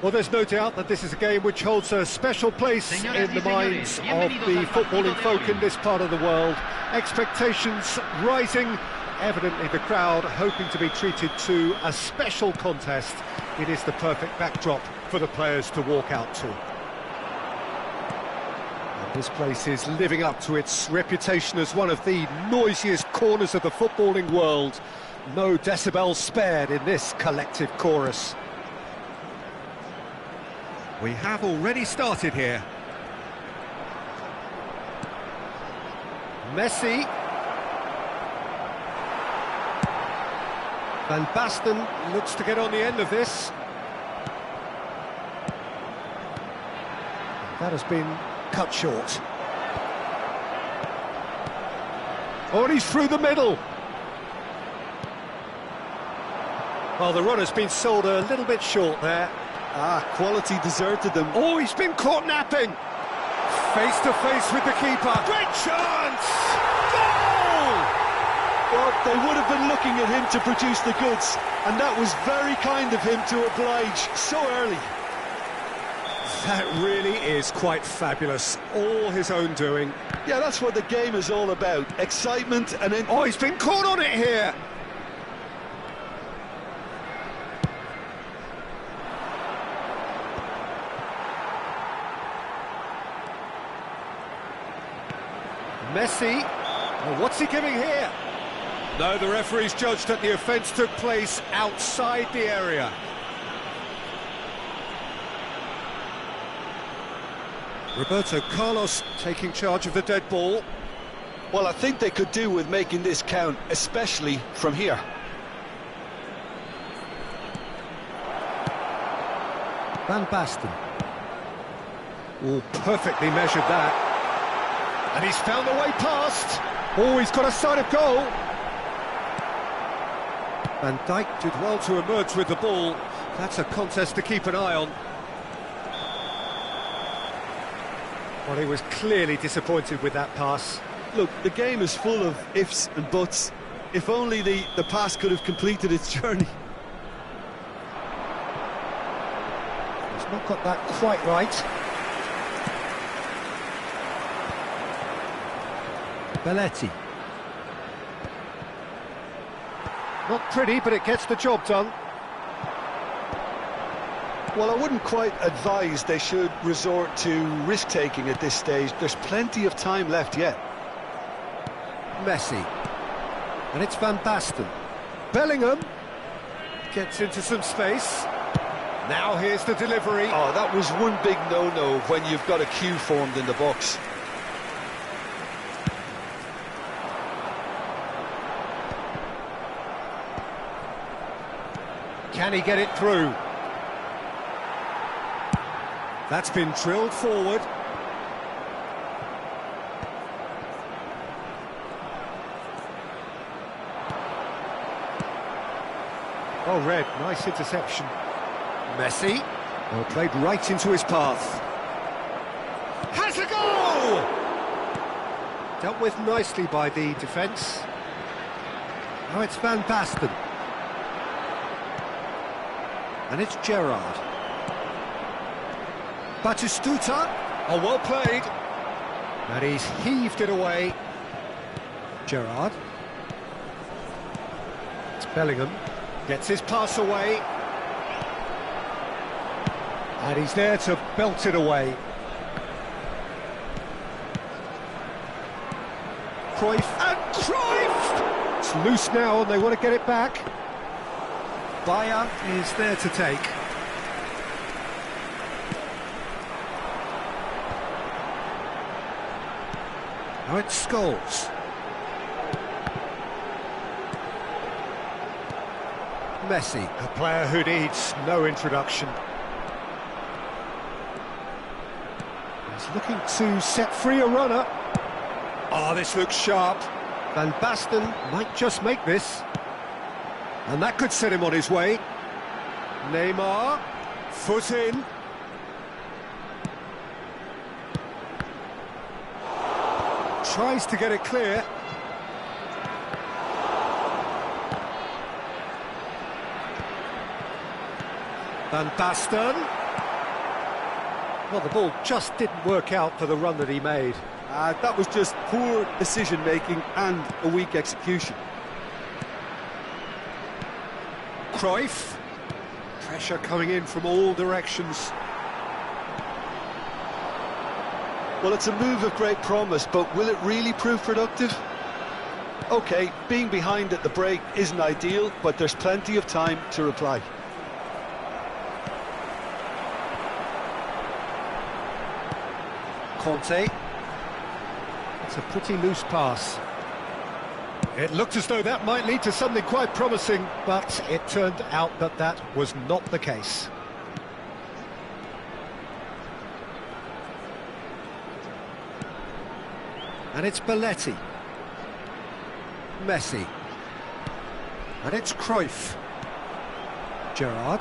Well, there's no doubt that this is a game which holds a special place in the minds of the footballing folk in this part of the world. Expectations rising, evidently the crowd hoping to be treated to a special contest. It is the perfect backdrop for the players to walk out to. And this place is living up to its reputation as one of the noisiest corners of the footballing world. No decibels spared in this collective chorus. We have already started here. Messi. Van Basten looks to get on the end of this. That has been cut short. Oh, and he's through the middle. Well, the runner's been sold a little bit short there. Quality deserted them. Oh, he's been caught napping. Face to face with the keeper. Great chance! Goal! Well, they would have been looking at him to produce the goods, and that was very kind of him to oblige so early. That really is quite fabulous. All his own doing. Yeah, that's what the game is all about. Excitement and then... Oh, he's been caught on it here. Messi, well, what's he giving here? No, the referee's judged that the offence took place outside the area. Roberto Carlos taking charge of the dead ball. Well, I think they could do with making this count, especially from here. Van Basten. Oh, perfectly measured that. And he's found a way past. Oh, he's got a sight of goal. Van Dijk did well to emerge with the ball. That's a contest to keep an eye on. Well, he was clearly disappointed with that pass. Look, the game is full of ifs and buts. If only the pass could have completed its journey. He's not got that quite right. Belletti. Not pretty, but it gets the job done. Well, I wouldn't quite advise they should resort to risk-taking at this stage. There's plenty of time left yet. Messi. And it's Van Basten. Bellingham gets into some space. Now here's the delivery. Oh, that was one big no-no when you've got a queue formed in the box. Can he get it through? That's been drilled forward. Oh, Red, nice interception. Messi. Well, played right into his path. Has a goal! Dealt with nicely by the defence. Now it's Van Basten. And it's Gerrard. Batistuta. Oh, well played. And he's heaved it away. Gerrard. It's Bellingham. Gets his pass away. And he's there to belt it away. Cruyff. And Cruyff! It's loose now and they want to get it back. Bayer is there to take. Now it's Scholes. Messi, a player who needs no introduction. He's looking to set free a runner. Oh, this looks sharp. Van Basten might just make this. And that could set him on his way. Neymar, foot in. Tries to get it clear. Van Basten. Well, the ball just didn't work out for the run that he made. That was just poor decision-making and a weak execution. Cruyff. Pressure coming in from all directions. Well, it's a move of great promise, but will it really prove productive? OK, being behind at the break isn't ideal, but there's plenty of time to reply. Conte. It's a pretty loose pass. It looked as though that might lead to something quite promising, but it turned out that that was not the case. And it's Belletti. Messi. And it's Cruyff. Gerrard.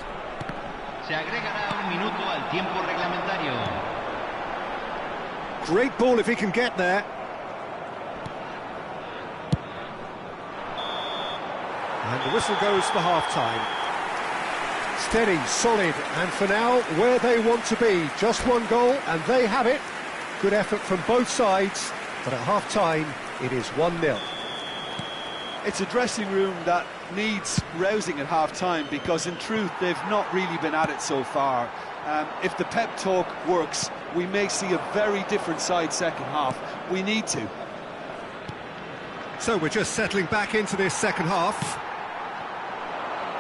Se agregará un minuto al tiempo reglamentario. Great ball if he can get there. And the whistle goes for half-time. Steady, solid, and for now, where they want to be. Just one goal, and they have it. Good effort from both sides, but at half-time, it is 1-0. It's a dressing room that needs rousing at half-time, because in truth, they've not really been at it so far. If the pep talk works, we may see a very different side second half. We need to. So we're just settling back into this second half.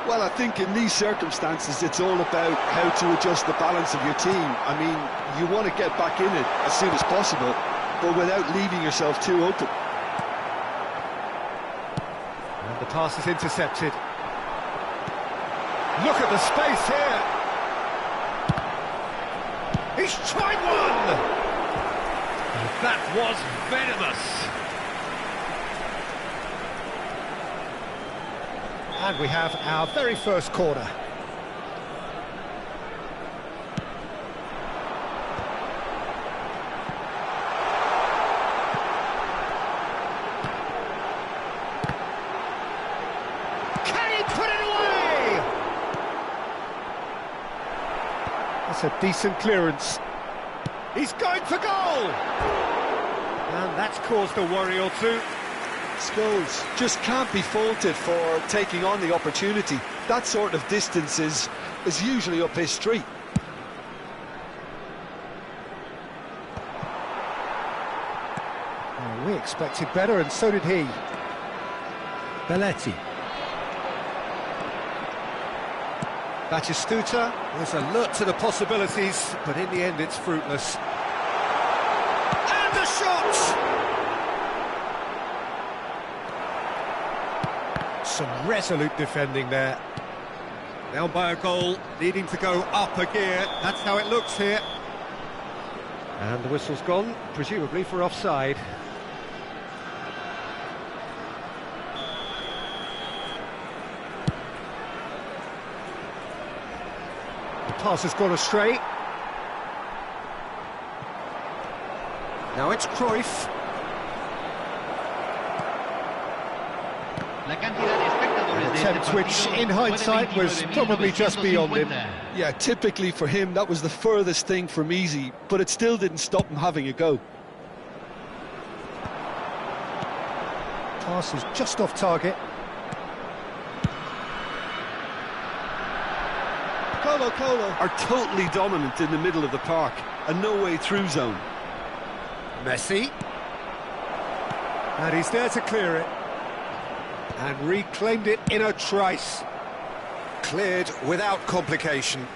Well, I think in these circumstances, it's all about how to adjust the balance of your team. I mean, you want to get back in it as soon as possible, but without leaving yourself too open. And the pass is intercepted. Look at the space here. He's tried one! And that was venomous. And we have our very first corner. Can he put it away? That's a decent clearance. He's going for goal! And that's caused a worry or two. Scholes just can't be faulted for taking on the opportunity. That sort of distance is usually up his street. Oh, we expected better, and so did he. Belletti. Batistuta was alert to the possibilities, but in the end it's fruitless. And the shot! Some resolute defending there. Down by a goal, needing to go up a gear. That's how it looks here. And the whistle's gone, presumably for offside. The pass has gone astray. Now it's Cruyff. An attempt which, in hindsight, was probably just beyond him. Yeah, typically for him, that was the furthest thing from easy, but it still didn't stop him having a go. Pass is just off target. Colo are totally dominant in the middle of the park, a no-way through zone. Messi. And he's there to clear it. And reclaimed it in a trice. Cleared without complication.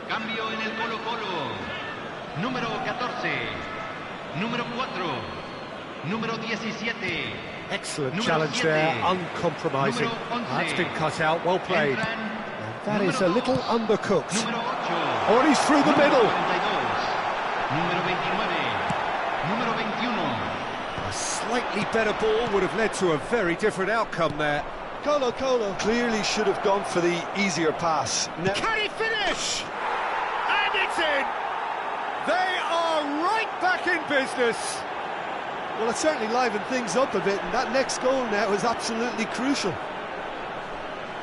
Cambio en el Colo-Colo. Número 14. Número 4. Número 17. Excellent Número challenge 7. there, uncompromising. Número 11. That's been cut out, well played. Entran And that número is a little 2. undercooked. Número 8. Oh, and he's through the Número middle. 42. Número 29. Número 21. A slight slightly better ball would have led to a very different outcome there. Colo clearly should have gone for the easier pass. Now, can he finish? And it's in! They are right back in business. well, it certainly livened things up a bit, and that next goal now is absolutely crucial.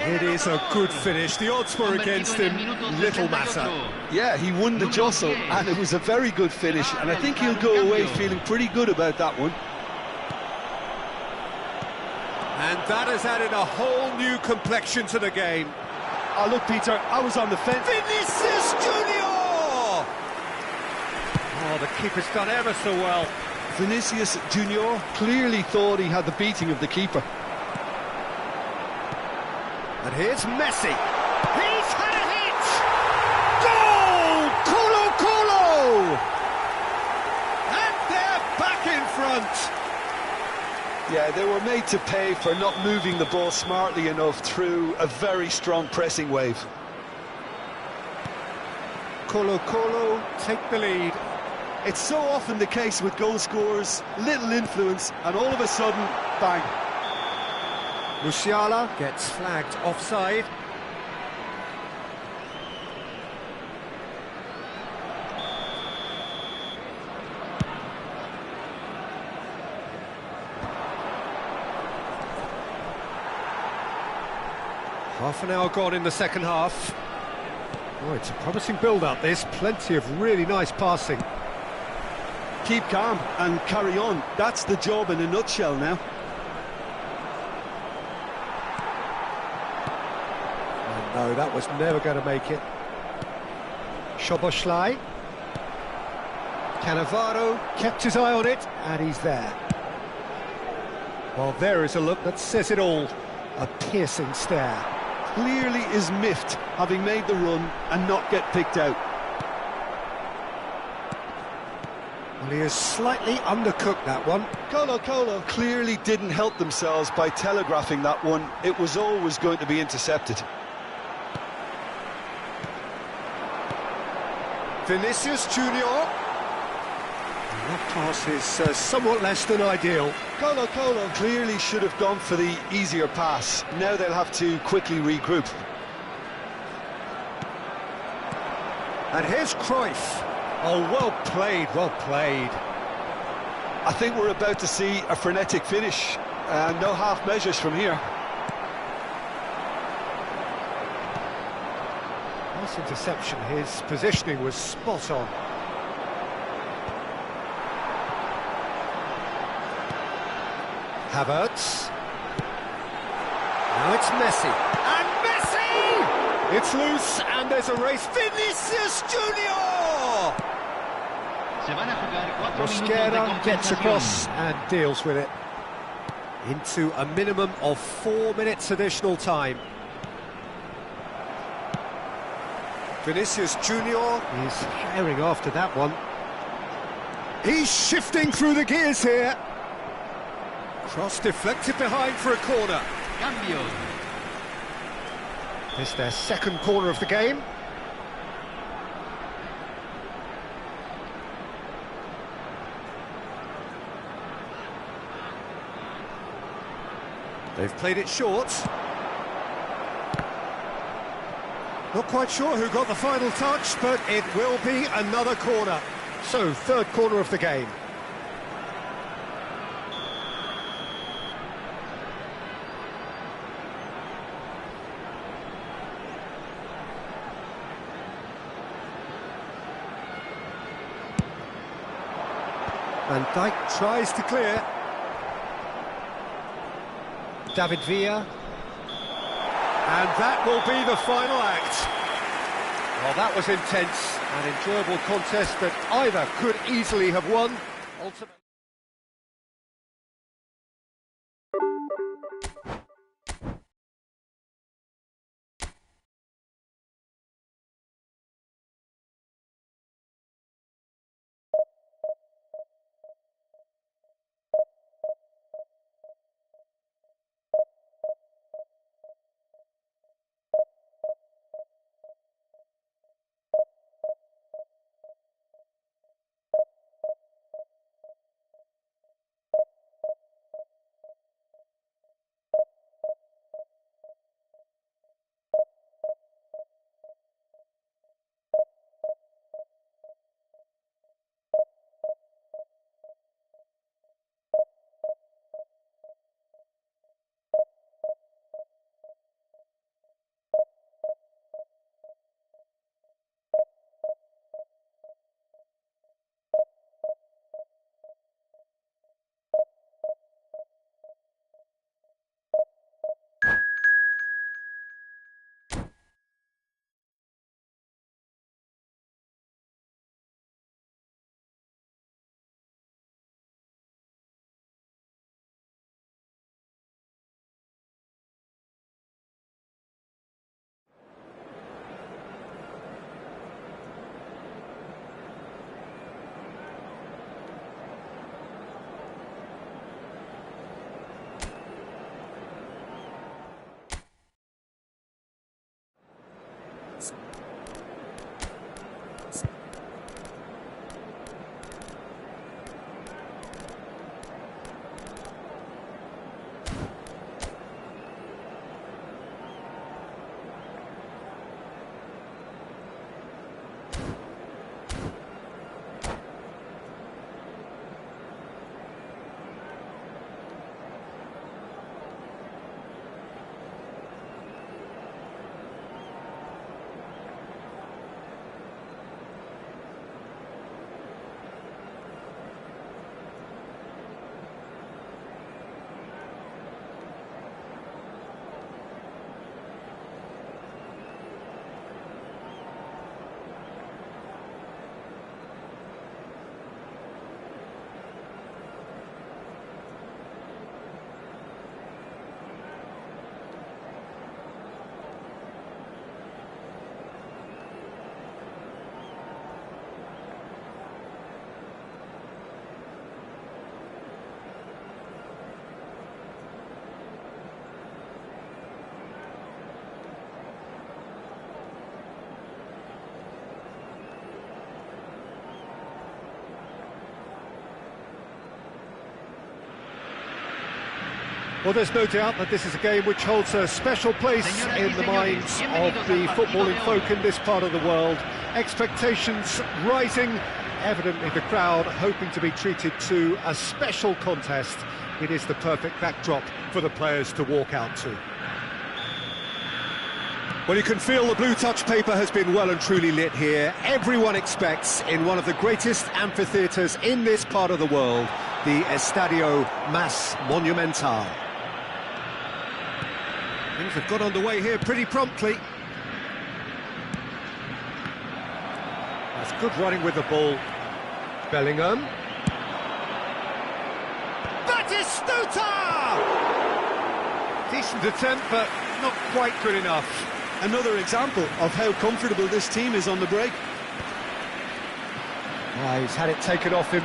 It is a good finish. The odds were against him, little matter. Yeah, he won the jostle, and it was a very good finish, and I think he'll go away feeling pretty good about that one. And that has added a whole new complexion to the game. Oh, look, Peter, I was on the fence. Vinicius Junior! Oh, the keeper's done ever so well. Vinicius Junior clearly thought he had the beating of the keeper. And here's Messi. He's had a hit! Goal! Colo! And they're back in front. Yeah, they were made to pay for not moving the ball smartly enough through a very strong pressing wave. Colo take the lead. It's so often the case with goal scorers, little influence, and all of a sudden, bang. Musiala gets flagged offside. Half an hour gone in the second half. Oh, it's a promising build-up, this. Plenty of really nice passing. Keep calm and carry on. That's the job in a nutshell now. Oh, no, that was never going to make it. Szoboszlai. Cannavaro kept his eye on it, and he's there. Well, there is a look that says it all. A piercing stare. Clearly is miffed, having made the run and not get picked out. Well, he has slightly undercooked that one. Colo clearly didn't help themselves by telegraphing that one. It was always going to be intercepted. Vinicius Junior. That pass is somewhat less than ideal. Colo clearly should have gone for the easier pass. Now they'll have to quickly regroup. And here's Cruyff. Oh, well played, well played. I think we're about to see a frenetic finish. No half measures from here. Nice interception. His positioning was spot on. Havertz. Now it's Messi. And Messi! It's loose, and there's a race. Vinicius Junior! Mosquera gets across and deals with it. Into a minimum of 4 minutes additional time. Vinicius Junior is firing after that one. He's shifting through the gears here. Cross deflected behind for a corner. Cambio. This is their second corner of the game. They've played it short. Not quite sure who got the final touch, but it will be another corner. So, third corner of the game. Van Dijk tries to clear. David Villa. And that will be the final act. Well, that was intense, an enjoyable contest that either could easily have won. Ultimately. Well, there's no doubt that this is a game which holds a special place in the minds of the footballing folk in this part of the world. Expectations rising, evidently the crowd hoping to be treated to a special contest. It is the perfect backdrop for the players to walk out to. Well, you can feel the blue touch paper has been well and truly lit here. Everyone expects, in one of the greatest amphitheatres in this part of the world, the Estadio Más Monumental. Things have got underway here pretty promptly. That's good running with the ball. Bellingham. Batistuta! Decent attempt, but not quite good enough. Another example of how comfortable this team is on the break. Oh, he's had it taken off him.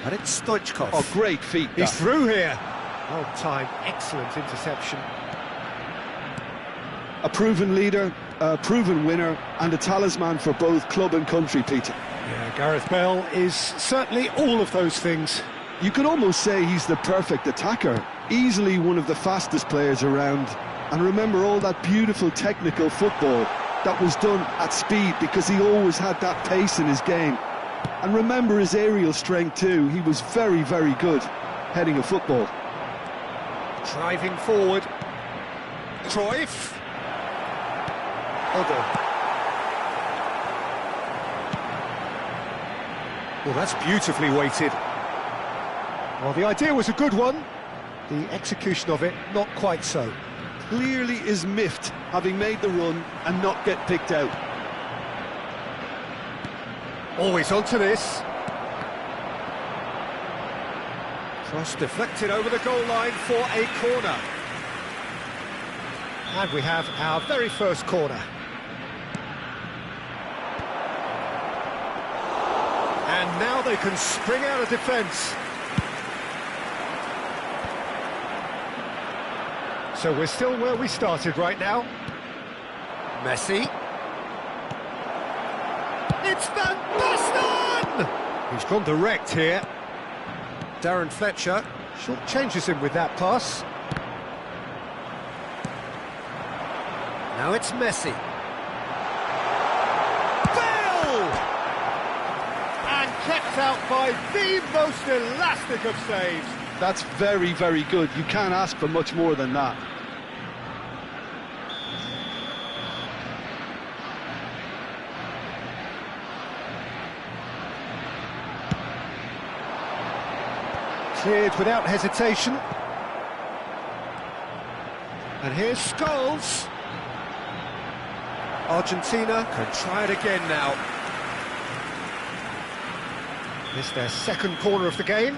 And it's Stoichkov. Oh, great feet. He's through here. Well timed, excellent interception. A proven leader, a proven winner, and a talisman for both club and country, Peter. Yeah, Gareth Bale is certainly all of those things. You could almost say he's the perfect attacker. Easily one of the fastest players around. And remember all that beautiful technical football that was done at speed, because he always had that pace in his game. And remember his aerial strength too. He was very, very good heading a football. Driving forward. Cruyff. Odo. Well, that's beautifully weighted. Well, the idea was a good one. The execution of it, not quite so. Clearly is miffed, having made the run and not get picked out. Always onto this. Cross deflected over the goal line for a corner. And we have our very first corner. And now they can spring out of defence. So we're still where we started right now. Messi. It's Van Basten! He's gone direct here. Darren Fletcher short changes him with that pass. Now it's Messi. Bale! And kept out by the most elastic of saves. That's very, very good. You can't ask for much more than that. Cleared without hesitation. And here's Scholes. Argentina can try it again now. This is their second corner of the game.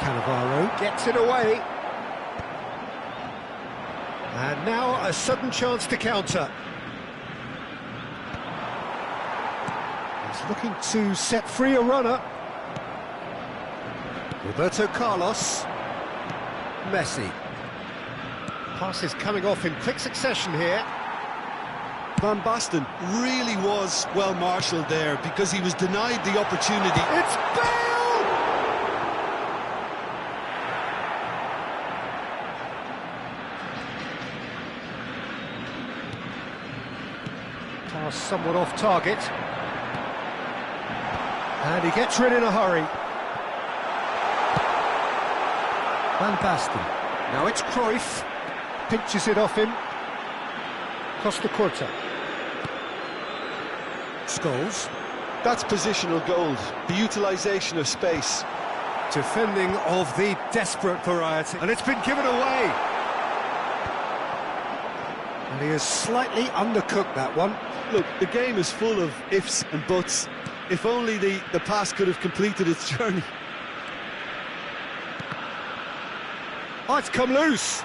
Cannavaro gets it away. And now a sudden chance to counter. He's looking to set free a runner. Roberto Carlos. Messi. Passes coming off in quick succession here. Van Basten really was well marshalled there, because he was denied the opportunity. It's Bale! Pass somewhat off target. And he gets rid in a hurry. Van Basten. Now it's Cruyff. Pinches it off him. Costa Curta. Scholes. That's positional goals, the utilisation of space. Defending of the desperate variety. And it's been given away. And he has slightly undercooked that one. Look, the game is full of ifs and buts. If only the pass could have completed its journey. Oh, it's come loose.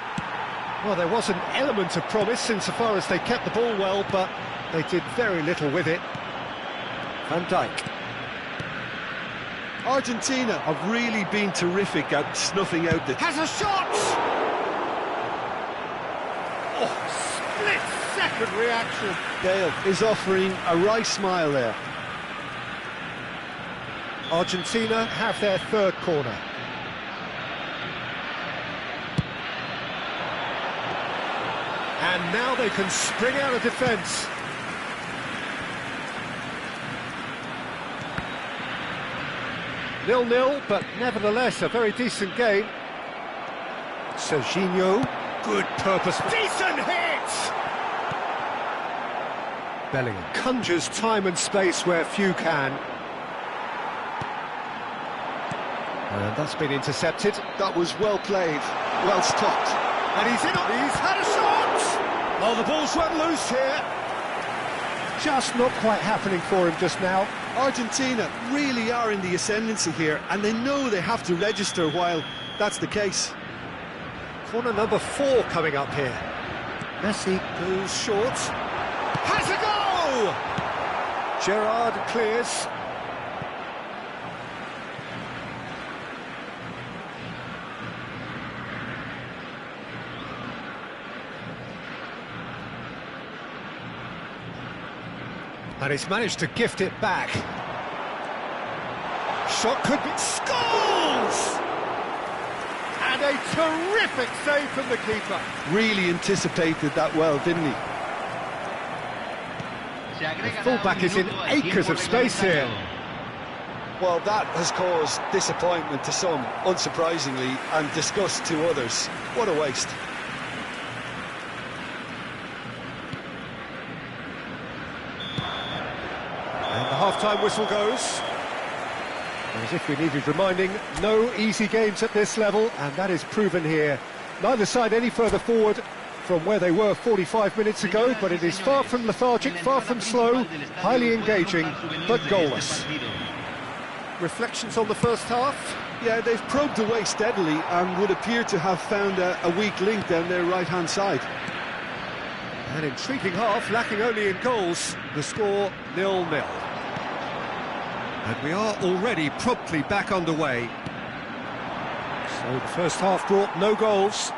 Well, there was an element of promise insofar as they kept the ball well, but they did very little with it. Van Dijk. Argentina have really been terrific at snuffing out the... Has a shot! Oh, split-second reaction. Bale is offering a wry smile there. Argentina have their third corner. And now they can spring out of defence. Nil-nil, but nevertheless a very decent game. Serginho, good purpose. Decent hit! Bellingham conjures time and space where few can. And that's been intercepted. That was well played, well stopped. And he's in, he's had a shot! Oh, the ball's run loose here. Just not quite happening for him just now. Argentina really are in the ascendancy here, and they know they have to register while that's the case. Corner number 4 coming up here. Messi goes short. Has a go! Gerrard clears. And he's managed to gift it back. Shot could be... Scores! And a terrific save from the keeper. Really anticipated that well, didn't he? The fullback is in acres of space here. Well, that has caused disappointment to some, unsurprisingly, and disgust to others. What a waste. And the half-time whistle goes. As if we needed reminding, no easy games at this level, and that is proven here. Neither side any further forward from where they were 45 minutes ago, but it is far from lethargic, far from slow, highly engaging, but goalless. Reflections on the first half? Yeah, they've probed away steadily and would appear to have found a weak link down their right-hand side. An intriguing half, lacking only in goals. The score 0-0. And we are already promptly back underway. So the first half brought no goals.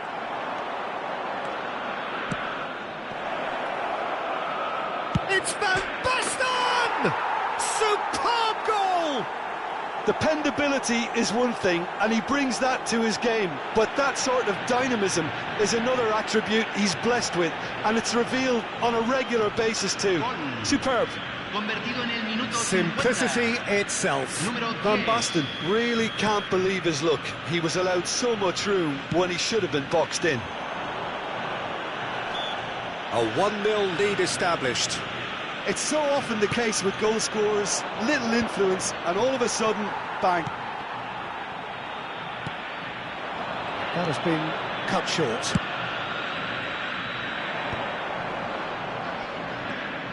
It's Van Basten! Superb goal! Dependability is one thing, and he brings that to his game, but that sort of dynamism is another attribute he's blessed with, and it's revealed on a regular basis too. Superb. Simplicity itself. Van Basten really can't believe his luck. He was allowed so much room when he should have been boxed in. A 1-0 lead established. It's so often the case with goal scorers, little influence, and all of a sudden, bang. That has been cut short.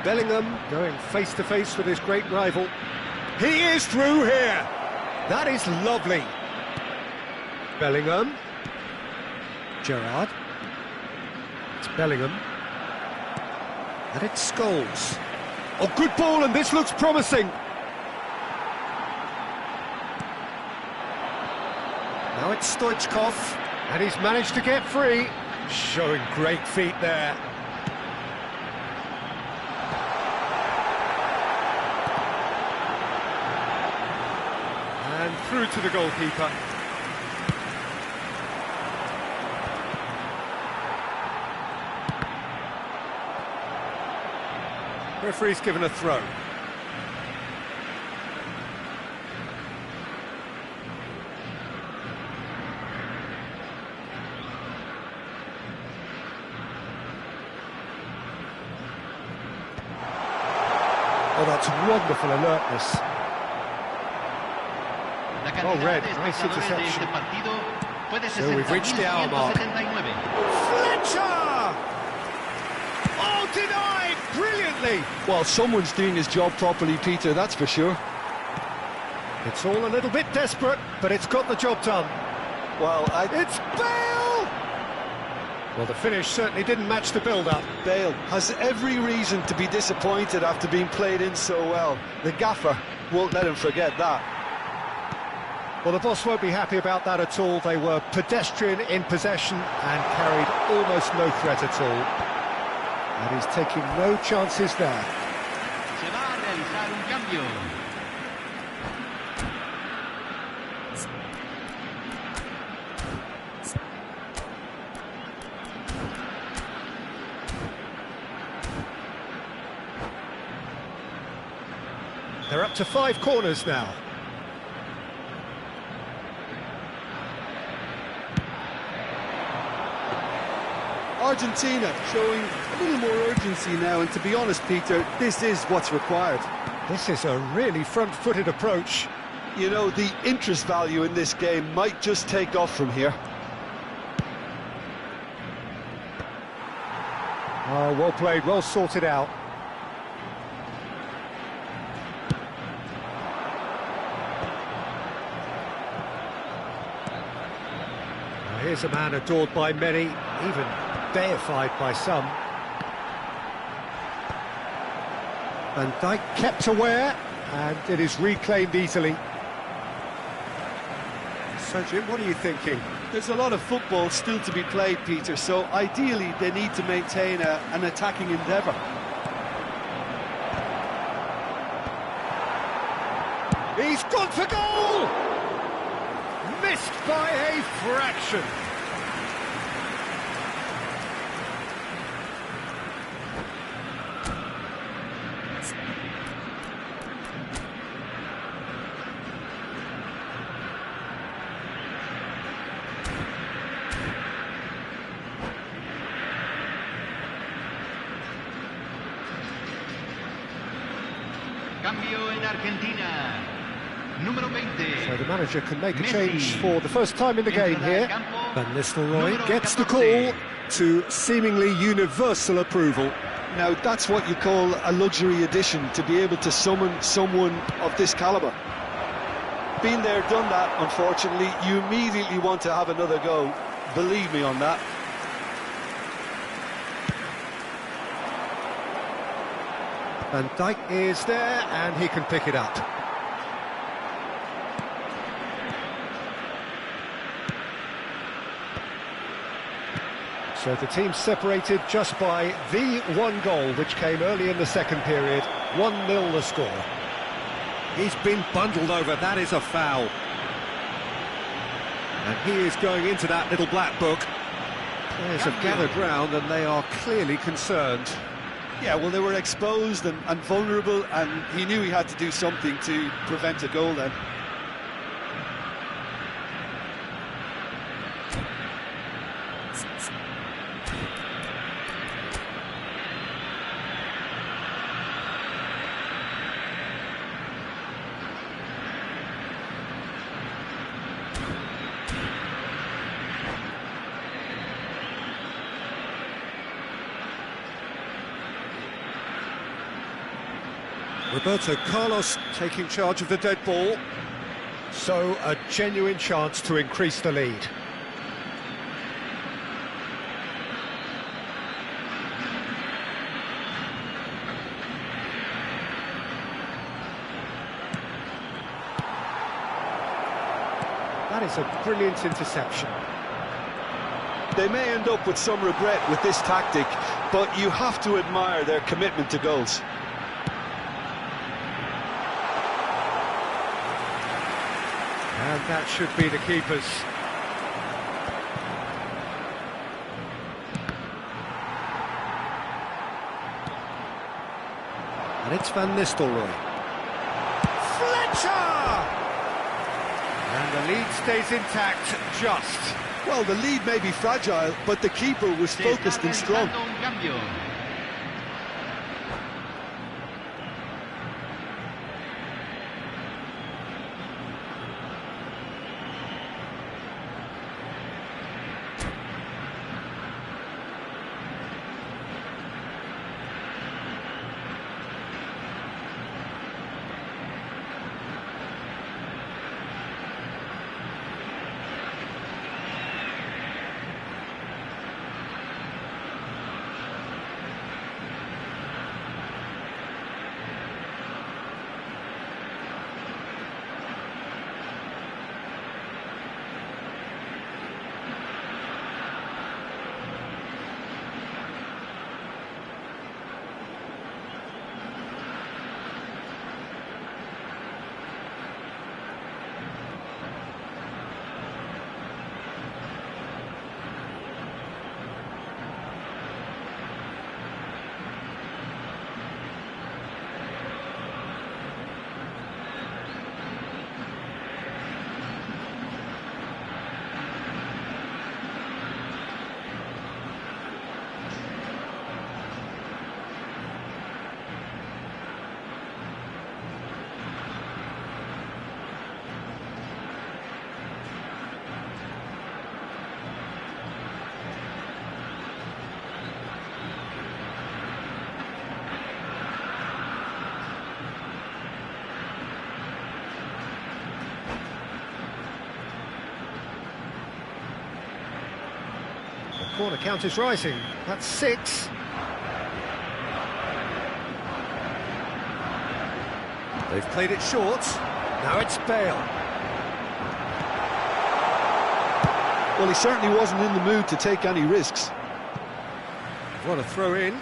Bellingham going face-to-face with his great rival. He is through here! That is lovely. Bellingham. Gerrard. It's Bellingham. And it's Scholes. Oh, good ball, and this looks promising. Now it's Stoichkov, and he's managed to get free. Showing great feet there. And through to the goalkeeper. Referee's given a throw. Oh, that's wonderful alertness. Oh, red, nice interception. So we've reached the hour mark. Fletcher! Oh, denied brilliantly! Well, someone's doing his job properly, Peter, that's for sure. It's all a little bit desperate, but it's got the job done. Well, It's Bale! Well, the finish certainly didn't match the build-up. Bale has every reason to be disappointed after being played in so well. The gaffer won't let him forget that. Well, the boss won't be happy about that at all. They were pedestrian in possession and carried almost no threat at all. And he's taking no chances there. Se va a realizar un cambio. They're up to 5 corners now. Argentina showing a little more urgency now, and to be honest, Peter, this is what's required. This is a really front-footed approach. You know, the interest value in this game might just take off from here. Oh, well played, well sorted out. Now, here's a man adored by many, even deified by some. Van Dijk kept aware, and it is reclaimed easily. So, Jim, what are you thinking? There's a lot of football still to be played, Peter, so ideally they need to maintain an attacking endeavour. He's gone for goal! Missed by a fraction. Cambio en Argentina. Número 20. So the manager can make a change for the first time in the game here. Van Nistelrooy gets the call to seemingly universal approval. Now, that's what you call a luxury addition, to be able to summon someone of this calibre. Been there, done that, unfortunately. You immediately want to have another go. Believe me on that. Van Dijk is there, and he can pick it up. So the team separated just by the one goal, which came early in the second period. 1-0 the score. He's been bundled over, that is a foul. And he is going into that little black book. Players have gathered round and they are clearly concerned. Yeah, well, they were exposed and vulnerable, and he knew he had to do something to prevent a goal then. Roberto Carlos taking charge of the dead ball. So a genuine chance to increase the lead. That is a brilliant interception. They may end up with some regret with this tactic, but you have to admire their commitment to goals. And that should be the keepers. And it's Van Nistelrooy. Fletcher! And the lead stays intact, just. Well, the lead may be fragile, but the keeper was focused and strong. Corner count is rising. That's 6. They've played it short. Now it's Bale. Well, he certainly wasn't in the mood to take any risks. What a throw in.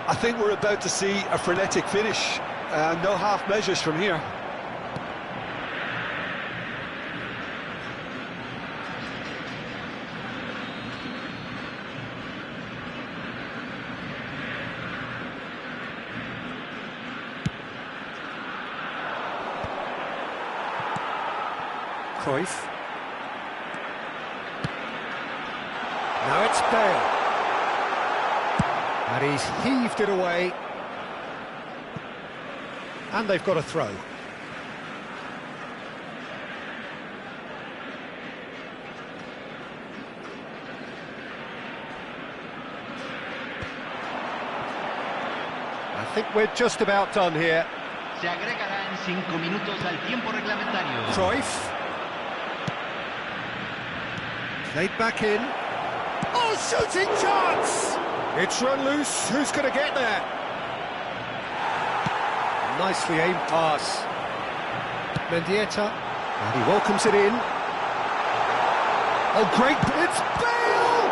I think we're about to see a frenetic finish. No half measures from here. Cruyff. Now it's Bale. And he's heaved it away. And they've got a throw. I think we're just about done here. Se agregarán 5 minutos al tiempo reglamentario. Cruyff. Played back in. Oh, shooting chance! It's run loose. Who's going to get there? Nicely aimed pass. Mendieta. And he welcomes it in. Oh, great. It's Bale!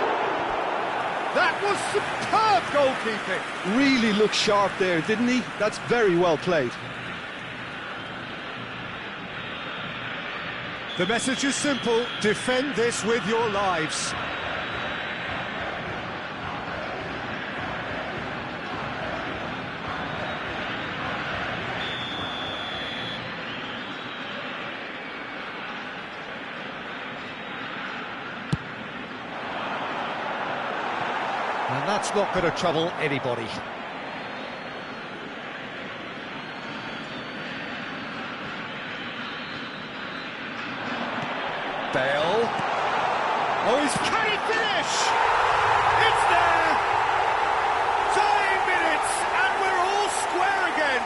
That was superb goalkeeping. Really looked sharp there, didn't he? That's very well played. The message is simple. Defend this with your lives. And that's not going to trouble anybody. Bale. Oh, can he finish? It's there! Dying minutes, and we're all square again.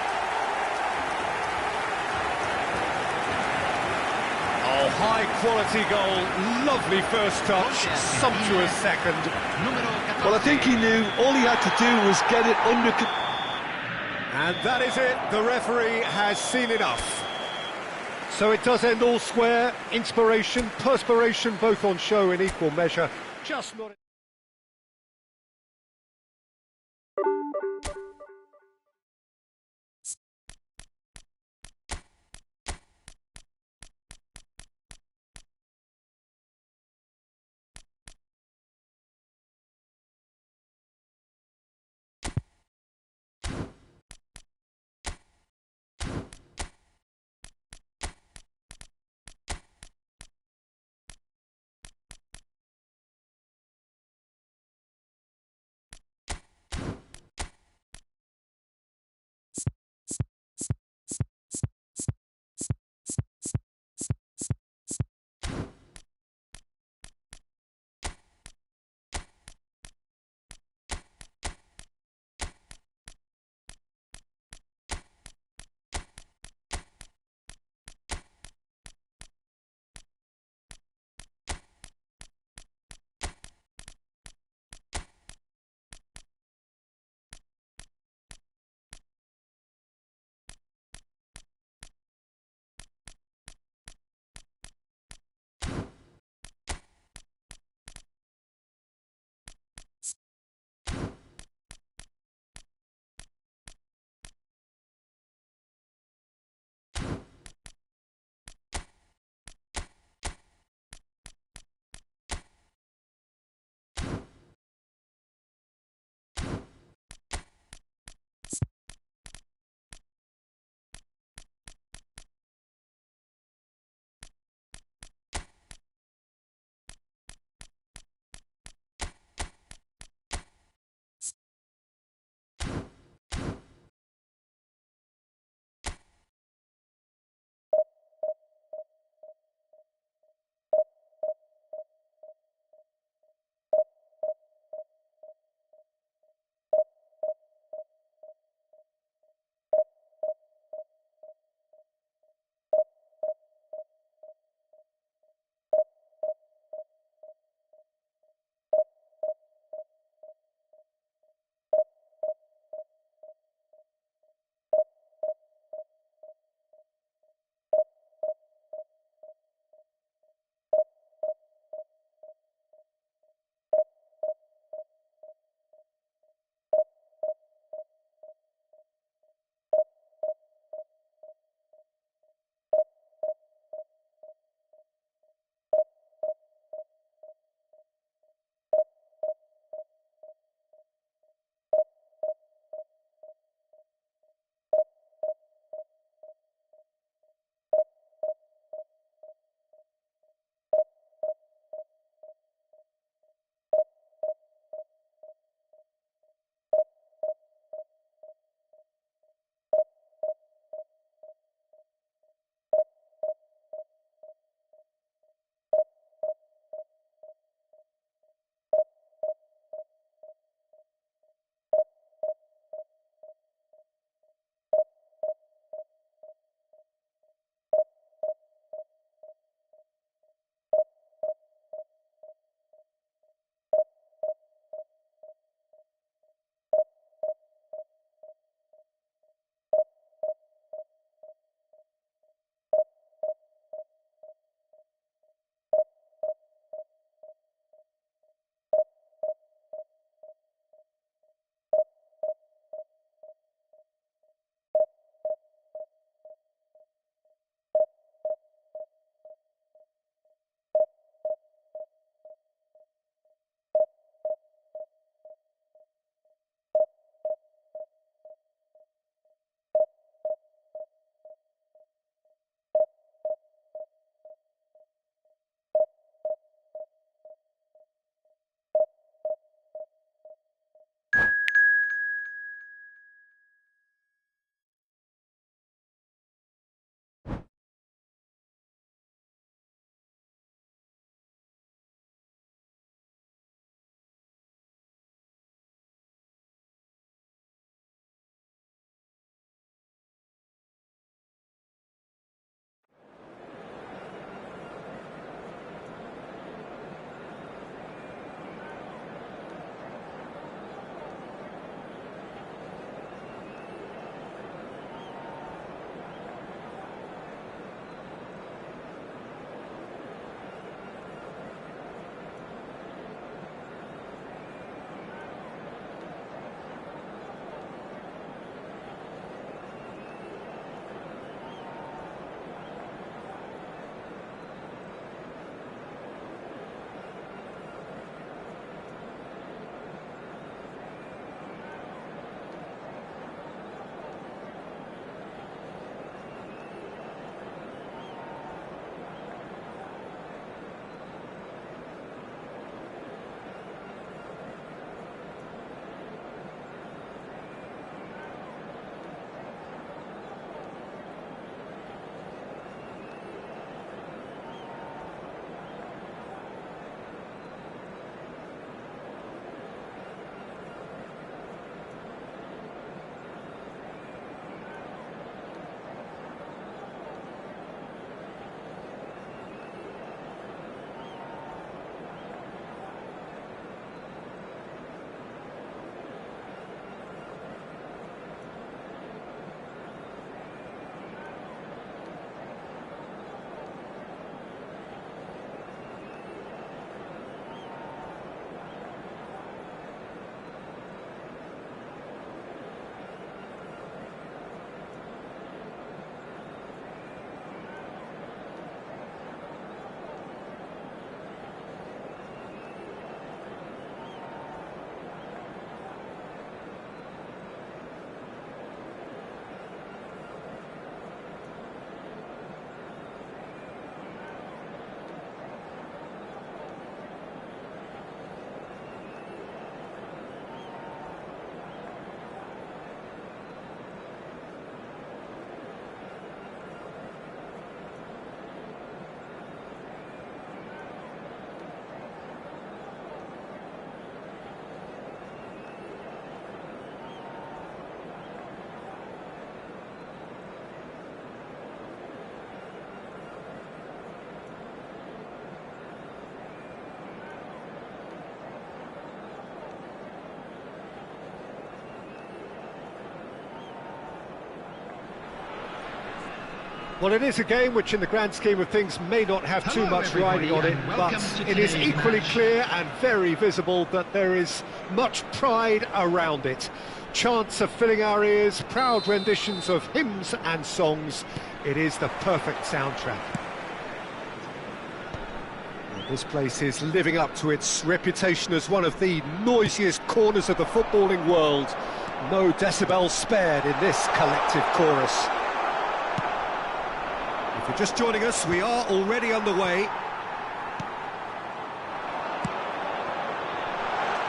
Oh, high-quality goal. Lovely first touch. Sumptuous second. Well, I think he knew all he had to do was get it under control. And that is it. The referee has seen enough. So it does end all square. Inspiration, perspiration, both on show in equal measure. Just not... Well, it is a game which in the grand scheme of things may not have too much riding on it, but it is equally clear and very visible that there is much pride around it. Chants are filling our ears, proud renditions of hymns and songs. It is the perfect soundtrack. This place is living up to its reputation as one of the noisiest corners of the footballing world. No decibels spared in this collective chorus. If you're just joining us, we are already underway.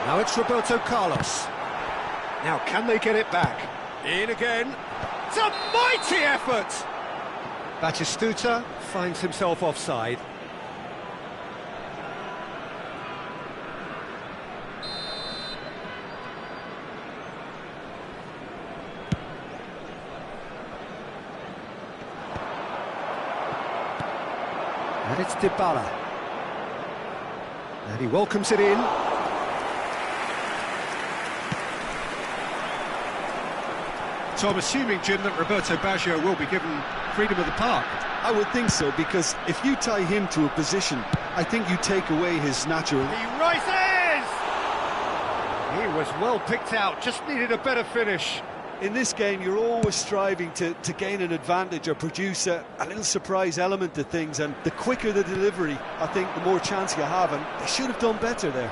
Now it's Roberto Carlos. Now can they get it back? In again. It's a mighty effort! Batistuta finds himself offside. And it's Dybala. And he welcomes it in. So I'm assuming, Jim, that Roberto Baggio will be given freedom of the park. I would think so, because if you tie him to a position, I think you take away his natural... He rises! He was well picked out, just needed a better finish. In this game, you're always striving to gain an advantage or produce a little surprise element to things, and the quicker the delivery, I think, the more chance you have, and they should have done better there.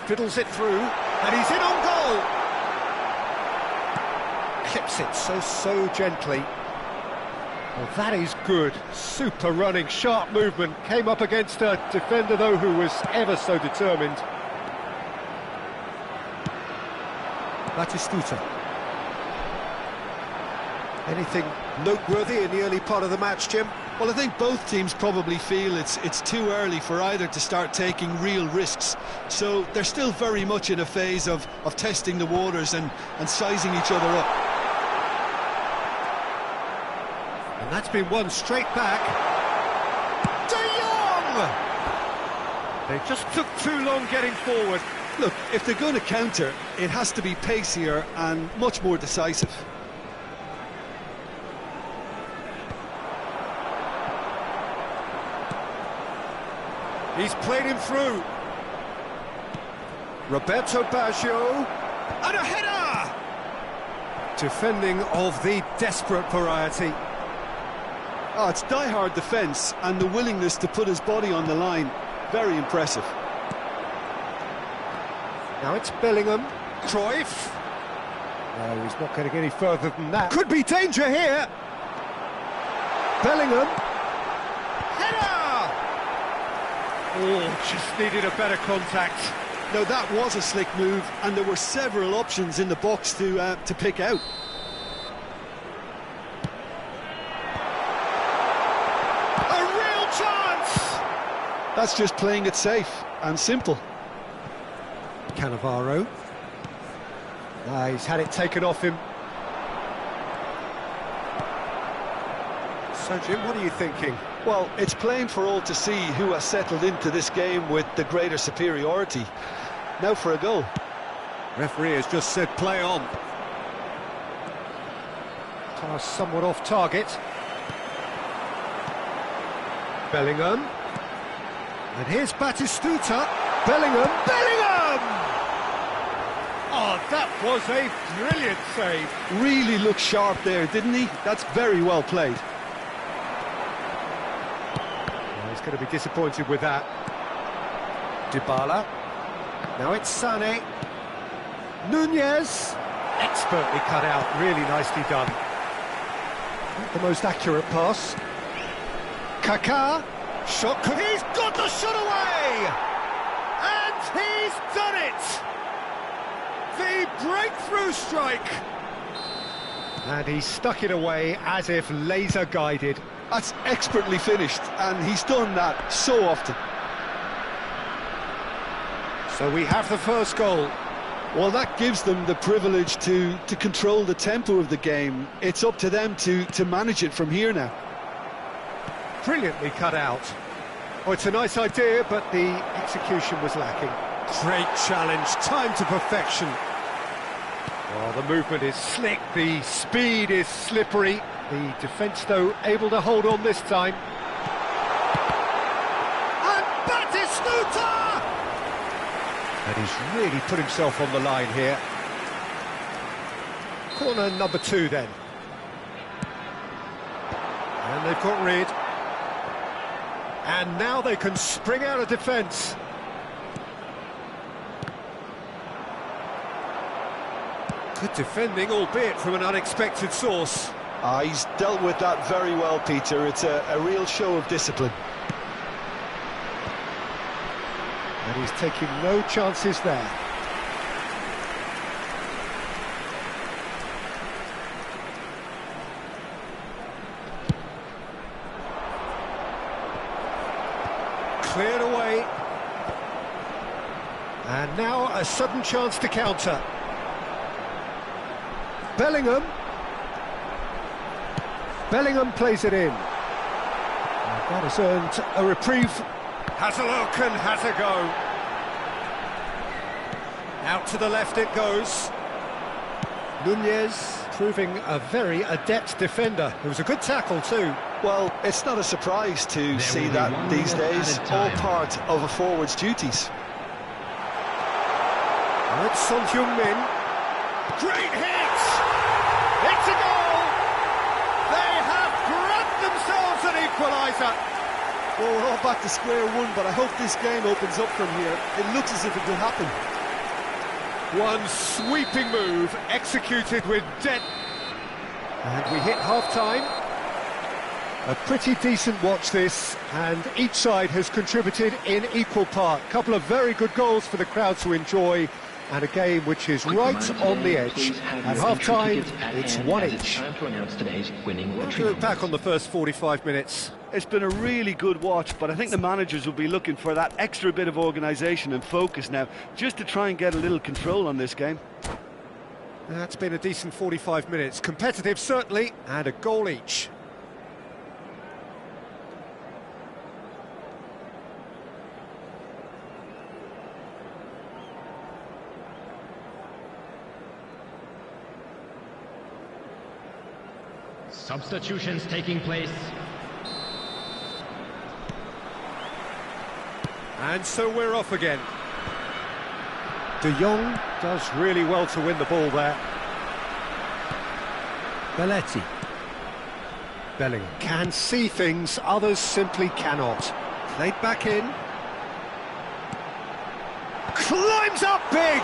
Fiddles it through, and he's in on goal! Clips it so gently. Well, that is good. Super running, sharp movement. Came up against a defender, though, who was ever so determined. Batistuta. Anything noteworthy in the early part of the match, Jim? Well, I think both teams probably feel it's too early for either to start taking real risks. So they're still very much in a phase of testing the waters and sizing each other up. And that's been won straight back. De Jong! They just took too long getting forward. Look, if they're going to counter, it has to be pacier and much more decisive. He's played him through. Roberto Baggio. And a header! Defending of the desperate variety. Oh, it's die-hard defence and the willingness to put his body on the line. Very impressive. Now it's Bellingham. Cruyff. No, he's not going to get any further than that. Could be danger here. Bellingham. Header! Oh, just needed a better contact. No, that was a slick move, and there were several options in the box to pick out. A real chance! That's just playing it safe and simple. Cannavaro. He's had it taken off him. So, Jim, what are you thinking? Well, it's plain for all to see who has settled into this game with the greater superiority. Now for a goal. Referee has just said play on. Pass somewhat off target. Bellingham. And here's Batistuta. Bellingham. Oh, that was a brilliant save. Really looked sharp there, didn't he? That's very well played. Well, he's going to be disappointed with that. Dybala. Now it's Sané. Nunez. Expertly cut out, really nicely done. Not the most accurate pass. Kaká. Shot. He's got the shot away! And he's done it! The breakthrough strike! And he stuck it away as if laser guided. That's expertly finished, and he's done that so often. So we have the first goal. Well, that gives them the privilege to control the tempo of the game. It's up to them to manage it from here now. Brilliantly cut out. Oh, it's a nice idea, but the execution was lacking. Great challenge, time to perfection. Oh, the movement is slick, the speed is slippery. The defence, though, able to hold on this time. And Batistuta! And he's really put himself on the line here. Corner number 2 then. And they've got rid. And now they can spring out of defence. Good defending, albeit from an unexpected source. He's dealt with that very well, Peter. It's a real show of discipline. And he's taking no chances there. Cleared away. And now a sudden chance to counter. Bellingham plays it in. And that has earned a reprieve. Has a look and has a go. Out to the left it goes. Nunez proving a very adept defender. It was a good tackle too. Well, it's not a surprise to see that these days, all part of a forward's duties. And it's Son Heung-min. Great hit! It's a goal! They have grabbed themselves an equaliser. Well, we're all back to square one, but I hope this game opens up from here. It looks as if it could happen. One sweeping move, executed with And we hit half-time. A pretty decent watch this, and each side has contributed in equal part. A couple of very good goals for the crowd to enjoy, and a game which is right on the edge. At half-time, it's one each. To look back on the first 45 minutes. It's been a really good watch, but I think the managers will be looking for that extra bit of organisation and focus now, just to try and get a little control on this game. That's been a decent 45 minutes. Competitive, certainly, and a goal each. Substitutions taking place. And so we're off again. De Jong does really well to win the ball there. Belletti. Bellingham can see things others simply cannot. Played back in. Climbs up big!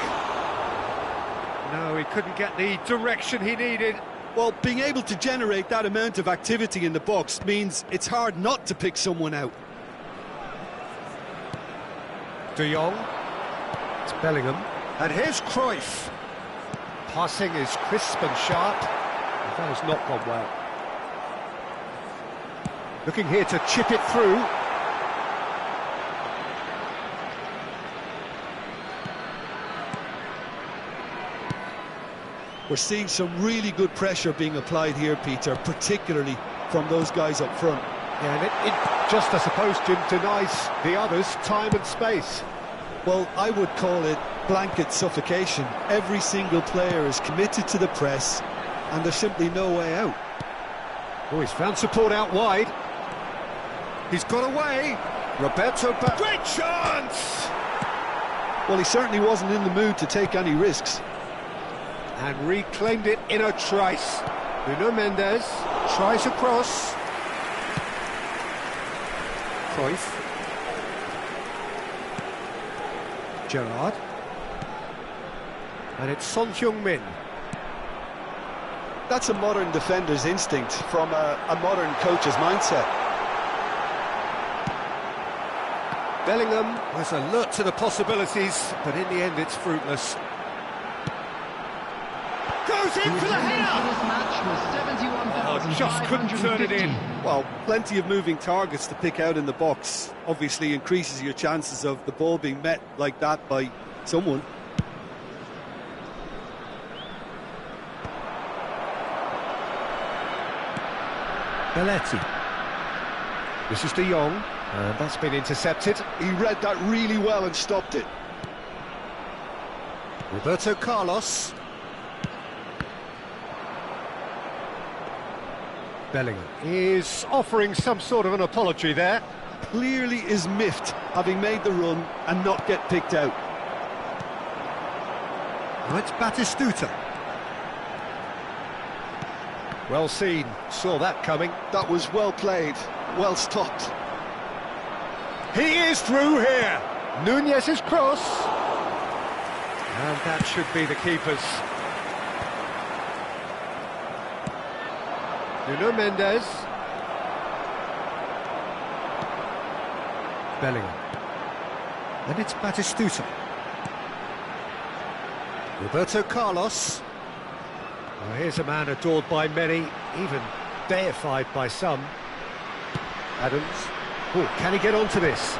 No, he couldn't get the direction he needed. Well, being able to generate that amount of activity in the box means it's hard not to pick someone out. De Jong. It's Bellingham. And here's Cruyff. Passing is crisp and sharp. That has not gone well. Looking here to chip it through. We're seeing some really good pressure being applied here, Peter, particularly from those guys up front. Yeah, and it just, I suppose, Jim, denies the others time and space. Well, I would call it blanket suffocation. Every single player is committed to the press, and there's simply no way out. Oh, he's found support out wide. He's got away. Roberto, great chance! Well, he certainly wasn't in the mood to take any risks. And reclaimed it in a trice. Nuno Mendes tries across. Cruyff. Gerrard. And it's Son Heung-min. That's a modern defender's instinct from a modern coach's mindset. Bellingham was alert to the possibilities, but in the end it's fruitless. Goes in for the header! Oh, just couldn't turn it in. Well, plenty of moving targets to pick out in the box. Obviously increases your chances of the ball being met like that by someone. Belletti. This is De Jong, and that's been intercepted. He read that really well and stopped it. Roberto Carlos. Bellingham is offering some sort of an apology there. Clearly is miffed, having made the run and not get picked out. Now it's Batistuta. Well seen, saw that coming. That was well played, well stopped. He is through here. Nunez's cross. And that should be the keeper's. Nuno Mendes. Bellingham. And it's Batistuta. Roberto Carlos. Well, here's a man adored by many, even deified by some. Adams. Oh, can he get onto this?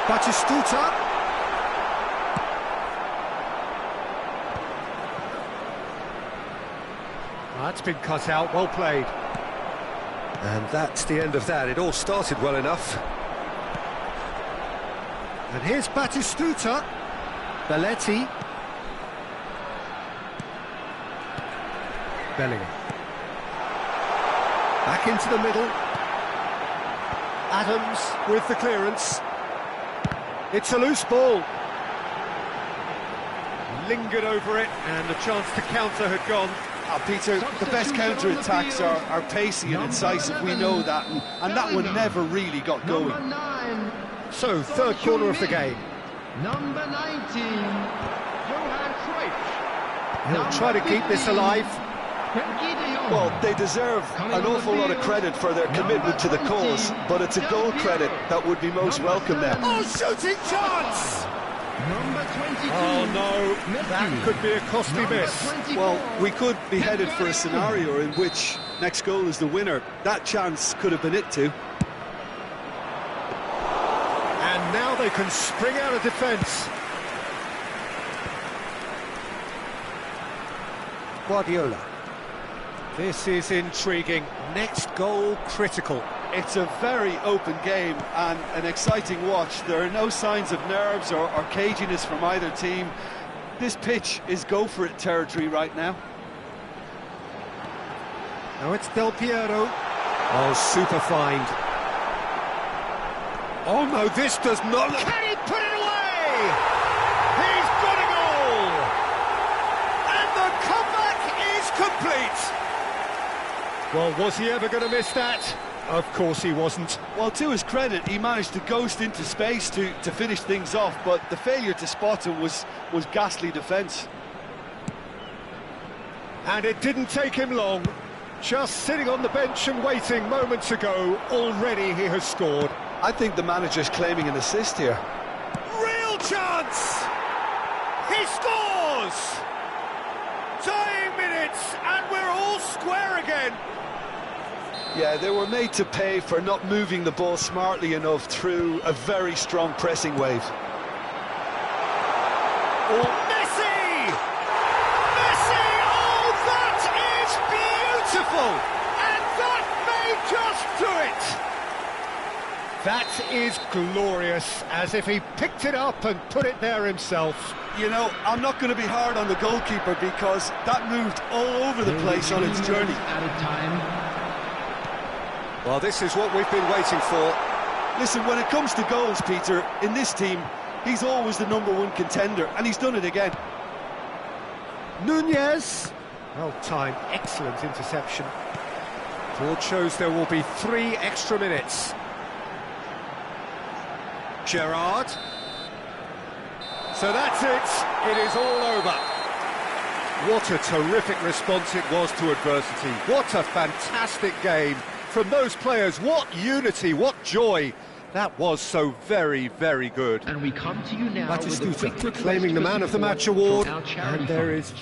Batistuta. That's been cut out, well played. And that's the end of that. It all started well enough. And here's Batistuta. Belletti. Bellingham. Back into the middle. Adams with the clearance. It's a loose ball. Lingered over it, and the chance to counter had gone. Peter, the best counter-attacks are pacey and incisive, we know that, and that one never really got going. So, third corner of the game. Number 19, Johan Cruyff. He'll try to keep this alive. Well, they deserve an awful lot of credit for their commitment to the cause, but it's a goal credit that would be most welcome there. Oh, shooting chance! Number 22. Oh no, that could be a costly miss. Well, we could be headed for a scenario in which next goal is the winner. That chance could have been it too. And now they can spring out of defence. Guardiola. This is intriguing. Next goal critical. It's a very open game and an exciting watch. There are no signs of nerves or caginess from either team. This pitch is go-for-it territory right now. Now it's Del Piero. Oh, super find. Oh no, this does not... Can he put it away? He's got a goal! And the comeback is complete! Well, was he ever going to miss that? Of course he wasn't. Well, to his credit, he managed to ghost into space to finish things off, but the failure to spot him was ghastly defence. And it didn't take him long. Just sitting on the bench and waiting moments ago, already he has scored. I think the manager's claiming an assist here. Real chance! He scores! Dying minutes, and we're all square again. Yeah, they were made to pay for not moving the ball smartly enough through a very strong pressing wave. Oh, Messi! Messi! Oh, that is beautiful! And that may just do it! That is glorious, as if he picked it up and put it there himself. You know, I'm not going to be hard on the goalkeeper because that moved all over the place on its journey. At a time. Well, this is what we've been waiting for. Listen, when it comes to goals, Peter, in this team, he's always the #1 contender, and he's done it again. Nunez. Well timed, excellent interception. George shows there will be 3 extra minutes. Gerrard. So that's it. It is all over. What a terrific response it was to adversity. What a fantastic game from those players. What unity, what joy. That was so very, very good. And we come to you now with a quick Batistuta claiming the Man of the Match award. And there is...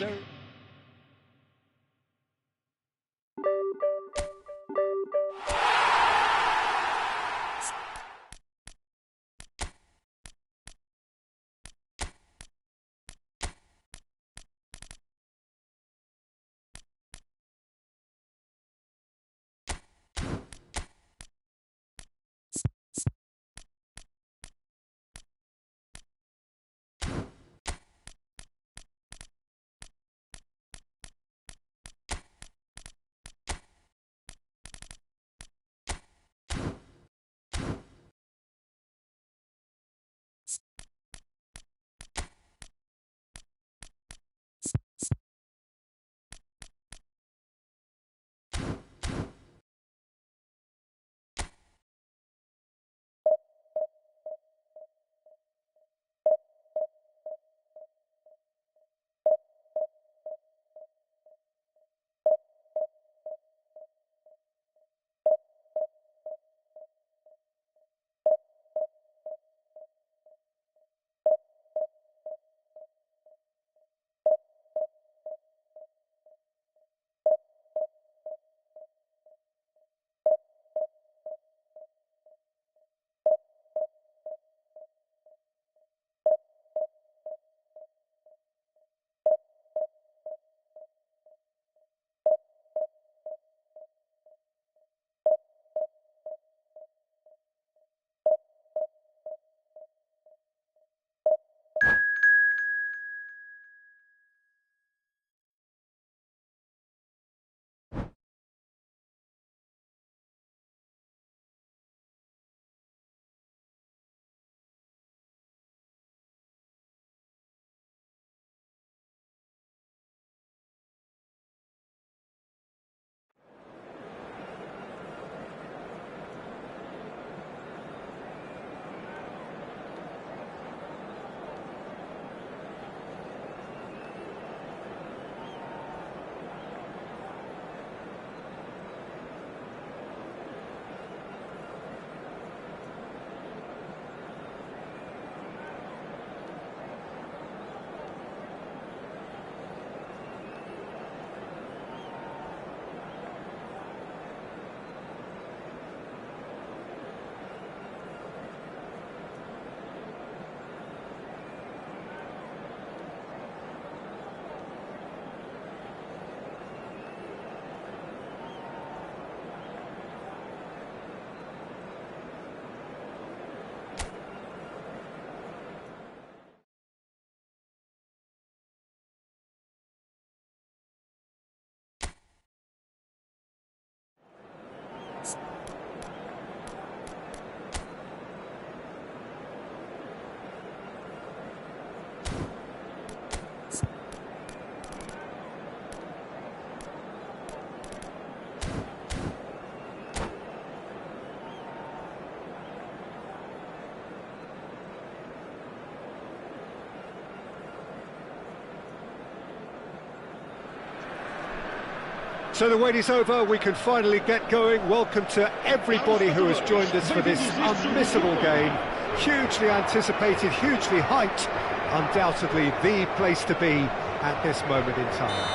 So the wait is over, we can finally get going. Welcome to everybody who has joined us for this unmissable game. Hugely anticipated, hugely hyped, undoubtedly the place to be at this moment in time.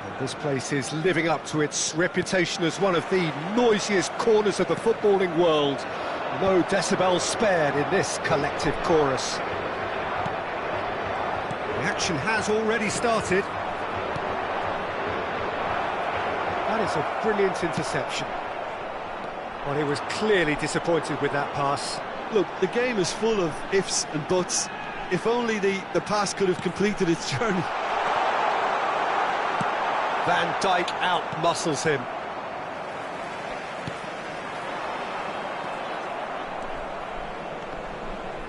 And this place is living up to its reputation as one of the noisiest corners of the footballing world. No decibels spared in this collective chorus. The action has already started. That is a brilliant interception. Well, he was clearly disappointed with that pass. Look, the game is full of ifs and buts. If only the pass could have completed its journey. Van Dijk out-muscles him.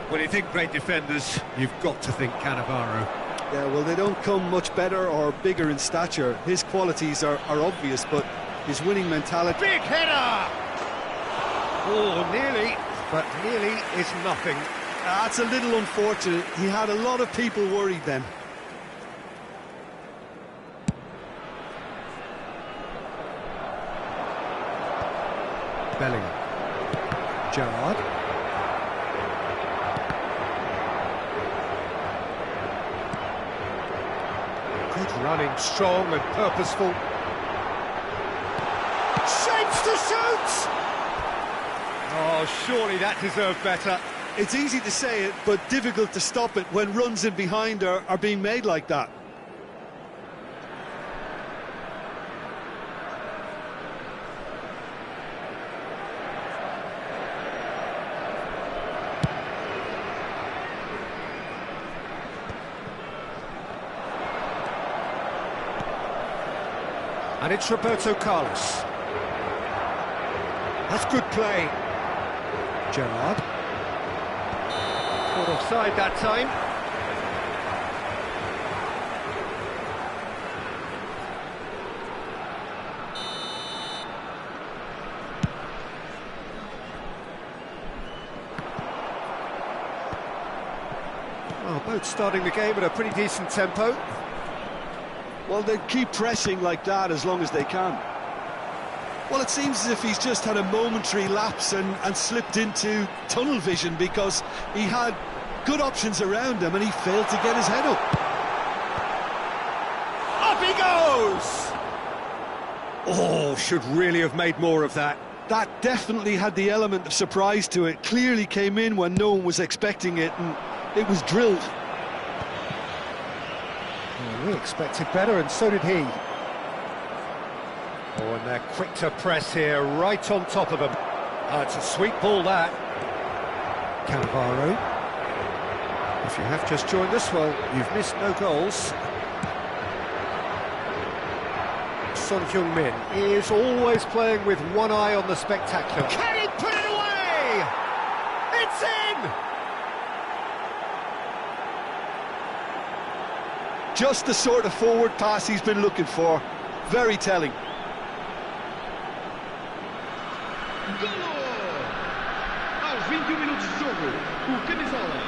When you think great defenders, you've got to think Cannavaro. Yeah, well, they don't come much better or bigger in stature. His qualities are obvious, but his winning mentality... Big header! Oh, nearly, but nearly is nothing. That's a little unfortunate. He had a lot of people worried then. Bellingham. Gerrard. Good running, strong and purposeful. Shapes to shoot! Oh, surely that deserved better. It's easy to say it, but difficult to stop it when runs in behind are being made like that. And it's Roberto Carlos. That's good play. Gerrard. Caught offside that time. Well, both starting the game at a pretty decent tempo. Well, they keep pressing like that as long as they can. Well, it seems as if he's just had a momentary lapse and slipped into tunnel vision because he had good options around him and he failed to get his head up. Up he goes! Oh, should really have made more of that. That definitely had the element of surprise to it. Clearly came in when no one was expecting it and it was drilled. We expected better, and so did he. Oh, and they're quick to press here, right on top of them. It's a sweet ball, that. Cannavaro. If you have just joined us, well, you've missed no goals. Son Heung-min is always playing with one eye on the spectacular. Can he put it away? It's in! Just the sort of forward pass he's been looking for. Very telling. Gol! Aos 21 minutos de jogo, o camisola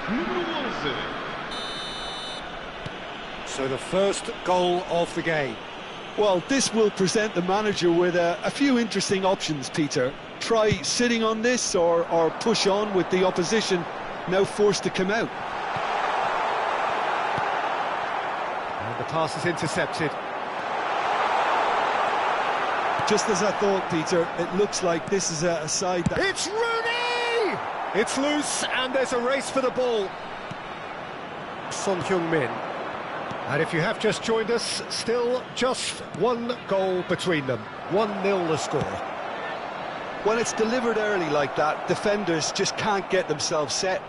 número 11. So the first goal of the game. Well, this will present the manager with a few interesting options, Peter. Try sitting on this or push on with the opposition now forced to come out. The pass is intercepted. Just as I thought, Peter, it looks like this is a side that... It's Rooney! It's loose, and there's a race for the ball. Son Heung-min. And if you have just joined us, still just one goal between them. 1-0 the score. When it's delivered early like that, defenders just can't get themselves set.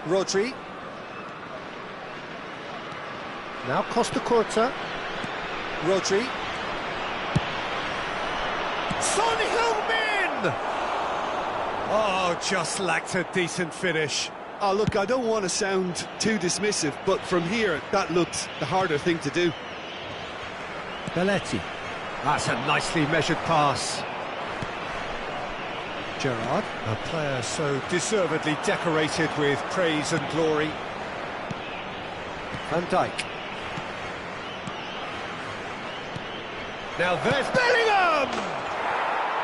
Rodri. Now Costa Curta. Rodri. Son Heung-min! Oh, just lacked a decent finish. Oh, look, I don't want to sound too dismissive, but from here, that looked the harder thing to do. Belletti. That's a nicely measured pass. Gerrard. A player so deservedly decorated with praise and glory. Van Dijk. Now there's Bellingham!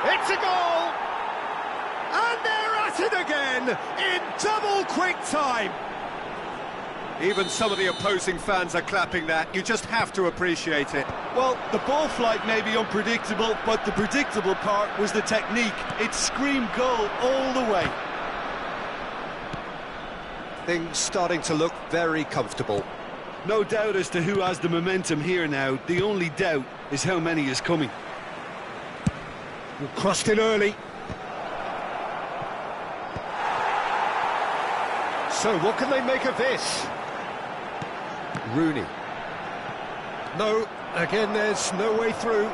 It's a goal! And they're at it again in double quick time. Even some of the opposing fans are clapping that. You just have to appreciate it. Well, the ball flight may be unpredictable, but the predictable part was the technique. It screamed goal all the way. Things starting to look very comfortable. No doubt as to who has the momentum here now. The only doubt is how many is coming. Crossed in early. So what can they make of this? Rooney. No, again there's no way through.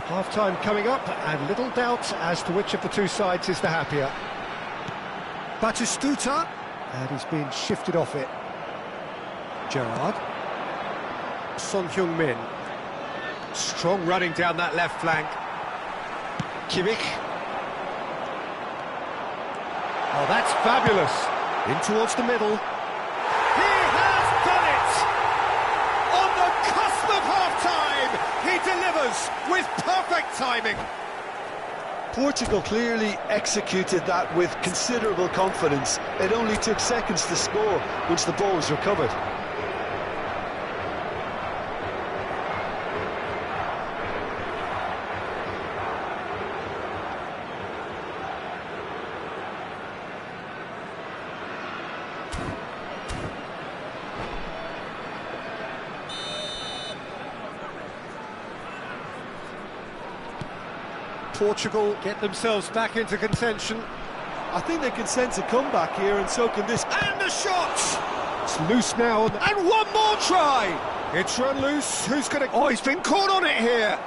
Half-time coming up and little doubt as to which of the two sides is the happier. Batistuta, and he's been shifted off it. Gerrard. Son Heung-min. Strong running down that left flank. Kimmich. Oh, that's fabulous. In towards the middle. He has done it! On the cusp of half-time, he delivers with perfect timing. Portugal clearly executed that with considerable confidence. It only took seconds to score once the ball was recovered. Portugal get themselves back into contention. I think they can sense a comeback here, and so can this. And the shot! It's loose now, and one more try! It's run loose, who's gonna... Oh, he's been caught on it here!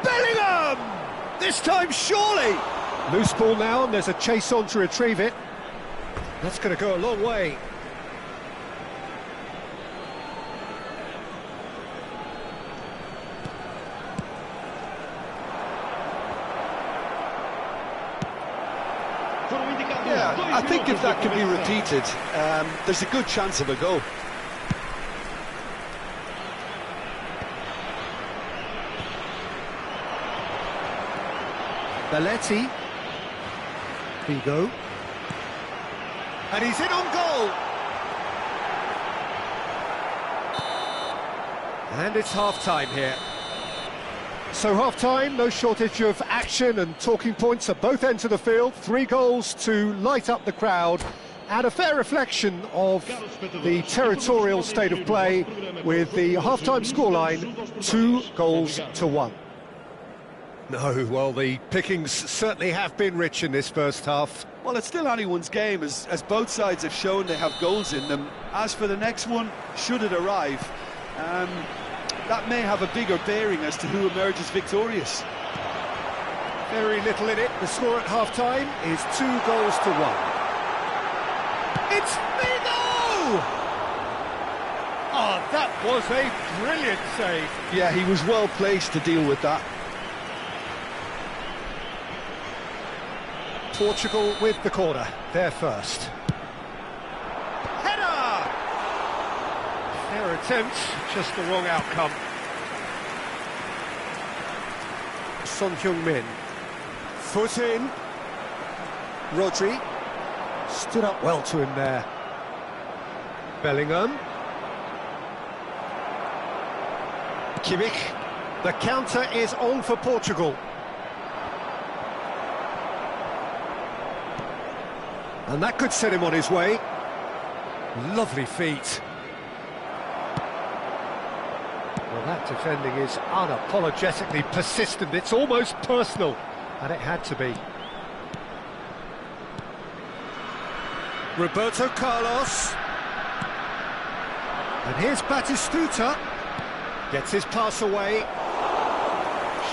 Bellingham! This time, surely! Loose ball now, and there's a chase on to retrieve it. That's gonna go a long way. Yeah, I think if that can be repeated, there's a good chance of a goal. Belletti. Figo. And he's in on goal. And it's half-time here. So half-time, no shortage of action and talking points at both ends of the field. 3 goals to light up the crowd, and a fair reflection of the territorial state of play with the half-time scoreline 2-1. No, well, the pickings certainly have been rich in this first half. Well, it's still anyone's game, as both sides have shown they have goals in them. As for the next one, should it arrive, that may have a bigger bearing as to who emerges victorious. Very little in it. The score at half-time is 2-1. It's Figo! Oh, that was a brilliant save. Yeah, he was well placed to deal with that. Portugal with the corner. They're first. Header! Fair attempt, just the wrong outcome. Son Heung-min. Foot in. Rodri. Stood up well to him there. Bellingham. Kimmich. The counter is on for Portugal. And that could set him on his way. Lovely feet. Well, that defending is unapologetically persistent. It's almost personal, and it had to be. Roberto Carlos. And here's Batistuta. Gets his pass away.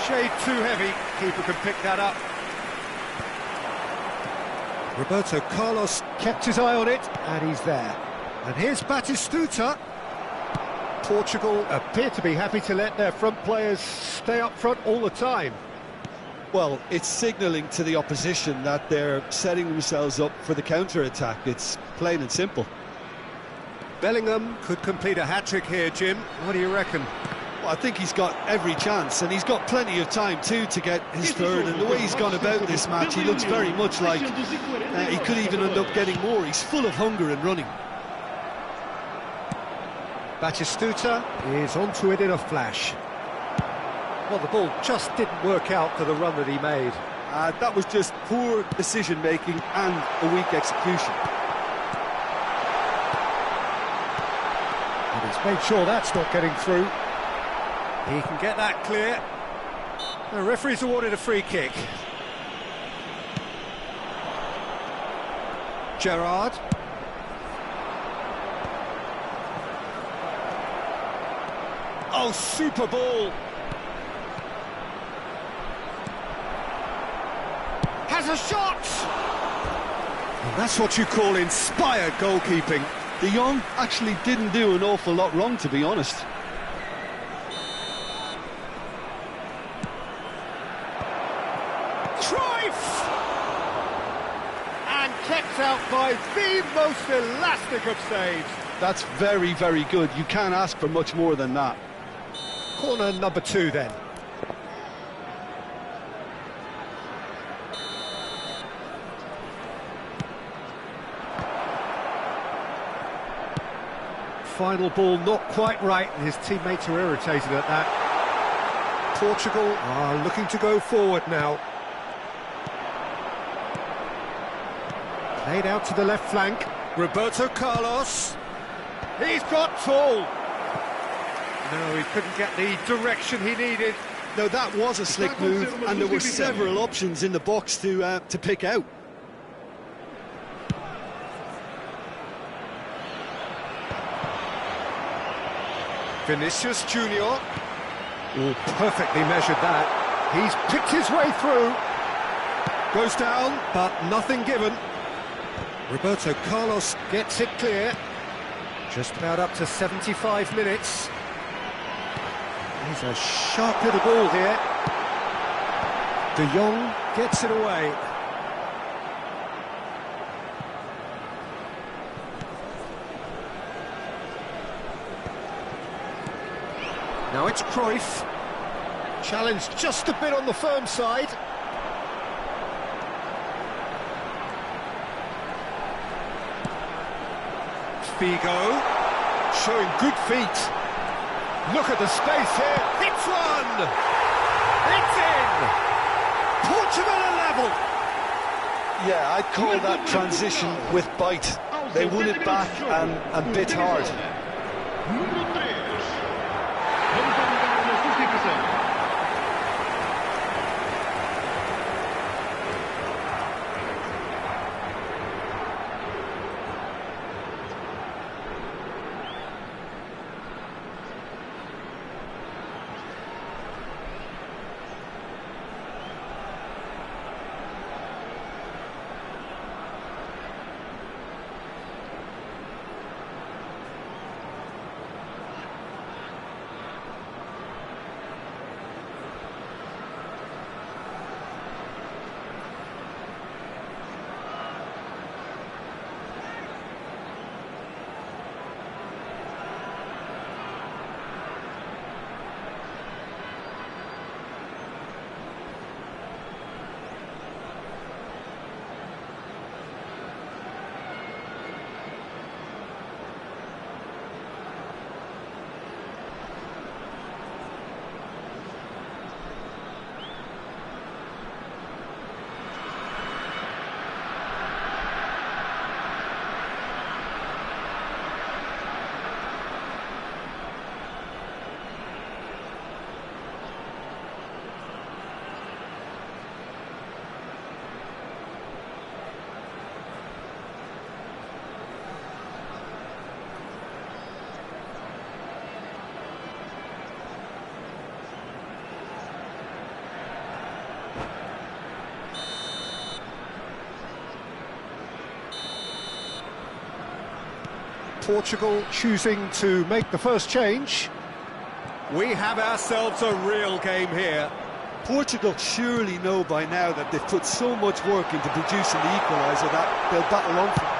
Shade too heavy. Keeper can pick that up. Roberto Carlos kept his eye on it, and he's there. And here's Batistuta. Portugal appear to be happy to let their front players stay up front all the time. Well, it's signalling to the opposition that they're setting themselves up for the counter-attack. It's plain and simple. Bellingham could complete a hat-trick here, Jim. What do you reckon? Well, I think he's got every chance, and he's got plenty of time too to get his third. And the way he's gone about this match, he looks very much like he could even end up getting more. He's full of hunger and running. Batistuta is onto it in a flash. Well, the ball just didn't work out for the run that he made. That was just poor decision-making and a weak execution. And he's made sure that's not getting through. He can get that clear. The referee's awarded a free kick. Gerrard. Oh, super ball. Has a shot! And that's what you call inspired goalkeeping. De Jong actually didn't do an awful lot wrong, to be honest. Cruyff! And kept out by the most elastic of saves. That's very, very good. You can't ask for much more than that. Corner number 2 then. Final ball not quite right, and his teammates are irritated at that. Portugal are looking to go forward now. Played out to the left flank. Roberto Carlos. He's got tall. No, he couldn't get the direction he needed. No, that was a slick move, and there were several options in the box to pick out. Vinicius Junior. Oh, perfectly measured that. He's picked his way through. Goes down, but nothing given. Roberto Carlos gets it clear. Just about up to 75 minutes. He's a sharp little ball here. De Jong gets it away. Now it's Cruyff. Challenged just a bit on the firm side. Figo, showing good feet. Look at the space here. Hits one. It's in. Portugal are level. Yeah, I'd call that transition with bite. They won it back and bit hard. Número 3. Vamos aguardar uma substituição. Portugal choosing to make the first change. We have ourselves a real game here. Portugal surely know by now that they've put so much work into producing the equaliser that they'll battle on for it.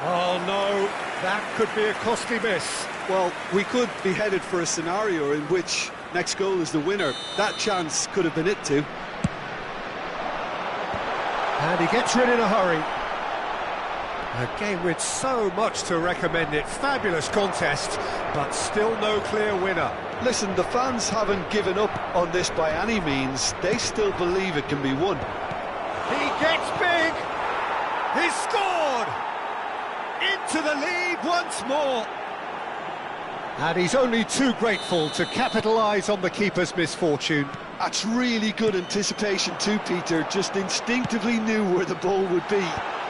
Oh no, that could be a costly miss. Well, we could be headed for a scenario in which next goal is the winner. That chance could have been it too. And he gets rid in a hurry. A game with so much to recommend it. Fabulous contest, but still no clear winner. Listen, the fans haven't given up on this by any means. They still believe it can be won. He gets big. He's scored. Into the lead once more. And he's only too grateful to capitalise on the keeper's misfortune. That's really good anticipation too, Peter. Just instinctively knew where the ball would be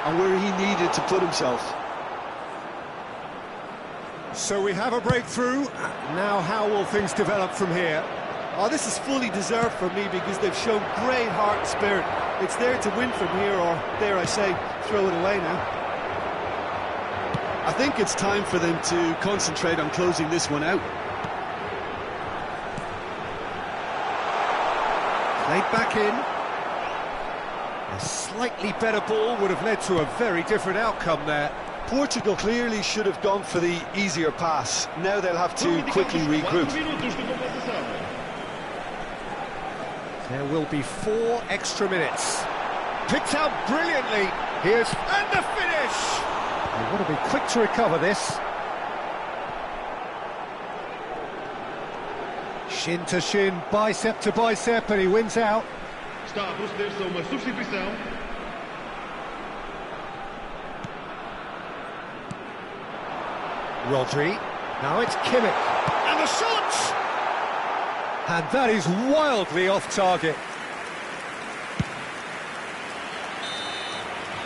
and where he needed to put himself. So we have a breakthrough. Now how will things develop from here? Oh, this is fully deserved for me because they've shown great heart and spirit. It's there to win from here, or dare I say, throw it away now. I think it's time for them to concentrate on closing this one out. Played back in. A slightly better ball would have led to a very different outcome there. Portugal clearly should have gone for the easier pass. Now they'll have to quickly regroup. There will be 4 extra minutes. Picked out brilliantly. Here's and the finish. They want to be quick to recover this. Shin to shin, bicep to bicep, and he wins out. Está a proceder-se a uma substituição. Rodri. Now it's Kimmich. And the shot! And that is wildly off target.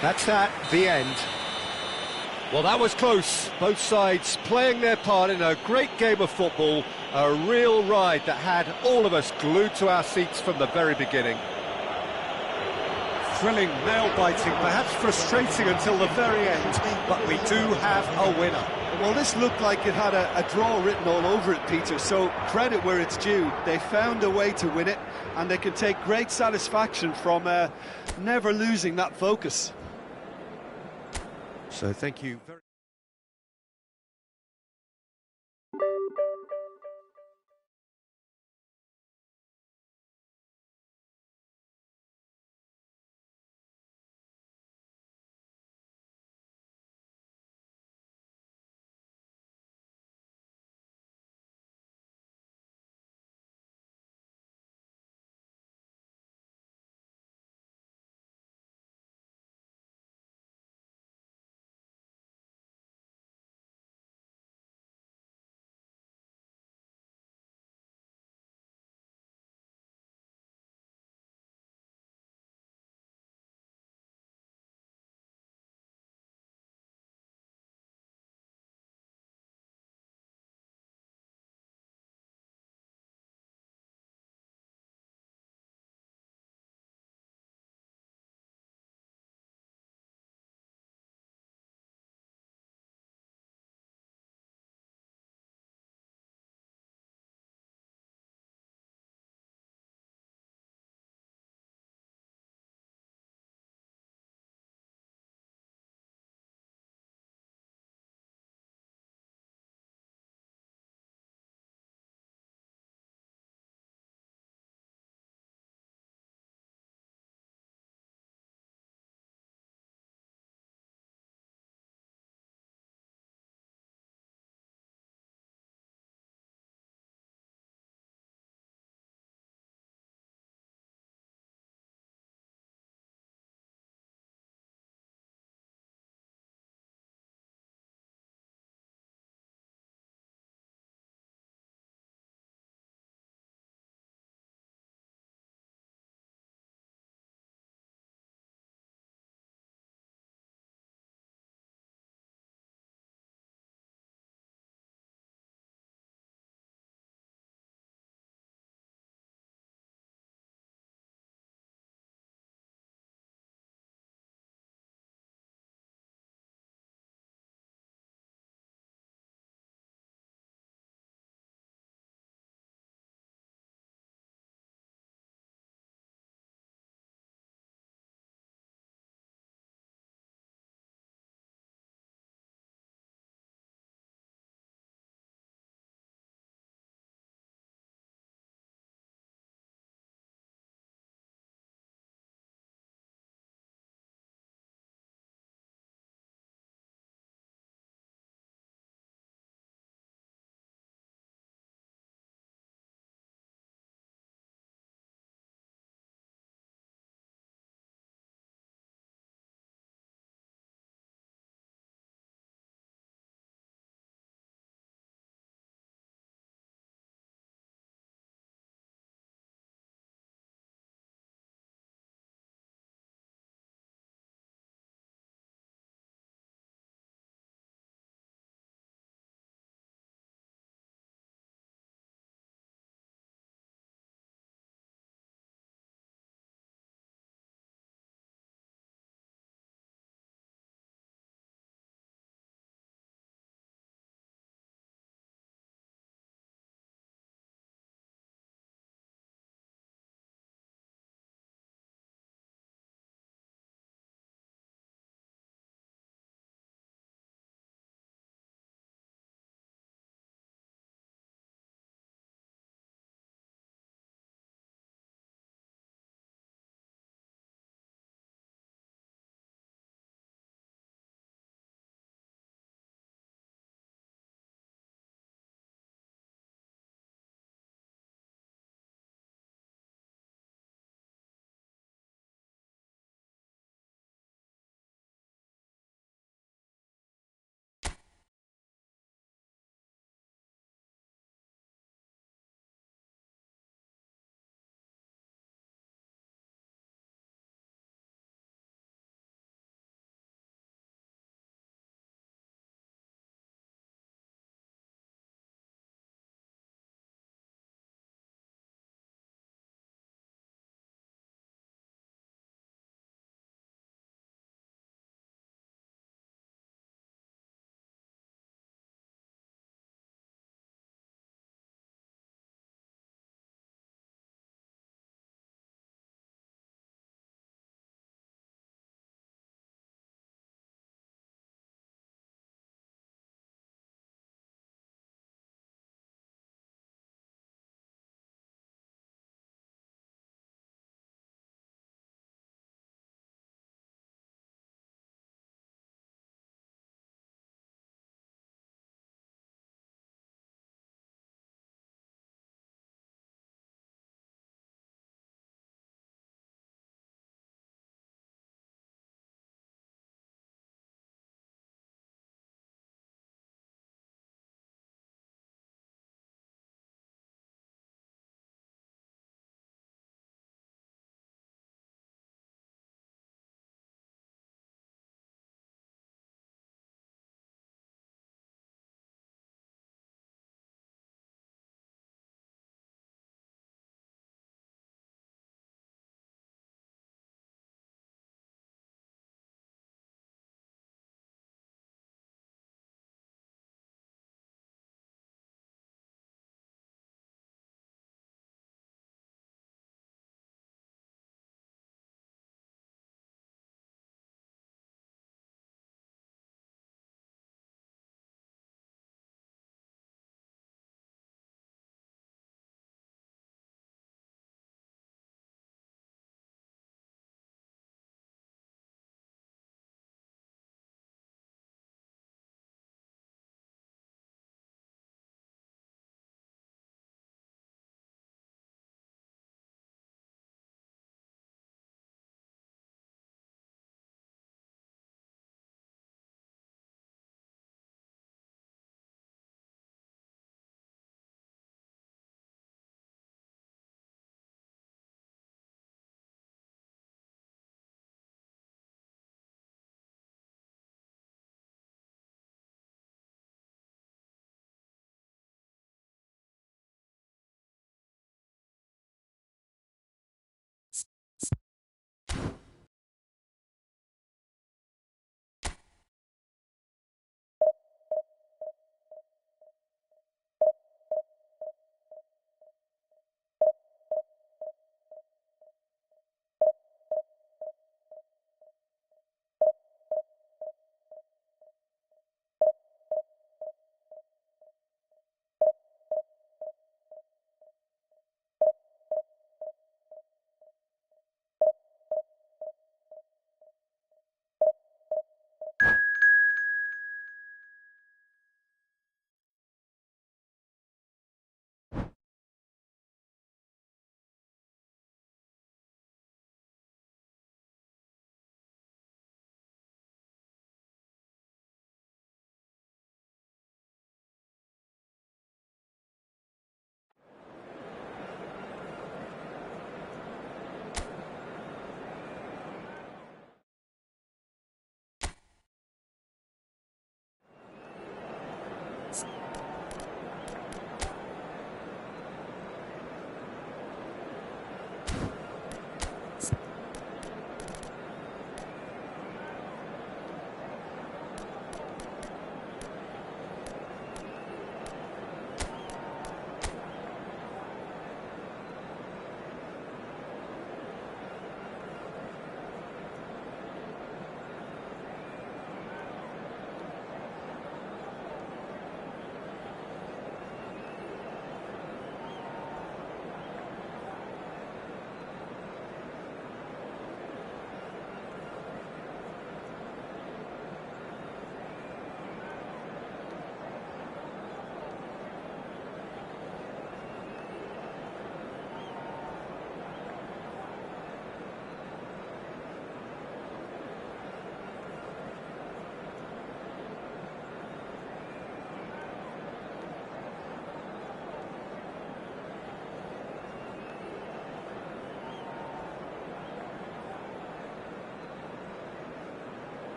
That's the end. Well, that was close. Both sides playing their part in a great game of football. A real ride that had all of us glued to our seats from the very beginning. Thrilling, nail-biting, perhaps frustrating until the very end, but we do have a winner. Well, this looked like it had a draw written all over it, Peter, so credit where it's due. They found a way to win it, and they can take great satisfaction from never losing that focus. So thank you very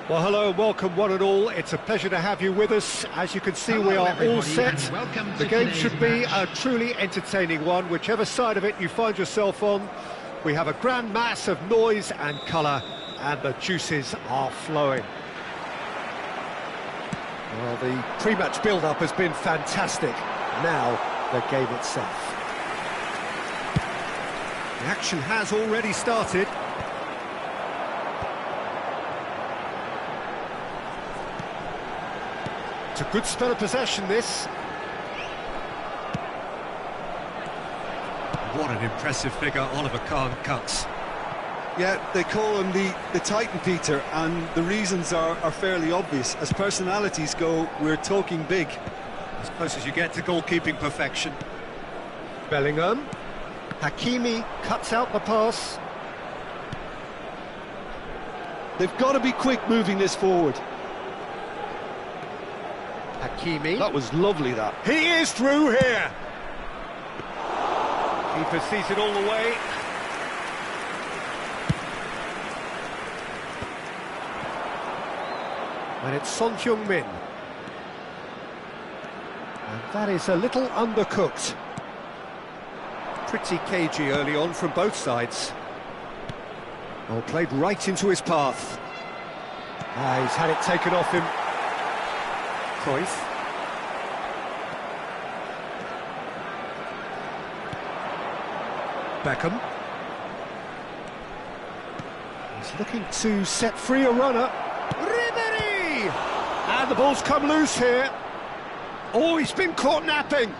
Well, hello and welcome one and all. It's a pleasure to have you with us. As you can see, we are all set. The game should be a truly entertaining one, whichever side of it you find yourself on. We have a grand mass of noise and colour, and the juices are flowing. Well, the pre-match build-up has been fantastic. Now, the game itself. The action has already started. It's a good spell of possession, this. What an impressive figure Oliver Kahn cuts. Yeah, they call him the Titan, Peter, and the reasons are fairly obvious. As personalities go, we're talking big. As close as you get to goalkeeping perfection. Bellingham. Hakimi cuts out the pass. They've got to be quick moving this forward. Hakimi. That was lovely, that. He is through here. Keeper sees it all the way. And it's Son Heung-min. And that is a little undercooked. Pretty cagey early on from both sides. Oh, played right into his path. He's had it taken off him. Cruyff. Beckham. He's looking to set free a runner. Ribery! And the ball's come loose here. Oh, he's been caught napping.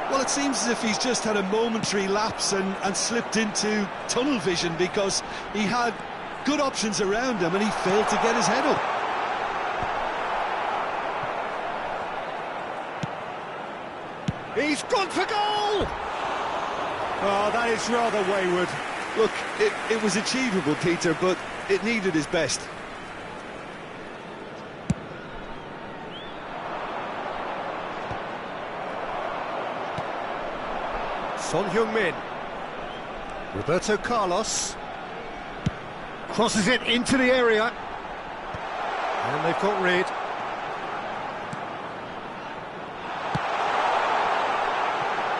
Well, it seems as if he's just had a momentary lapse and slipped into tunnel vision, because he had good options around him and he failed to get his head up. He's gone for goal! Oh, that is rather wayward. Look, it was achievable, Peter, but it needed his best. Son Heung-min. Roberto Carlos. Crosses it into the area. And they've got rid.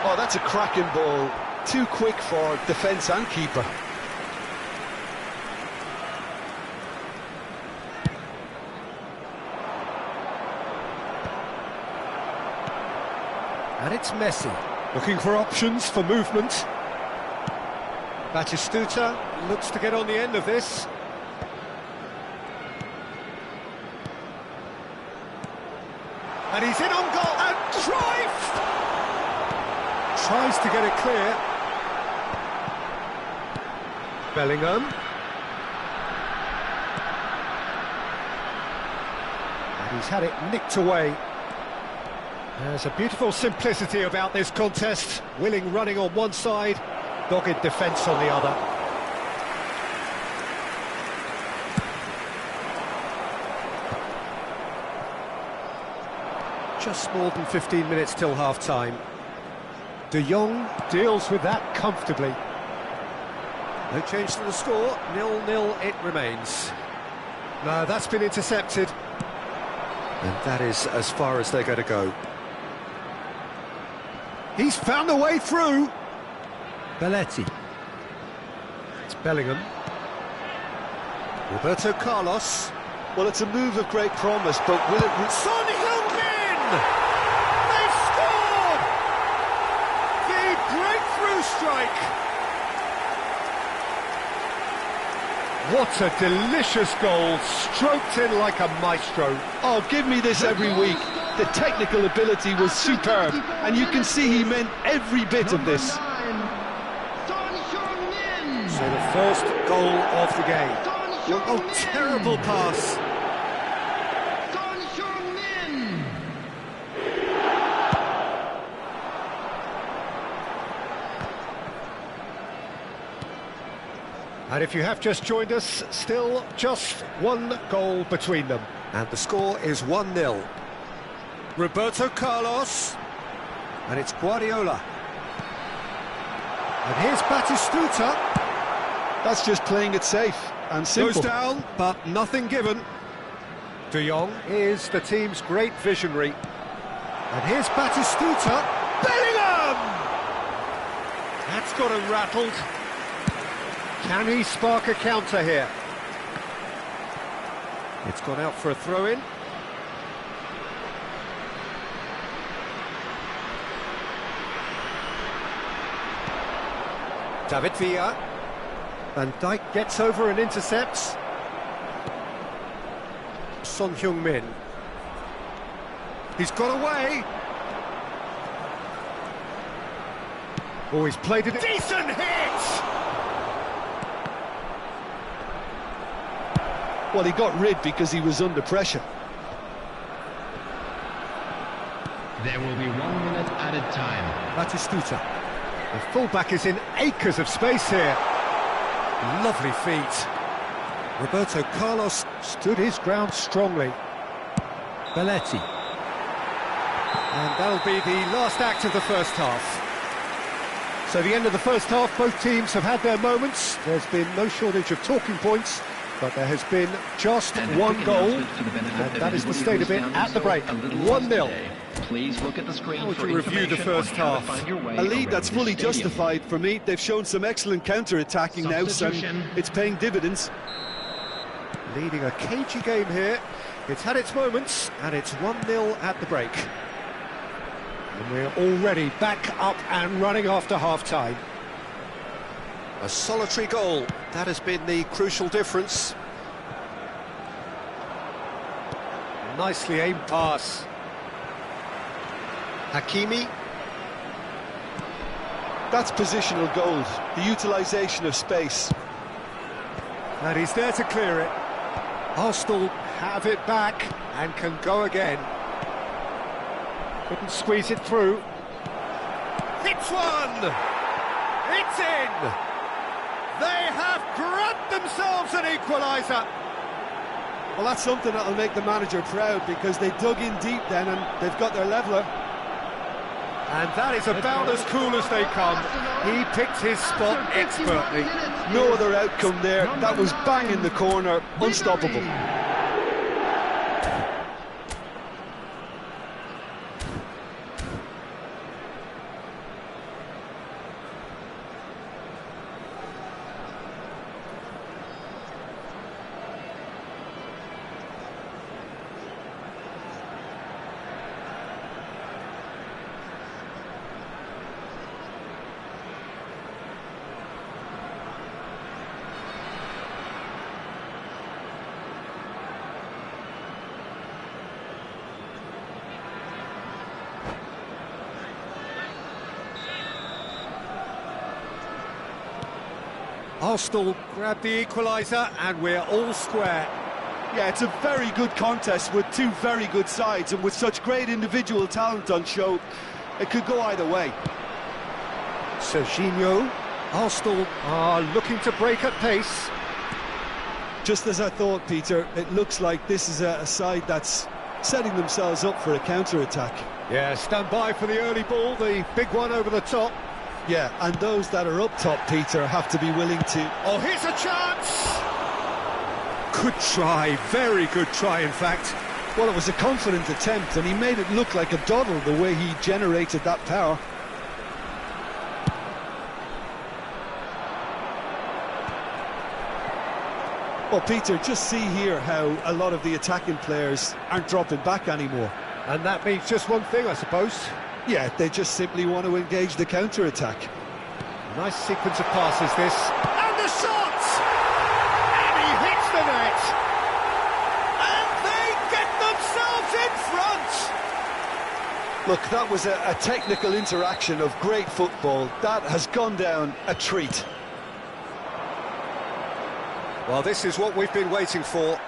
Oh, that's a cracking ball. Too quick for defence and keeper. And it's Messi. Looking for options for movement. Batistuta looks to get on the end of this. And he's in on goal, and Cruyff tries to get it clear. Bellingham. And he's had it nicked away. There's a beautiful simplicity about this contest. Willing running on one side, dogged defence on the other. Just more than 15 minutes till half-time. De Jong deals with that comfortably. No change to the score, 0-0 it remains. No, that's been intercepted. And that is as far as they're going to go. He's found a way through. Belletti. It's Bellingham. Roberto Carlos. Well, it's a move of great promise, but will it... Son Heung-min! They've scored! The breakthrough strike! What a delicious goal, stroked in like a maestro. Oh, give me this every week. The technical ability was superb, and you can see he meant every bit of this. So the first goal of the game. Oh, terrible pass. And if you have just joined us, still just one goal between them. And the score is 1-0. Roberto Carlos. And it's Guardiola. And here's Batistuta. That's just playing it safe and simple. Goes down, but nothing given. De Jong is the team's great visionary. And here's Batistuta. Bellingham! That's got him rattled. Can he spark a counter here? It's gone out for a throw-in. David Villa. Van Dijk gets over and intercepts. Son Heung-min. He's got away. Oh, he's played it. Decent hit! Well, he got rid because he was under pressure. There will be 1 minute added time. Batistuta. The fullback is in acres of space here. Lovely feet. Roberto Carlos stood his ground strongly. Belletti. And that'll be the last act of the first half. So the end of the first half, both teams have had their moments. There's been no shortage of talking points, but there has been just one goal, and that is the state of it at the break. 1-0. Please look at the screen. How would you review the first half? A lead that's fully justified for me. They've shown some excellent counter-attacking now, so it's paying dividends. Leading a cagey game here. It's had its moments, and it's 1-0 at the break. And we're already back up and running after half-time. A solitary goal. That has been the crucial difference. Nicely aimed pass. Hakimi. That's positional gold, the utilisation of space. And he's there to clear it. Arsenal have it back and can go again. Couldn't squeeze it through. It's one! It's in! They have grabbed themselves an equaliser! Well, that's something that'll make the manager proud, because they dug in deep then and they've got their leveller. And that is about as cool as they come. He picked his spot expertly. No other outcome there. That was bang in the corner, unstoppable. Arsenal grab the equaliser and we're all square. Yeah, it's a very good contest with two very good sides, and with such great individual talent on show, it could go either way. Serginho. Arsenal are looking to break at pace. Just as I thought, Peter, it looks like this is a side that's setting themselves up for a counter-attack. Yeah, stand by for the early ball, the big one over the top. Yeah, and those that are up top, Peter, have to be willing to... Oh, here's a chance! Good try, very good try, in fact. Well, it was a confident attempt, and he made it look like a doddle the way he generated that power. Well, Peter, just see here how a lot of the attacking players aren't dropping back anymore. And that means just one thing, I suppose. Yeah, they just simply want to engage the counter-attack. Nice sequence of passes, this. And the shot! And he hits the net! And they get themselves in front! Look, that was a technical interaction of great football. That has gone down a treat. Well, this is what we've been waiting for.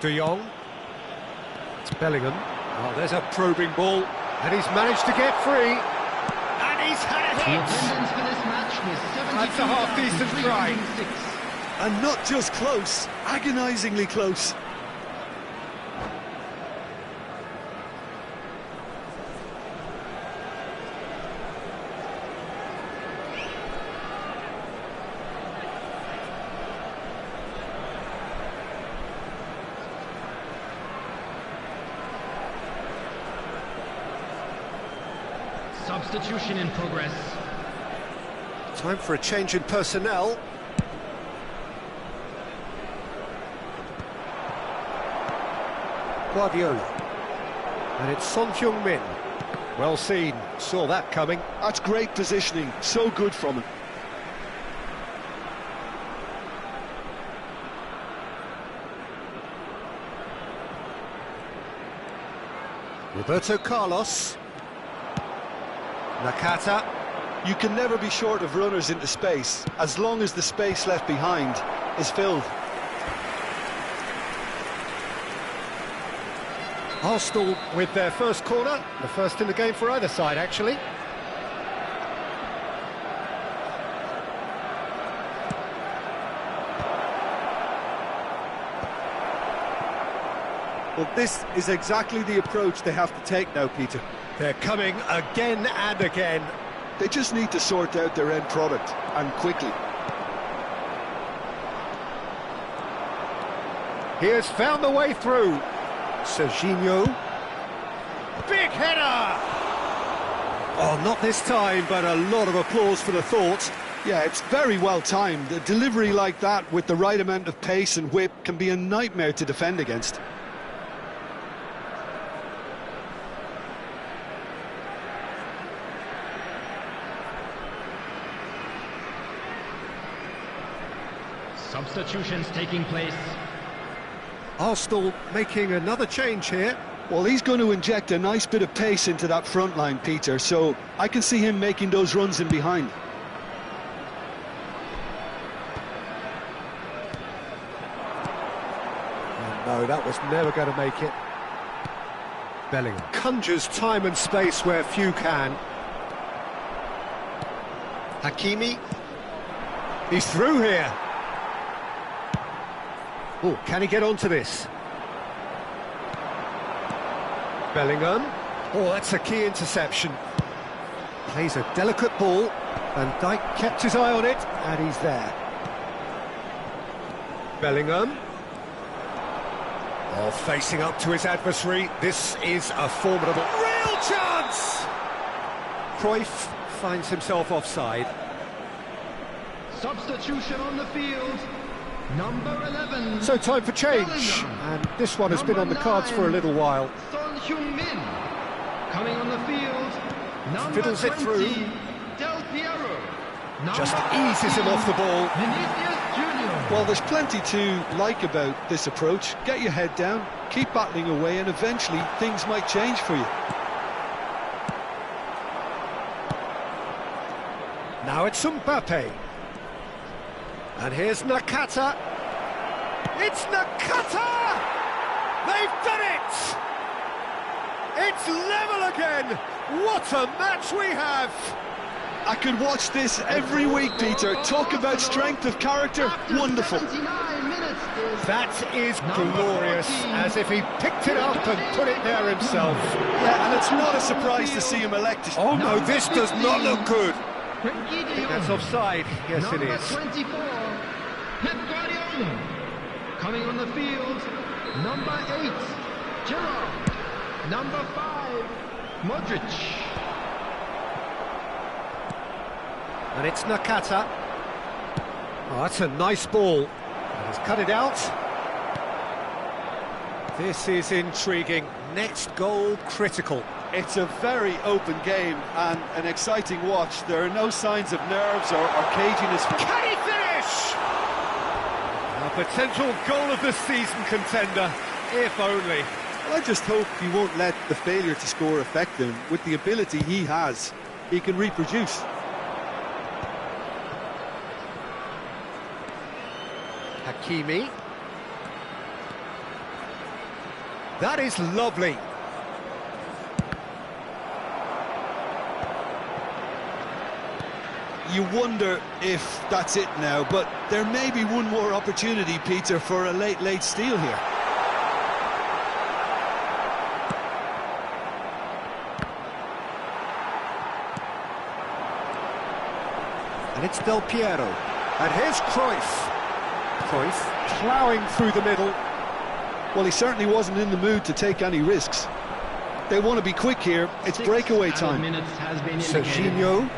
De Jong. It's Bellingham. Oh, there's a probing ball, and he's managed to get free, and he's had a hit! That's a half-decent try. And not just close, agonisingly close. Substitution in progress. Time for a change in personnel. Guardiola. And it's Son Heung-min. Well seen, saw that coming. That's great positioning, so good from him. Roberto Carlos. Nakata. You can never be short of runners into space, as long as the space left behind is filled. Arsenal with their first corner, the first in the game for either side, actually. Well, this is exactly the approach they have to take now, Peter. They're coming again and again. They just need to sort out their end product, and quickly. He has found the way through. Serginho. Big header! Oh, not this time, but a lot of applause for the thought. Yeah, it's very well timed. A delivery like that with the right amount of pace and whip can be a nightmare to defend against. Substitutions taking place. Arsenal making another change here. Well, he's going to inject a nice bit of pace into that front line, Peter, so I can see him making those runs in behind. Oh, no, that was never going to make it. Bellingham conjures time and space where few can. Hakimi. He's through here. Oh, can he get onto this? Bellingham. Oh, that's a key interception. Plays a delicate ball. Van Dijk kept his eye on it, and he's there. Bellingham. Oh, facing up to his adversary. This is a formidable... Real chance! Cruyff finds himself offside. Substitution on the field. Number 11. So time for change. Bellingham. And this one has been on the cards for a little while. Son Heung-min. Coming on the field. Number Fiddles it 20, through. Del Piero. Just eases him off the ball. Vinicius Junior. Well, there's plenty to like about this approach. Get your head down, keep battling away, and eventually things might change for you. Now it's Mbappe. And here's Nakata. It's Nakata! They've done it! It's level again! What a match we have! I could watch this every week, Peter. Talk about strength of character. Wonderful. That is glorious, as if he picked it up and put it there himself. Yeah, and it's not a surprise to see him elected. Oh no, this does not look good. That's offside. Yes, it is. Number 24, Pep Guardiola. Coming on the field, number 8, Gerrard. Number 5, Modric. And it's Nakata. Oh, that's a nice ball. He's cut it out. This is intriguing. Next goal critical. It's a very open game and an exciting watch. There are no signs of nerves or caginess. Can he finish? A potential goal of the season contender, if only. Well, I just hope he won't let the failure to score affect him. With the ability he has, he can reproduce. Hakimi. That is lovely. You wonder if that's it now, but there may be one more opportunity, Peter, for a late steal here. And it's Del Piero. And here's Cruyff. Cruyff ploughing through the middle. Well, he certainly wasn't in the mood to take any risks. They want to be quick here. It's breakaway time. Minutes has been indicated. Serginho.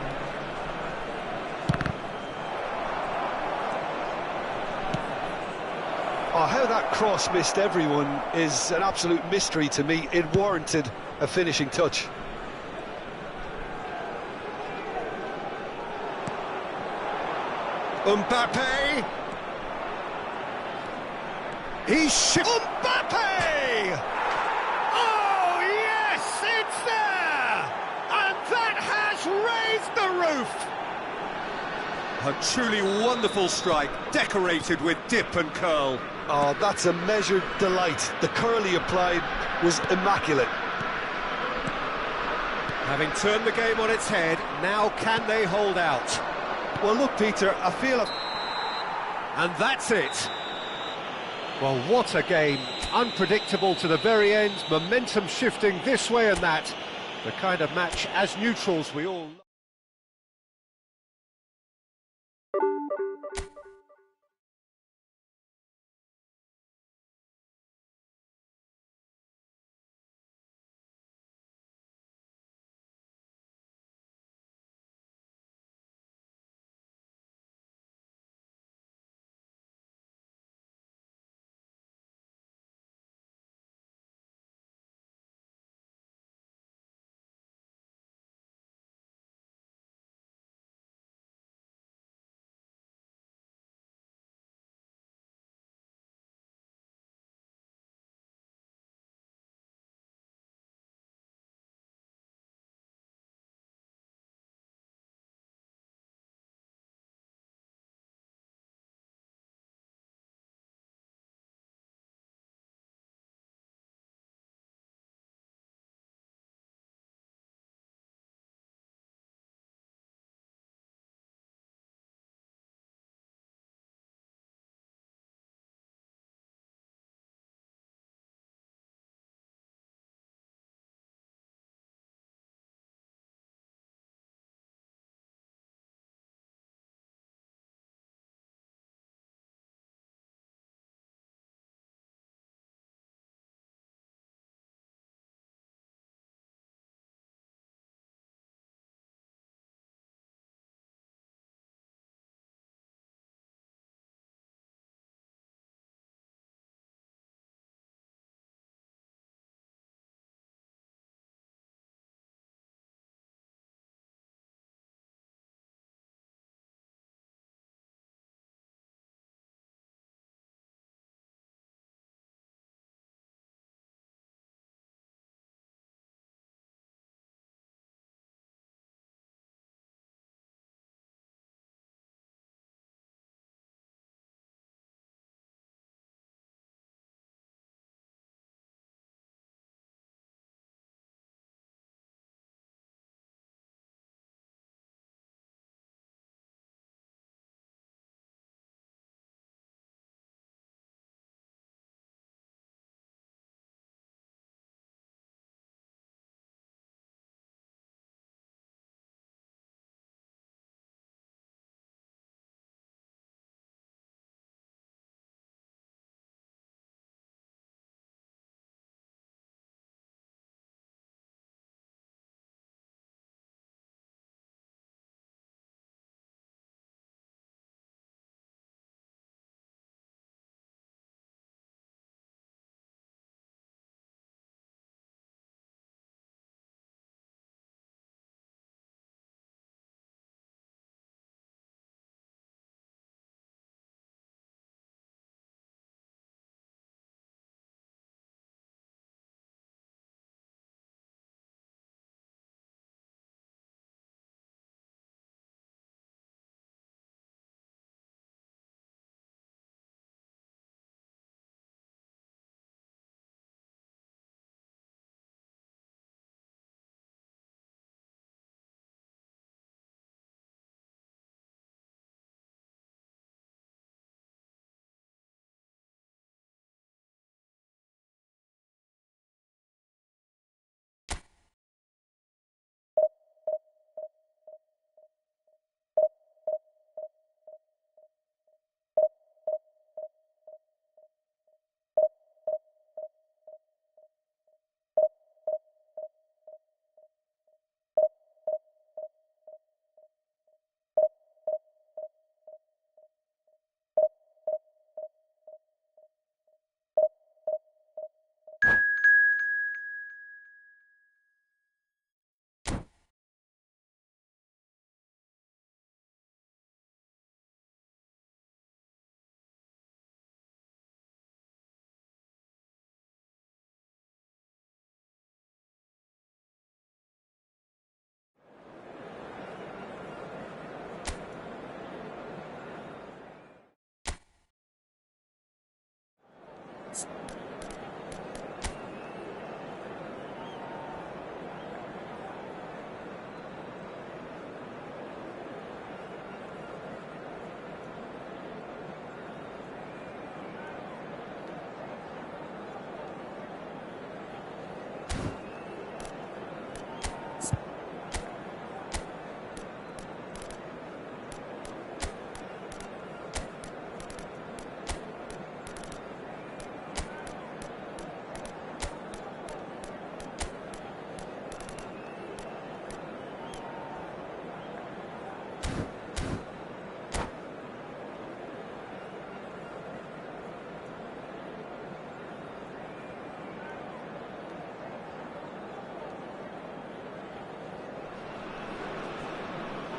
Oh, how that cross missed everyone is an absolute mystery to me. It warranted a finishing touch. Mbappe. Mbappe! Oh, yes, it's there! And that has raised the roof! A truly wonderful strike, decorated with dip and curl. Oh, that's a measured delight. The curl he applied was immaculate. Having turned the game on its head, now can they hold out? Well, look, Peter, I feel... And that's it. Well, what a game. Unpredictable to the very end, momentum shifting this way and that. The kind of match, as neutrals, we all...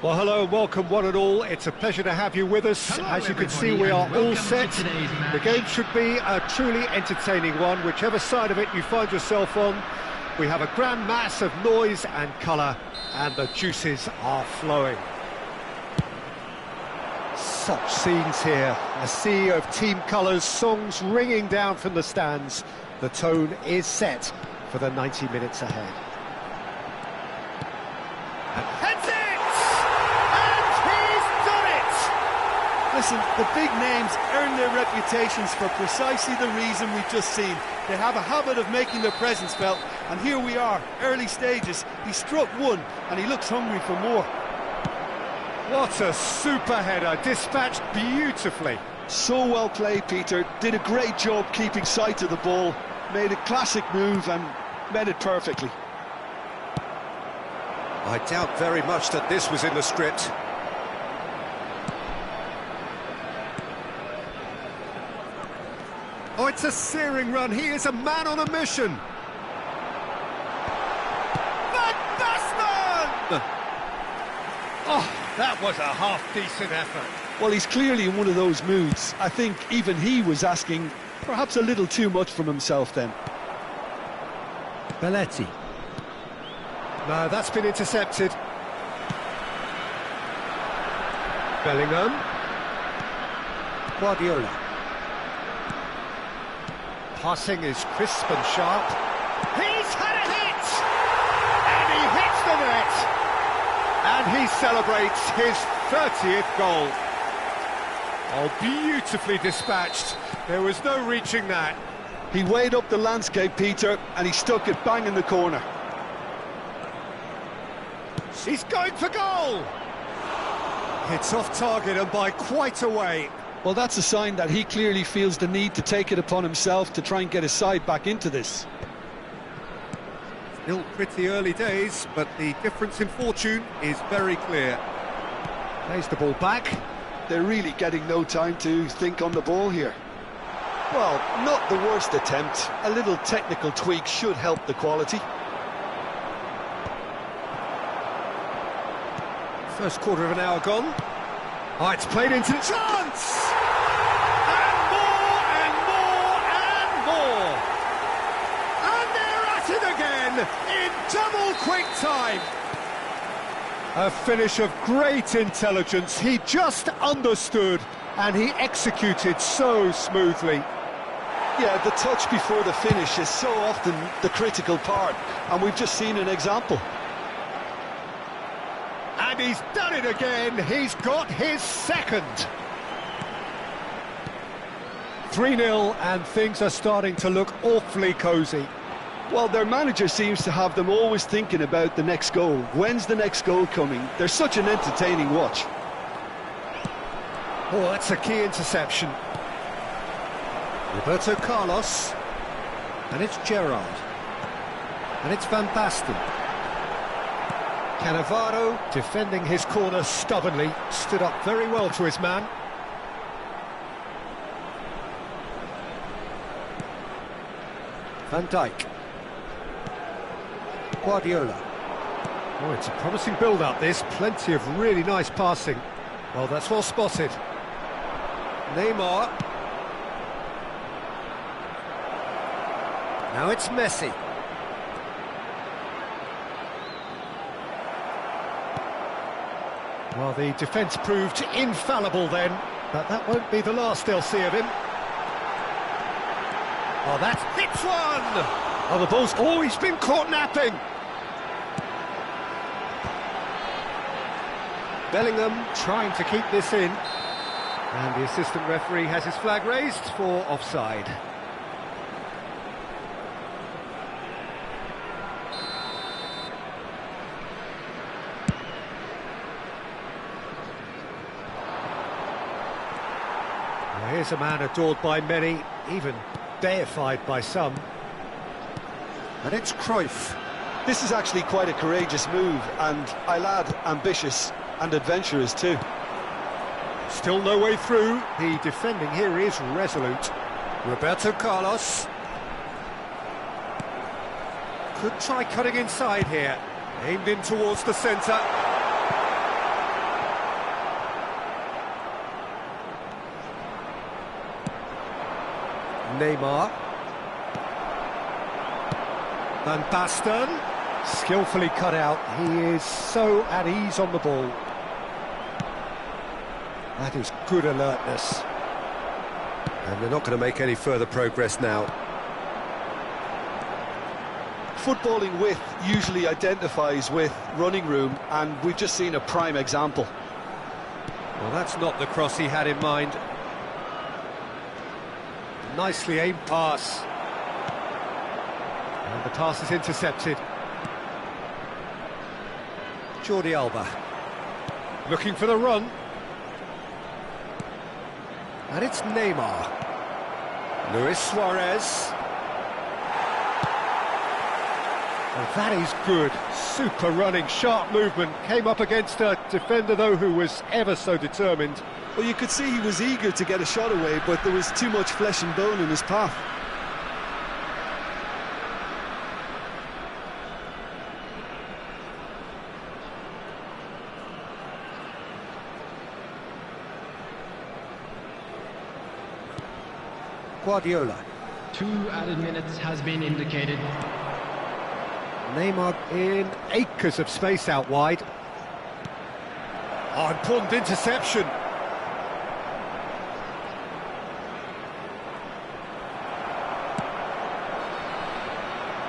Well, hello and welcome one and all. It's a pleasure to have you with us. Hello, As you can see, everybody, we are and all welcome set. to today's match. The game should be a truly entertaining one, whichever side of it you find yourself on. We have a grand mass of noise and colour, and the juices are flowing. Such scenes here, a sea of team colours, songs ringing down from the stands. The tone is set for the 90 minutes ahead. Heads it! And he's done it! Listen, the big names earn their reputations for precisely the reason we've just seen. They have a habit of making their presence felt, and here we are, early stages. He struck one, and he looks hungry for more. What a super header, dispatched beautifully. So well played, Peter. Did a great job keeping sight of the ball. Made a classic move and met it perfectly. I doubt very much that this was in the script. Oh, it's a searing run. He is a man on a mission. Van Basten! Oh, that was a half-decent effort. Well, he's clearly in one of those moods. I think even he was asking perhaps a little too much from himself then. Belletti. No, that's been intercepted. Bellingham. Guardiola. Passing is crisp and sharp. He's had a hit! And he hits the net! And he celebrates his 30th goal. Oh, beautifully dispatched. There was no reaching that. He weighed up the landscape, Peter, and he stuck it bang in the corner. He's going for goal! It's off target and by quite a way. Well, that's a sign that he clearly feels the need to take it upon himself to try and get his side back into this. Still pretty early days, but the difference in fortune is very clear. Plays the ball back. They're really getting no time to think on the ball here. Well, not the worst attempt. A little technical tweak should help the quality. First quarter of an hour gone. Oh, it's played into the chance! And more, and more, and more! And they're at it again, in double quick time! A finish of great intelligence. He just understood, and he executed so smoothly. Yeah, the touch before the finish is so often the critical part, and we've just seen an example. And he's done it again. He's got his second. 3-0, and things are starting to look awfully cosy. Well, their manager seems to have them always thinking about the next goal. When's the next goal coming? They're such an entertaining watch. Oh, that's a key interception. Roberto Carlos. And it's Gerrard. And it's Van Basten. Cannavaro, defending his corner stubbornly, stood up very well to his man. Van Dijk. Guardiola. Oh, it's a promising build-up, this. Plenty of really nice passing. Well, that's well spotted. Neymar. Now it's Messi. Well, the defence proved infallible then, but that won't be the last they'll see of him. Oh, that hits one! Oh, the ball's always been caught napping. Bellingham trying to keep this in. And the assistant referee has his flag raised for offside. Well, here's a man adored by many, even deified by some. And it's Cruyff. This is actually quite a courageous move, and I'll add ambitious and adventurous too. Still no way through. The defending here is resolute. Roberto Carlos. Could try cutting inside here. Aimed in towards the centre. Neymar. Van Basten, skillfully cut out. He is so at ease on the ball. That is good alertness. And they're not going to make any further progress now. Footballing width usually identifies with running room, and we've just seen a prime example. Well, that's not the cross he had in mind. Nicely aimed pass. And the pass is intercepted. Jordi Alba. Looking for the run. And it's Neymar. Luis Suarez. Oh, that is good. Super running, sharp movement. Came up against a defender, though, who was ever so determined. Well, you could see he was eager to get a shot away, but there was too much flesh and bone in his path. Guardiola. 2 added minutes has been indicated. Neymar in acres of space out wide. Oh, important interception.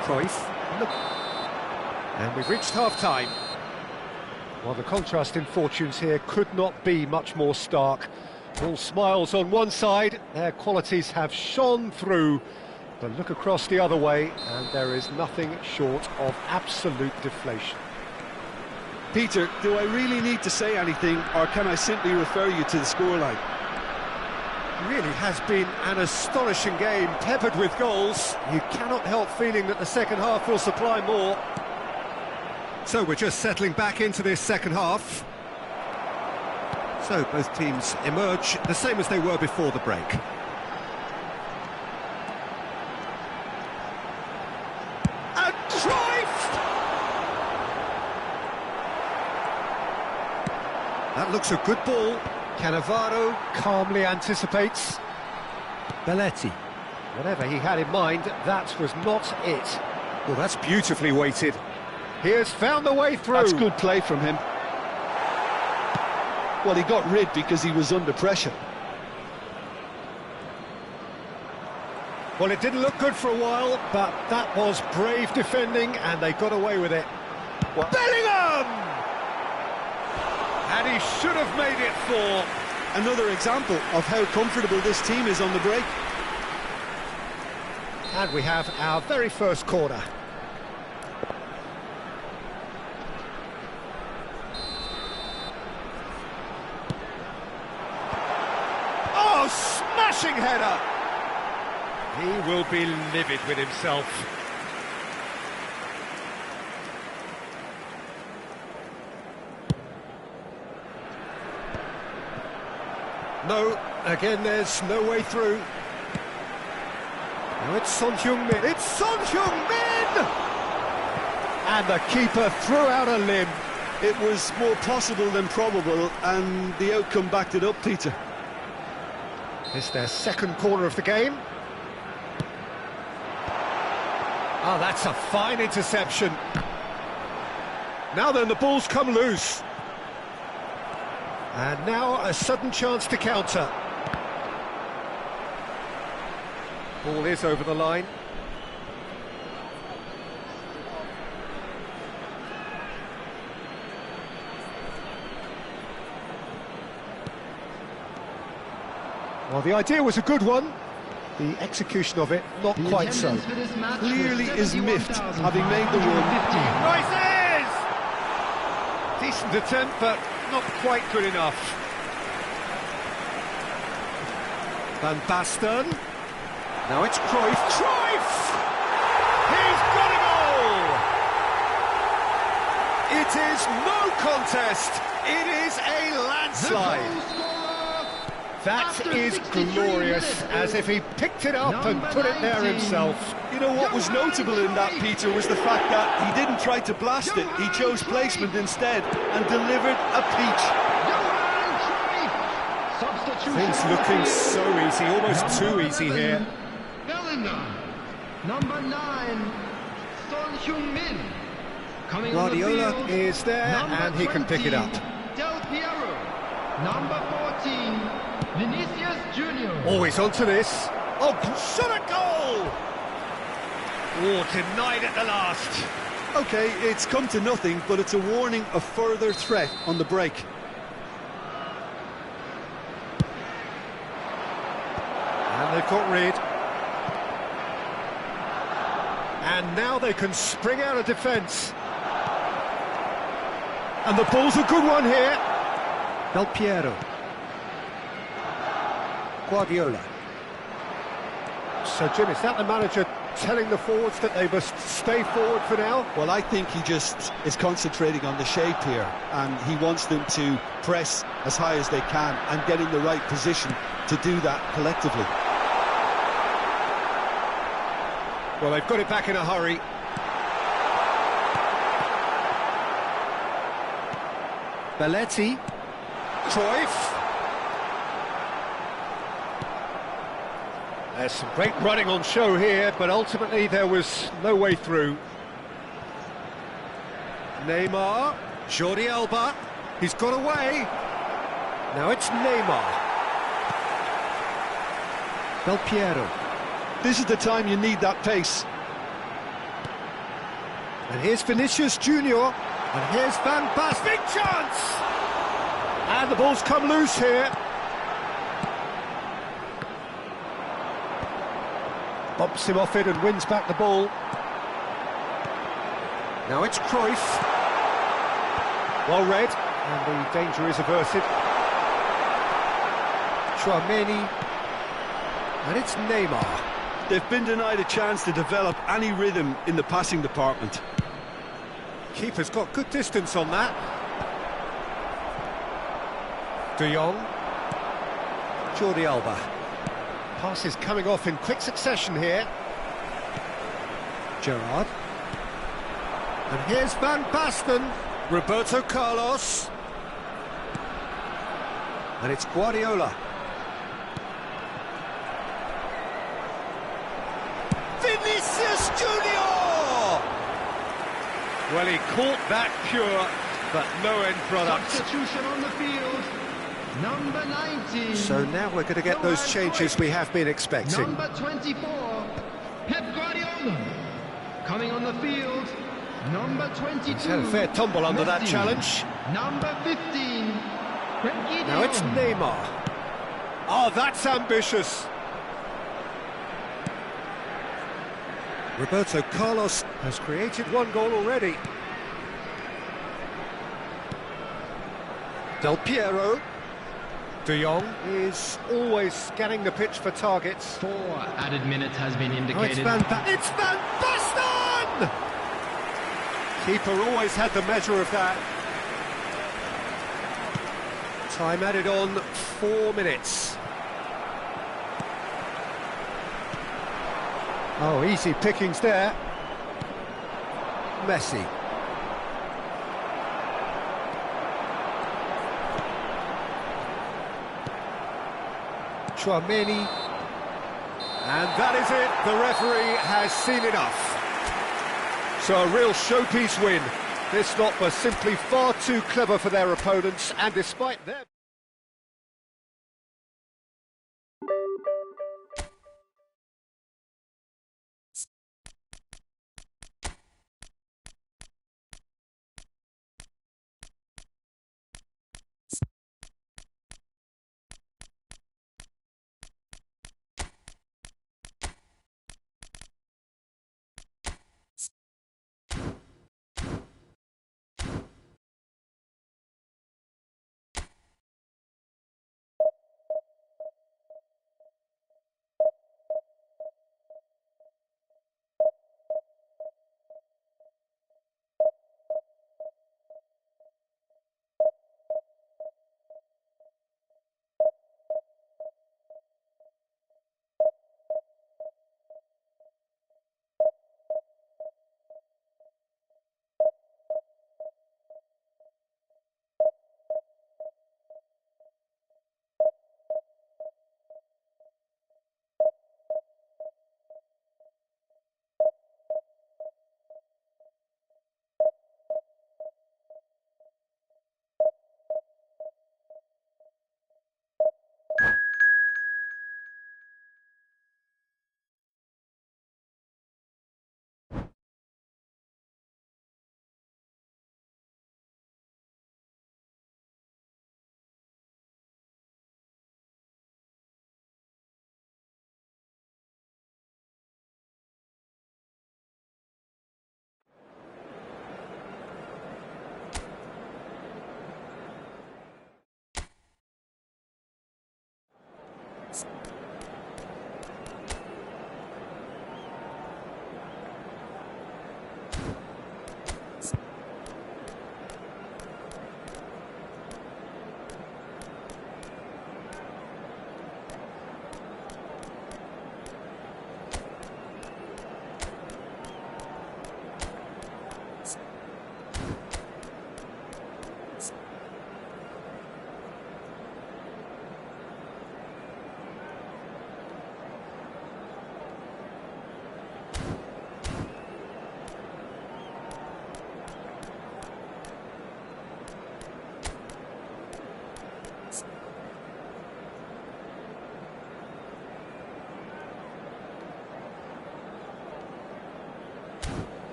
Cruyff. Look. And we've reached half-time. Well, the contrast in fortunes here could not be much more stark. All smiles on one side, their qualities have shone through. But look across the other way, and there is nothing short of absolute deflation. Peter, do I really need to say anything, or can I simply refer you to the scoreline? It really has been an astonishing game, peppered with goals. You cannot help feeling that the second half will supply more. So we're just settling back into this second half. So both teams emerge the same as they were before the break. And Cruyff! That looks a good ball. Cannavaro calmly anticipates. Belletti. Whatever he had in mind, that was not it. Well, that's beautifully weighted. He has found the way through. That's good play from him. Well, he got rid because he was under pressure. Well, it didn't look good for a while, but that was brave defending, and they got away with it. Well, Bellingham! And he should have made it 4. Another example of how comfortable this team is on the break. And we have our very first corner. Oh, smashing header! He will be livid with himself. No, again there's no way through. Now it's Son Heung-min. It's Son Heung-min! And the keeper threw out a limb. It was more possible than probable, and the outcome backed it up, Peter. It's their second corner of the game. Oh, that's a fine interception. Now then, the ball's come loose. And now a sudden chance to counter. Ball is over the line. Well, the idea was a good one. The execution of it, not quite so. Clearly is miffed, having made the run. Rises! Decent attempt, but not quite good enough. Van Basten. Now it's Cruyff. Cruyff! He's got a goal! It is no contest. It is a landslide. That is glorious, as if he picked it up and put it there himself. You know what was notable in that, Peter, was the fact that he didn't try to blast it. He chose placement instead and delivered a peach. Things looking so easy, almost too easy here. Number 9, Son Heung-min. Coming on the Guardiola field, is there number and he can pick it 20, up. Del Piero. Number 14, Vinicius Junior. Always onto this. Oh, shot a goal! Oh, denied at the last. Okay, it's come to nothing, but it's a warning of further threat on the break. And they've got rid. And now they can spring out of defence. And the ball's a good one here. Del Piero. Guardiola. So, Jim, is that the manager telling the forwards that they must stay forward for now? Well, I think he just is concentrating on the shape here, and he wants them to press as high as they can and get in the right position to do that collectively. Well, they've got it back in a hurry. Belletti. Cruyff. There's some great running on show here, but ultimately there was no way through. Neymar. Jordi Alba. He's got away. Now it's Neymar. Del Piero. This is the time you need that pace. And here's Vinicius Junior. And here's Van Basten. Big chance! And the ball's come loose here. Bumps him off it and wins back the ball. Now it's Cruyff. Well read. And the danger is averted. Tchouaméni. And it's Neymar. They've been denied a chance to develop any rhythm in the passing department. Keeper's got good distance on that. De Jong. Jordi Alba. Passes coming off in quick succession here. Gerrard. And here's Van Basten. Roberto Carlos. And it's Guardiola. Vinicius Junior! Well, he caught that pure, but no end product. Substitution on the field. Number 19. So now we're going to get those changes we have been expecting. Number 24, Pep Guardiola. Coming on the field, number 22. He's had a fair tumble under that Messi. challenge. Number 15, Frenkie de Now it's Jong. Neymar. Oh, that's ambitious. Roberto Carlos has created one goal already. Del Piero. De Jong is always scanning the pitch for targets. 4 added minutes has been Oh, it's indicated. It's Van Basten! Keeper always had the measure of that. Time added on 4 minutes. Oh, easy pickings there. Messi. Tchouaméni. And that is it. The referee has seen enough. So a real showpiece win. This lot was simply far too clever for their opponents, and despite their...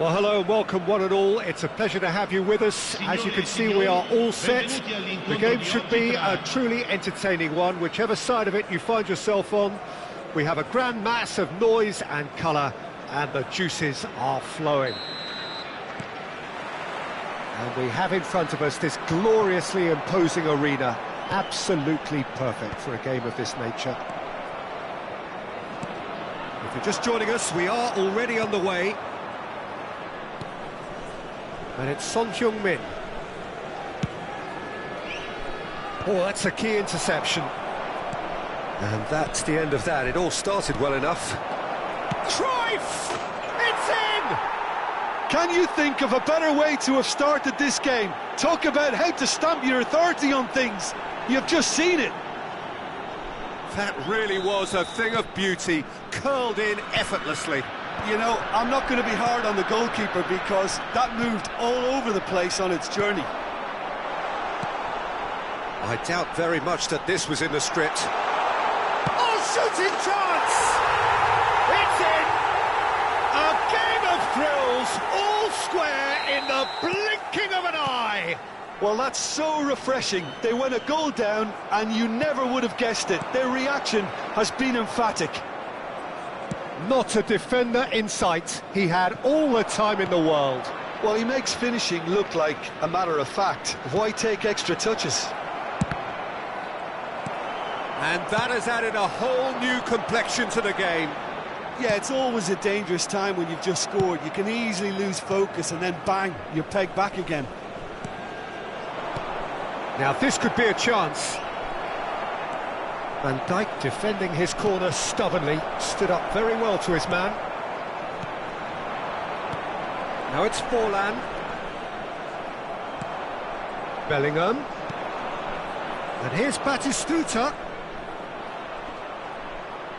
Well, hello and welcome one and all. It's a pleasure to have you with us. As you can see, we are all set. The game should be a truly entertaining one, whichever side of it you find yourself on. We have a grand mass of noise and colour, and the juices are flowing. And we have in front of us this gloriously imposing arena, absolutely perfect for a game of this nature. If you're just joining us, we are already underway. And it's Son Heung-min. Oh, that's a key interception. And that's the end of that. It all started well enough. Cruyff! It's in! Can you think of a better way to have started this game? Talk about how to stamp your authority on things. You've just seen it. That really was a thing of beauty, curled in effortlessly. You know, I'm not going to be hard on the goalkeeper because that moved all over the place on its journey. I doubt very much that this was in the script. Oh, shooting chance! It's in! A game of thrills, all square in the blinking of an eye! Well, that's so refreshing. They went a goal down and you never would have guessed it. Their reaction has been emphatic. Not a defender in sight. He had all the time in the world. Well, he makes finishing look like a matter of fact. Why take extra touches? And that has added a whole new complexion to the game. Yeah, it's always a dangerous time when you've just scored. You can easily lose focus and then bang, you're pegged back again. Now this could be a chance. Van Dijk defending his corner stubbornly, stood up very well to his man. Now it's Forlan. Bellingham. And here's Batistuta.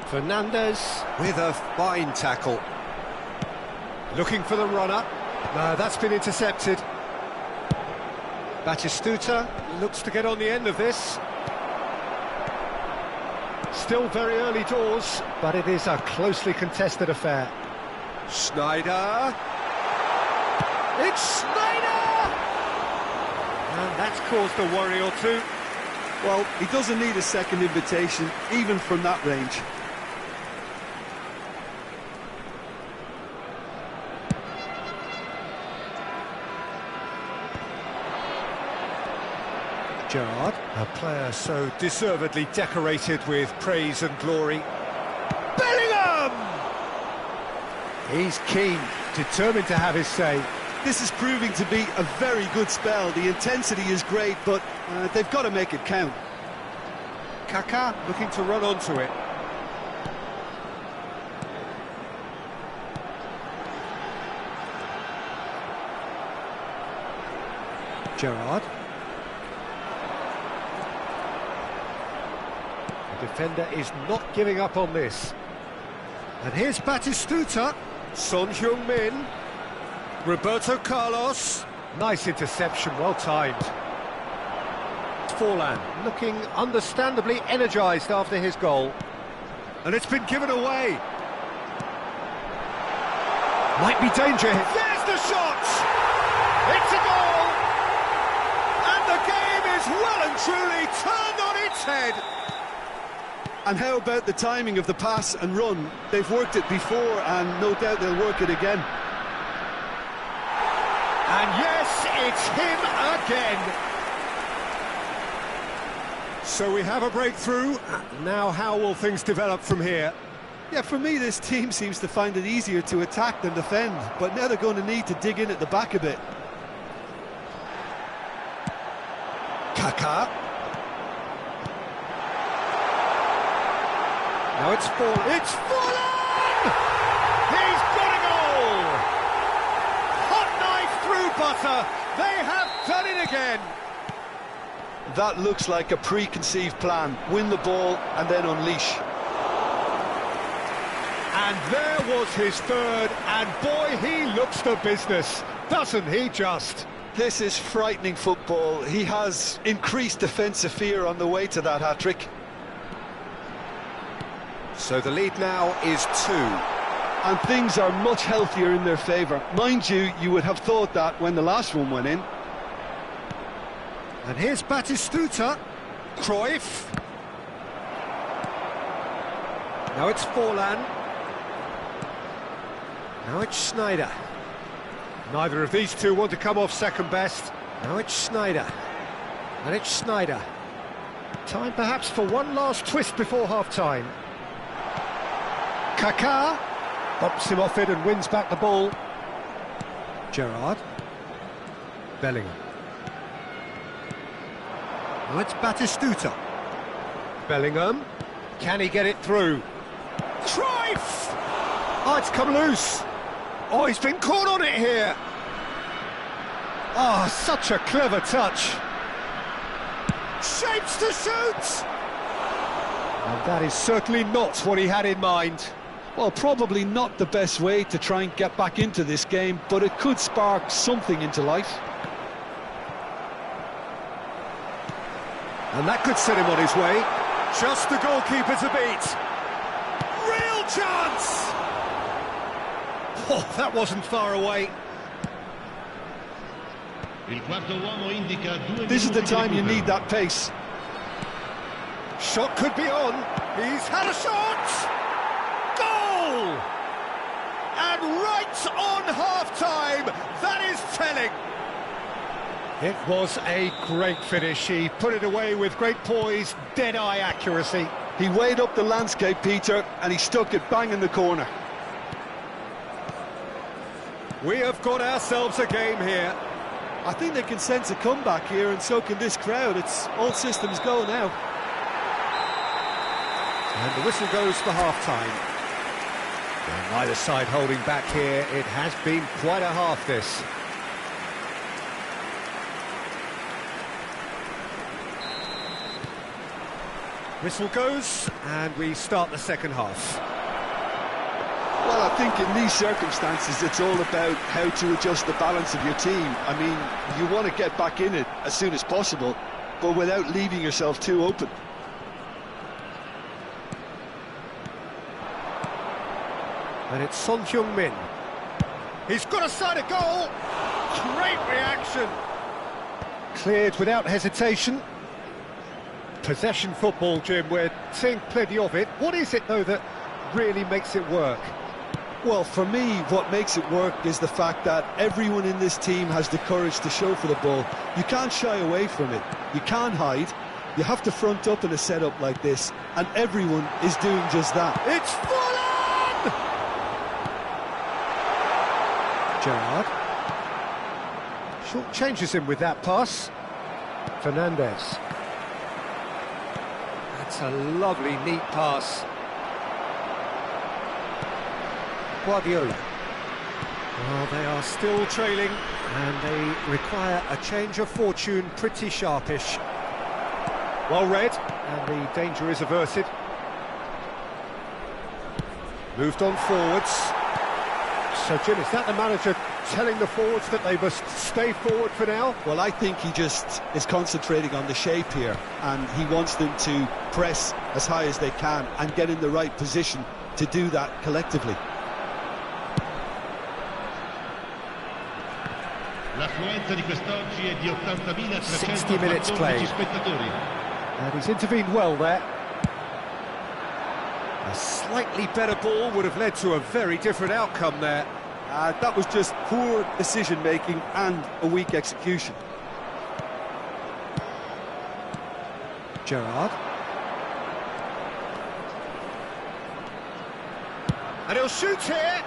Fernandes. With a fine tackle. Looking for the runner. No, that's been intercepted. Batistuta looks to get on the end of this. Still very early doors, but it is a closely contested affair. Schneider. It's Schneider! And that's caused a worry or two. Well, he doesn't need a second invitation, even from that range. Gerrard, a player so deservedly decorated with praise and glory. Bellingham! He's keen, determined to have his say. This is proving to be a very good spell. The intensity is great, but they've got to make it count. Kaká looking to run onto it. Gerrard. Defender is not giving up on this. And here's Batistuta. Son Heung-min. Roberto Carlos. Nice interception, well timed. Forlan looking understandably energised after his goal. And it's been given away. Might be danger here. There's the shot! It's a goal! And the game is well and truly turned on its head. And how about the timing of the pass and run? They've worked it before and no doubt they'll work it again. And yes, it's him again. So we have a breakthrough. Now how will things develop from here? Yeah, for me this team seems to find it easier to attack than defend, but now they're going to need to dig in at the back a bit. Kaká. Now it's Forlan. It's Forlan! He's got a goal! Hot knife through butter. They have done it again. That looks like a preconceived plan. Win the ball and then unleash. And there was his third, and boy, he looks the business, doesn't he just? This is frightening football. He has increased defensive fear on the way to that hat-trick. So the lead now is 2. and things are much healthier in their favour. Mind you, you would have thought that when the last one went in. And here's Batistuta. Cruyff. Now it's Forlan. Now it's Schneider. Neither of these two want to come off second best. Now it's Schneider. And it's Schneider. Time perhaps for one last twist before half-time. Kaká bumps him off it and wins back the ball. Gerrard. Bellingham. Now it's Batistuta. Bellingham. Can he get it through? Cruyff! Oh, it's come loose. Oh, he's been caught on it here. Oh, such a clever touch. Shapes to shoot! And that is certainly not what he had in mind. Well, probably not the best way to try and get back into this game, but it could spark something into life. And that could set him on his way. Just the goalkeeper to beat. Real chance! Oh, that wasn't far away. This is the time you need that pace. Shot could be on. He's had a shot! Goal! And right on half-time, that is telling. It was a great finish. He put it away with great poise, dead-eye accuracy. He weighed up the landscape, Peter, and he stuck it bang in the corner. We have got ourselves a game here. I think they can sense a comeback here, and so can this crowd. It's all systems go now. And the whistle goes for half-time. And neither side holding back here. It has been quite a half, this. Whistle goes, and we start the second half. Well, I think in these circumstances, it's all about how to adjust the balance of your team. I mean, you want to get back in it as soon as possible, but without leaving yourself too open. And it's Son Heung-min. He's got a side of goal. Great reaction. Cleared without hesitation. Possession football, Jim, we're seeing plenty of it. What is it, though, that really makes it work? Well, for me, what makes it work is the fact that everyone in this team has the courage to show for the ball. You can't shy away from it. You can't hide. You have to front up in a setup like this, and everyone is doing just that. It's Forlan! Gerrard. Short changes him with that pass. Fernandez. That's a lovely, neat pass. Guardiola. Well, they are still trailing, and they require a change of fortune, pretty sharpish. Well read, and the danger is averted. Moved on forwards. So, Jim, is that the manager telling the forwards that they must stay forward for now? Well, I think he just is concentrating on the shape here, and he wants them to press as high as they can and get in the right position to do that collectively. 60 minutes played. And he's intervened well there. A slightly better ball would have led to a very different outcome there. That was just poor decision-making and a weak execution. Gerrard. And he'll shoot here.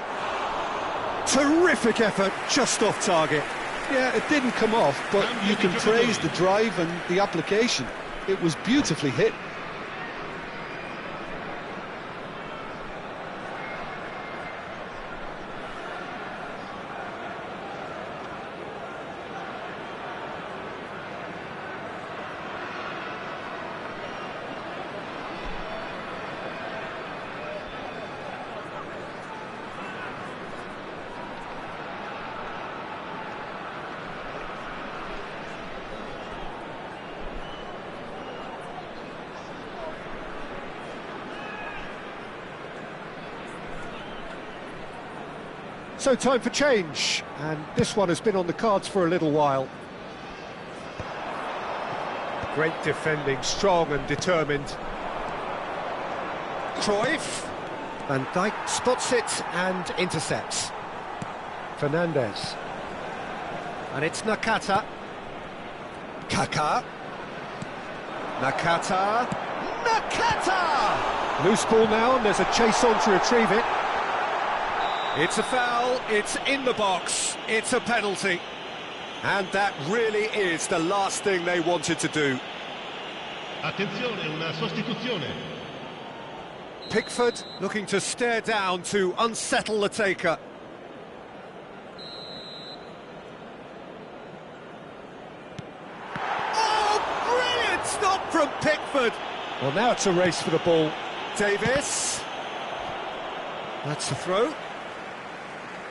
Terrific effort, just off target. Yeah, it didn't come off, but you can praise the drive and the application. It was beautifully hit. So time for change, and this one has been on the cards for a little while. Great defending, strong and determined. Cruyff. Van Dijk spots it and intercepts. Fernandez. And it's Nakata. Kaká. Nakata. Nakata! Loose ball now, and there's a chase on to retrieve it. It's a foul, it's in the box, it's a penalty. And that really is the last thing they wanted to do. Attenzione, una sostituzione. Pickford looking to stare down to unsettle the taker. Oh, brilliant stop from Pickford! Well, now it's a race for the ball. Davis. That's the throw.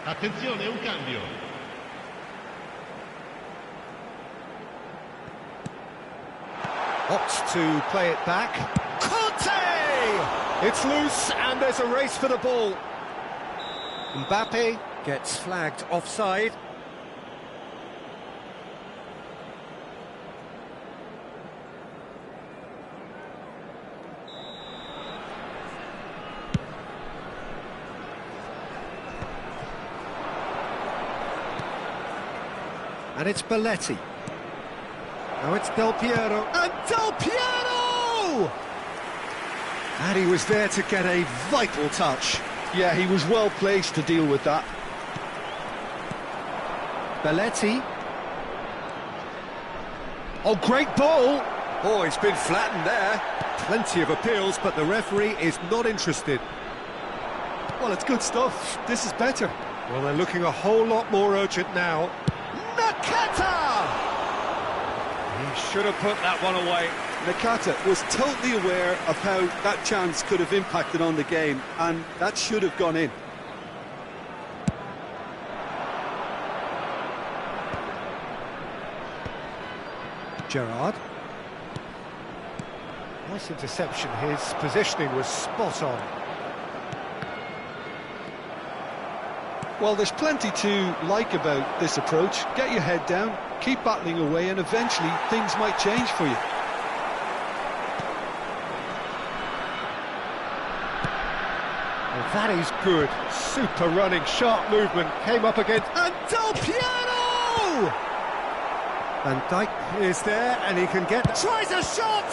Attenzione, un cambio. Opts to play it back. Conte! It's loose and there's a race for the ball. Mbappe gets flagged offside. And it's Belletti. Now it's Del Piero. And Del Piero! And he was there to get a vital touch. Yeah, he was well placed to deal with that. Belletti. Oh, great ball! Oh, he's been flattened there. Plenty of appeals, but the referee is not interested. Well, it's good stuff. This is better. Well, they're looking a whole lot more urgent now. Nakata! He should have put that one away. Nakata was totally aware of how that chance could have impacted on the game, and that should have gone in. Gerrard. Nice interception. His positioning was spot on. Well, there's plenty to like about this approach. Get your head down, keep battling away, and eventually things might change for you. Well, that is good. Super running, sharp movement. Came up against... And Del Piero! Van Dijk is there, and he can get... Tries a shot!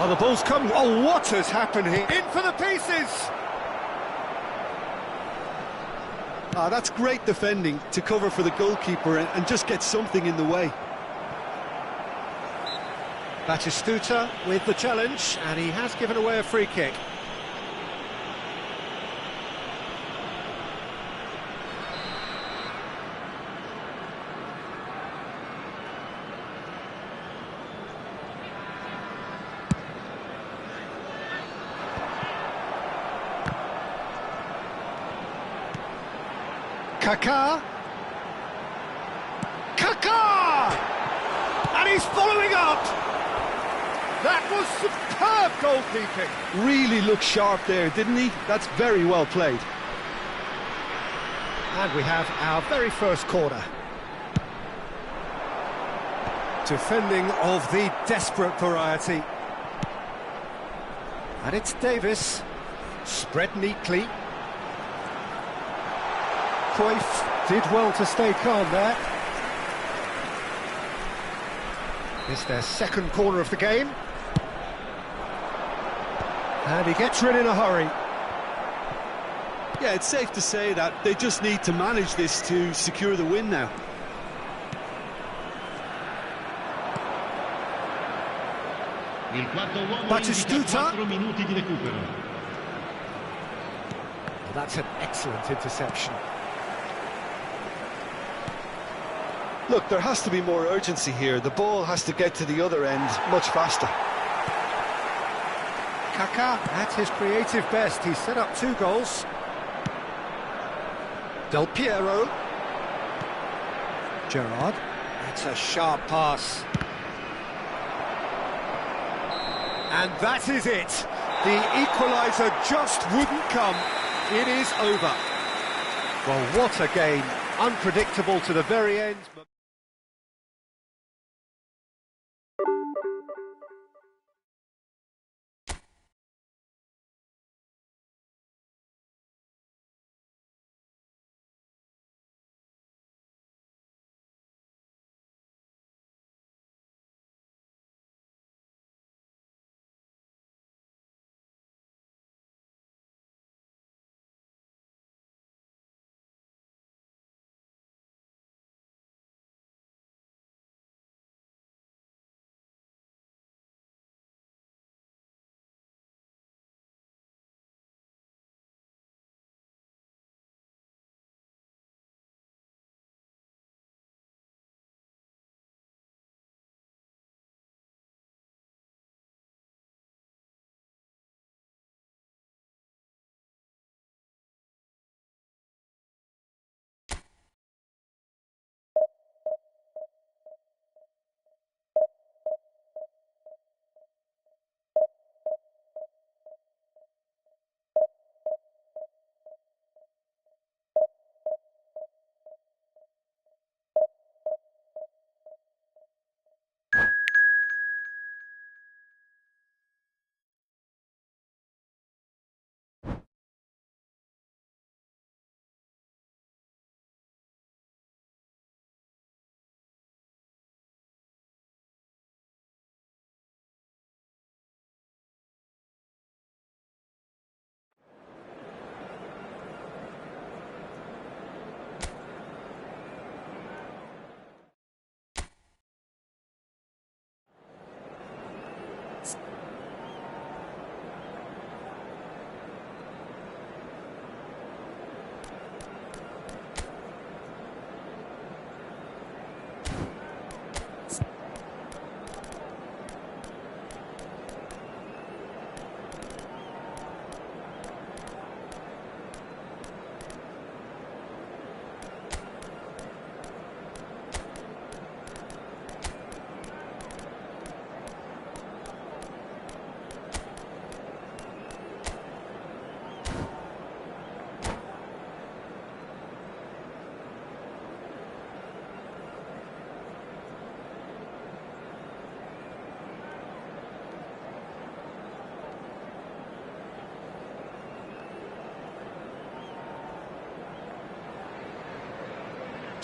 Oh, the ball's come... Oh, what has happened here? In for the pieces! Ah, that's great defending to cover for the goalkeeper and just get something in the way. Batistuta with the challenge, and he has given away a free kick. Kaká! Kaká! And he's following up! That was superb goalkeeping! Really looked sharp there, didn't he? That's very well played. And we have our very first corner. Defending of the desperate variety. And it's Davis. Spread neatly. Cruyff did well to stay calm there. It's their second corner of the game. And he gets rid in a hurry. Yeah, it's safe to say that they just need to manage this to secure the win now. Batistuta. Well, that's an excellent interception. Look, there has to be more urgency here. The ball has to get to the other end much faster. Kaká at his creative best. He set up 2 goals. Del Piero. Gerrard. That's a sharp pass. And that is it. The equaliser just wouldn't come. It is over. Well, what a game. Unpredictable to the very end.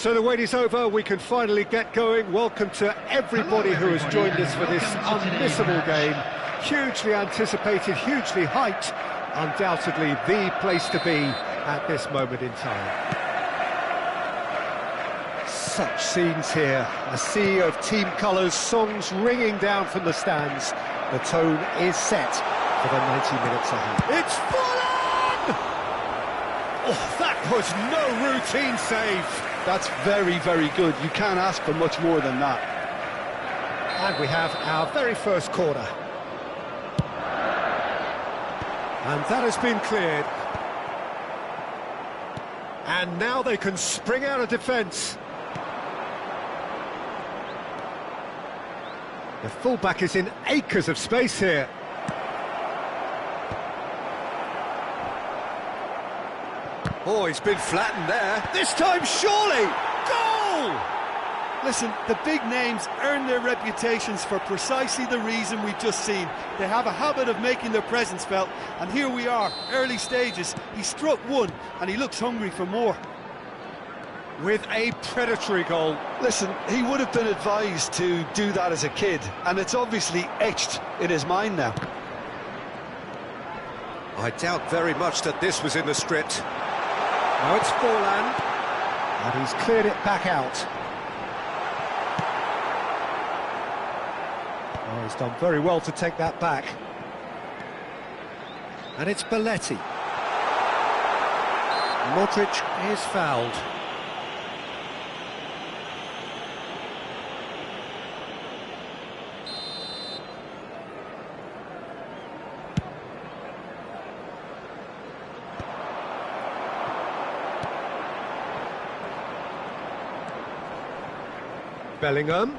So the wait is over, we can finally get going. Welcome to everybody who has joined us for this unmissable game. Hugely anticipated, hugely hyped. Undoubtedly the place to be at this moment in time. Such scenes here. A sea of team colours, songs ringing down from the stands. The tone is set for the 90 minutes ahead. It's full on! Oh, that was no routine save. That's very, very good. You can't ask for much more than that. And we have our very first corner. And that has been cleared. And now they can spring out of defence. The fullback is in acres of space here. Oh, he's been flattened there. This time, surely! Goal! Listen, the big names earn their reputations for precisely the reason we've just seen. They have a habit of making their presence felt, and here we are, early stages. He struck one, and he looks hungry for more. With a predatory goal. Listen, he would have been advised to do that as a kid, and it's obviously etched in his mind now. I doubt very much that this was in the script. Now it's Forlan, and he's cleared it back out. Oh, he's done very well to take that back. And it's Belletti. Modric is fouled. Bellingham.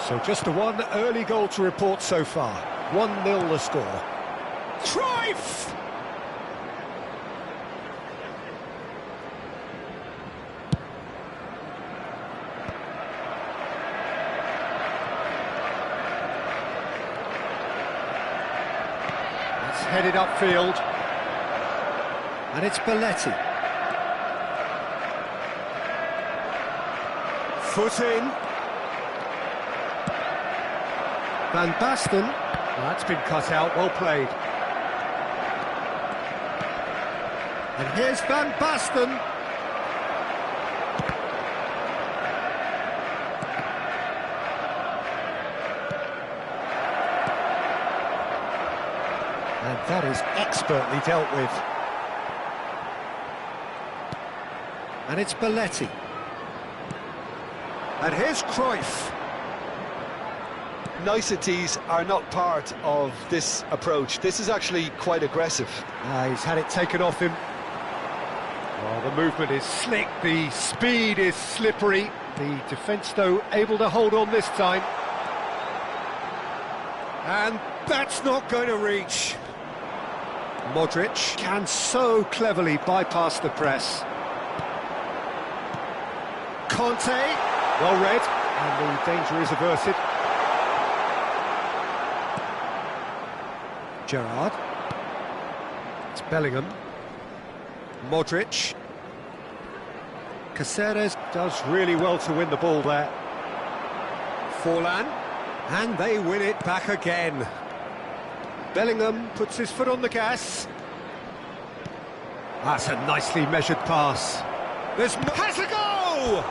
So just the one early goal to report so far. 1-0 the score. Cruyff! headed upfield. And it's Belletti. Foot in. Van Basten. That's been cut out, well played. And here's Van Basten. And that is expertly dealt with. And it's Belletti. And here's Cruyff. Niceties are not part of this approach. This is actually quite aggressive. He's had it taken off him. Well, the movement is slick, the speed is slippery. The defence, though, able to hold on this time. And that's not going to reach. Modric can so cleverly bypass the press. Conte, well read, and the danger is averted. Gerrard. It's Bellingham. Modric. Caceres does really well to win the ball there. Forlan. And they win it back again. Bellingham puts his foot on the gas. That's a nicely measured pass. Has a go!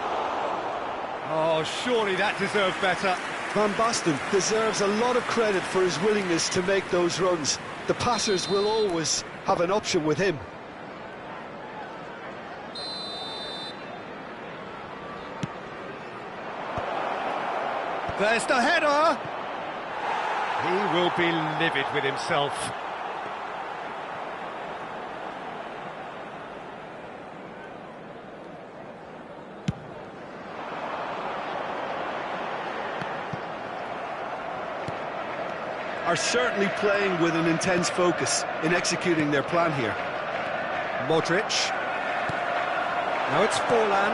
Oh, surely that deserved better. Van Basten deserves a lot of credit for his willingness to make those runs. The passers will always have an option with him. There's the header! He will be livid with himself. Are certainly playing with an intense focus in executing their plan here. Modric. Now it's Forlan.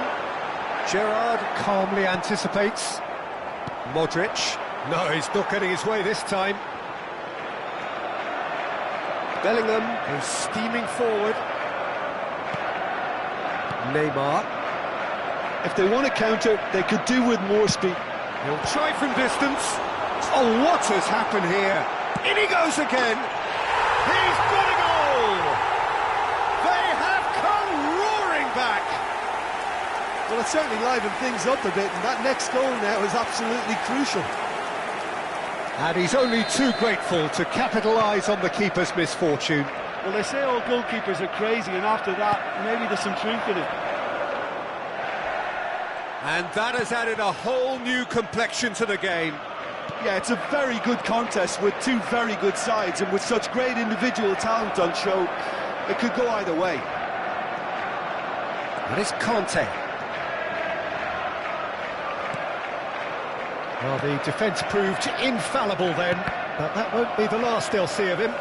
Gerrard calmly anticipates. Modric. No, he's not getting his way this time. Bellingham is steaming forward. Neymar. If they want to counter, they could do with more speed. He'll try from distance. Oh, what has happened here? In he goes again. He's got a goal! They have come roaring back. Well, it certainly livened things up a bit, and that next goal now is absolutely crucial. And he's only too grateful to capitalise on the keeper's misfortune. Well, they say all goalkeepers are crazy, and after that, maybe there's some truth in it. And that has added a whole new complexion to the game. Yeah, it's a very good contest with two very good sides, and with such great individual talent on show, it could go either way. And it's Conte. Well, the defence proved infallible then, but that won't be the last they'll see of him.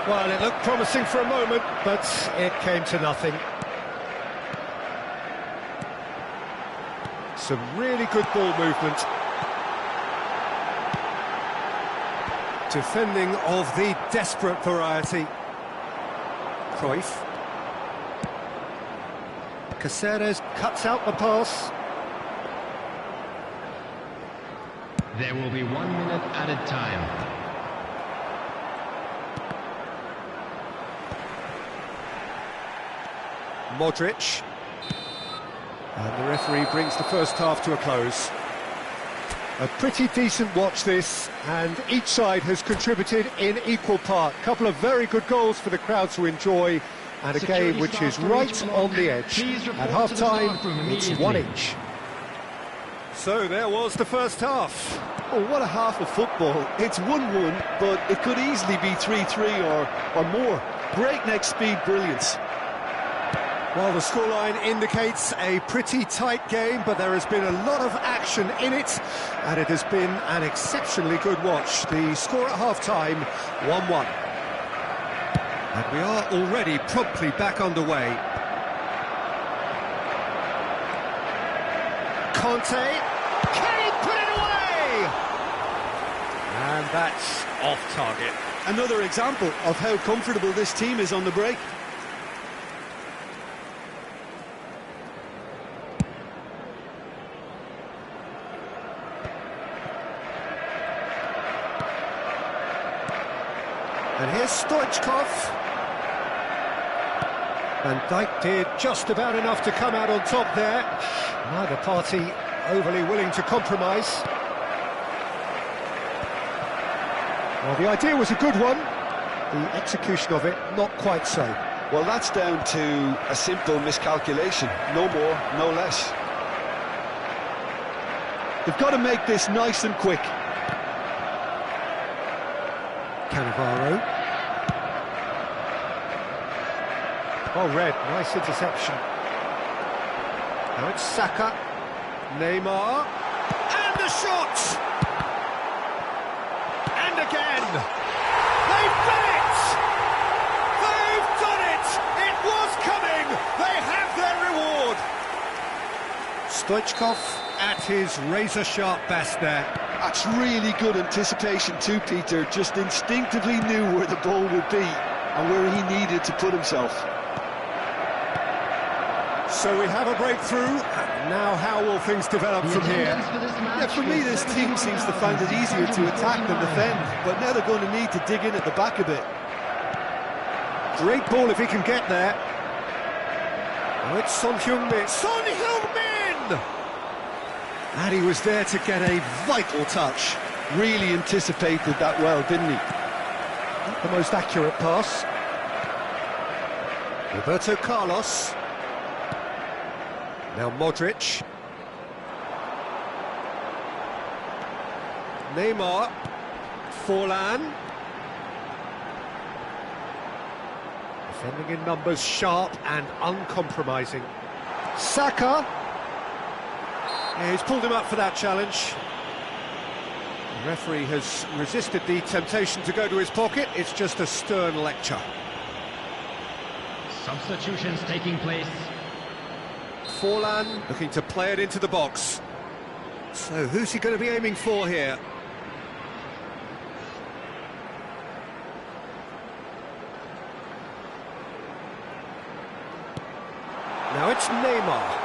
Well, it looked promising for a moment, but it came to nothing. Some really good ball movement. Defending of the desperate variety. Cruyff. Caceres cuts out the pass. There will be 1 minute added time. Modric. And the referee brings the first half to a close. A pretty decent watch this, and each side has contributed in equal part. A couple of very good goals for the crowd to enjoy, and a game which is right on the edge. At half-time, it's 1-1. So there was the first half. Oh, what a half of football. It's 1-1, but it could easily be 3-3 or more. Breakneck speed brilliance. Well, the scoreline indicates a pretty tight game, but there has been a lot of action in it, and it has been an exceptionally good watch. The score at half-time, 1-1. And we are already promptly back underway. Conte, can he put it away? And that's off target. Another example of how comfortable this team is on the break. And here's Stoichkov. Van Dijk did just about enough to come out on top there. Neither party overly willing to compromise. Well, the idea was a good one. The execution of it, not quite so. Well, that's down to a simple miscalculation. No more, no less. They've got to make this nice and quick. Cannavaro. Well read, nice interception. Now it's Saka. Neymar. And the shot! And again! They've done it! They've done it! It was coming! They have their reward! Stoichkov at his razor-sharp best there. That's really good anticipation too, Peter. Just instinctively knew where the ball would be and where he needed to put himself. So we have a breakthrough, and now how will things develop from here? Yeah, for me this team seems to find it easier to attack than defend, but now they're going to need to dig in at the back a bit. Great ball if he can get there. Oh, it's Son Heung-min. Son Heung-min! And he was there to get a vital touch. Really anticipated that well, didn't he? Not the most accurate pass. Roberto Carlos. Now Modric. Neymar. Forlan. Defending in numbers, sharp and uncompromising. Saka. Yeah, he's pulled him up for that challenge. The referee has resisted the temptation to go to his pocket. It's just a stern lecture. Substitutions taking place. Forlan looking to play it into the box. So who's he going to be aiming for here? Now it's Neymar.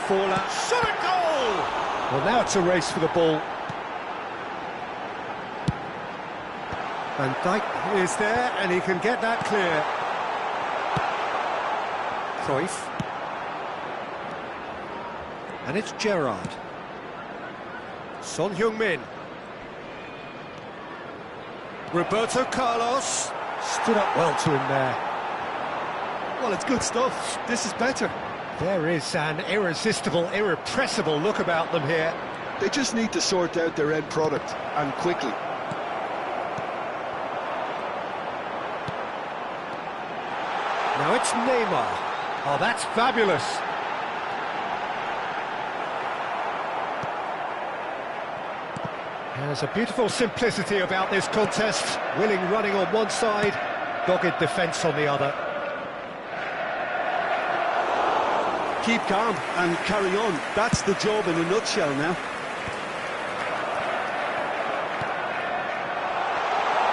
Forlan, shot a goal! Well, now it's a race for the ball. Van Dijk is there, and he can get that clear. Cruyff. And it's Gerrard. Son Heung-min. Roberto Carlos. Stood up well to him there. Well, it's good stuff. This is better. There is an irresistible, irrepressible look about them here. They just need to sort out their end product, and quickly. Now it's Neymar. Oh, that's fabulous. There's a beautiful simplicity about this contest. Willing running on one side, dogged defence on the other. Keep calm and carry on. That's the job in a nutshell now.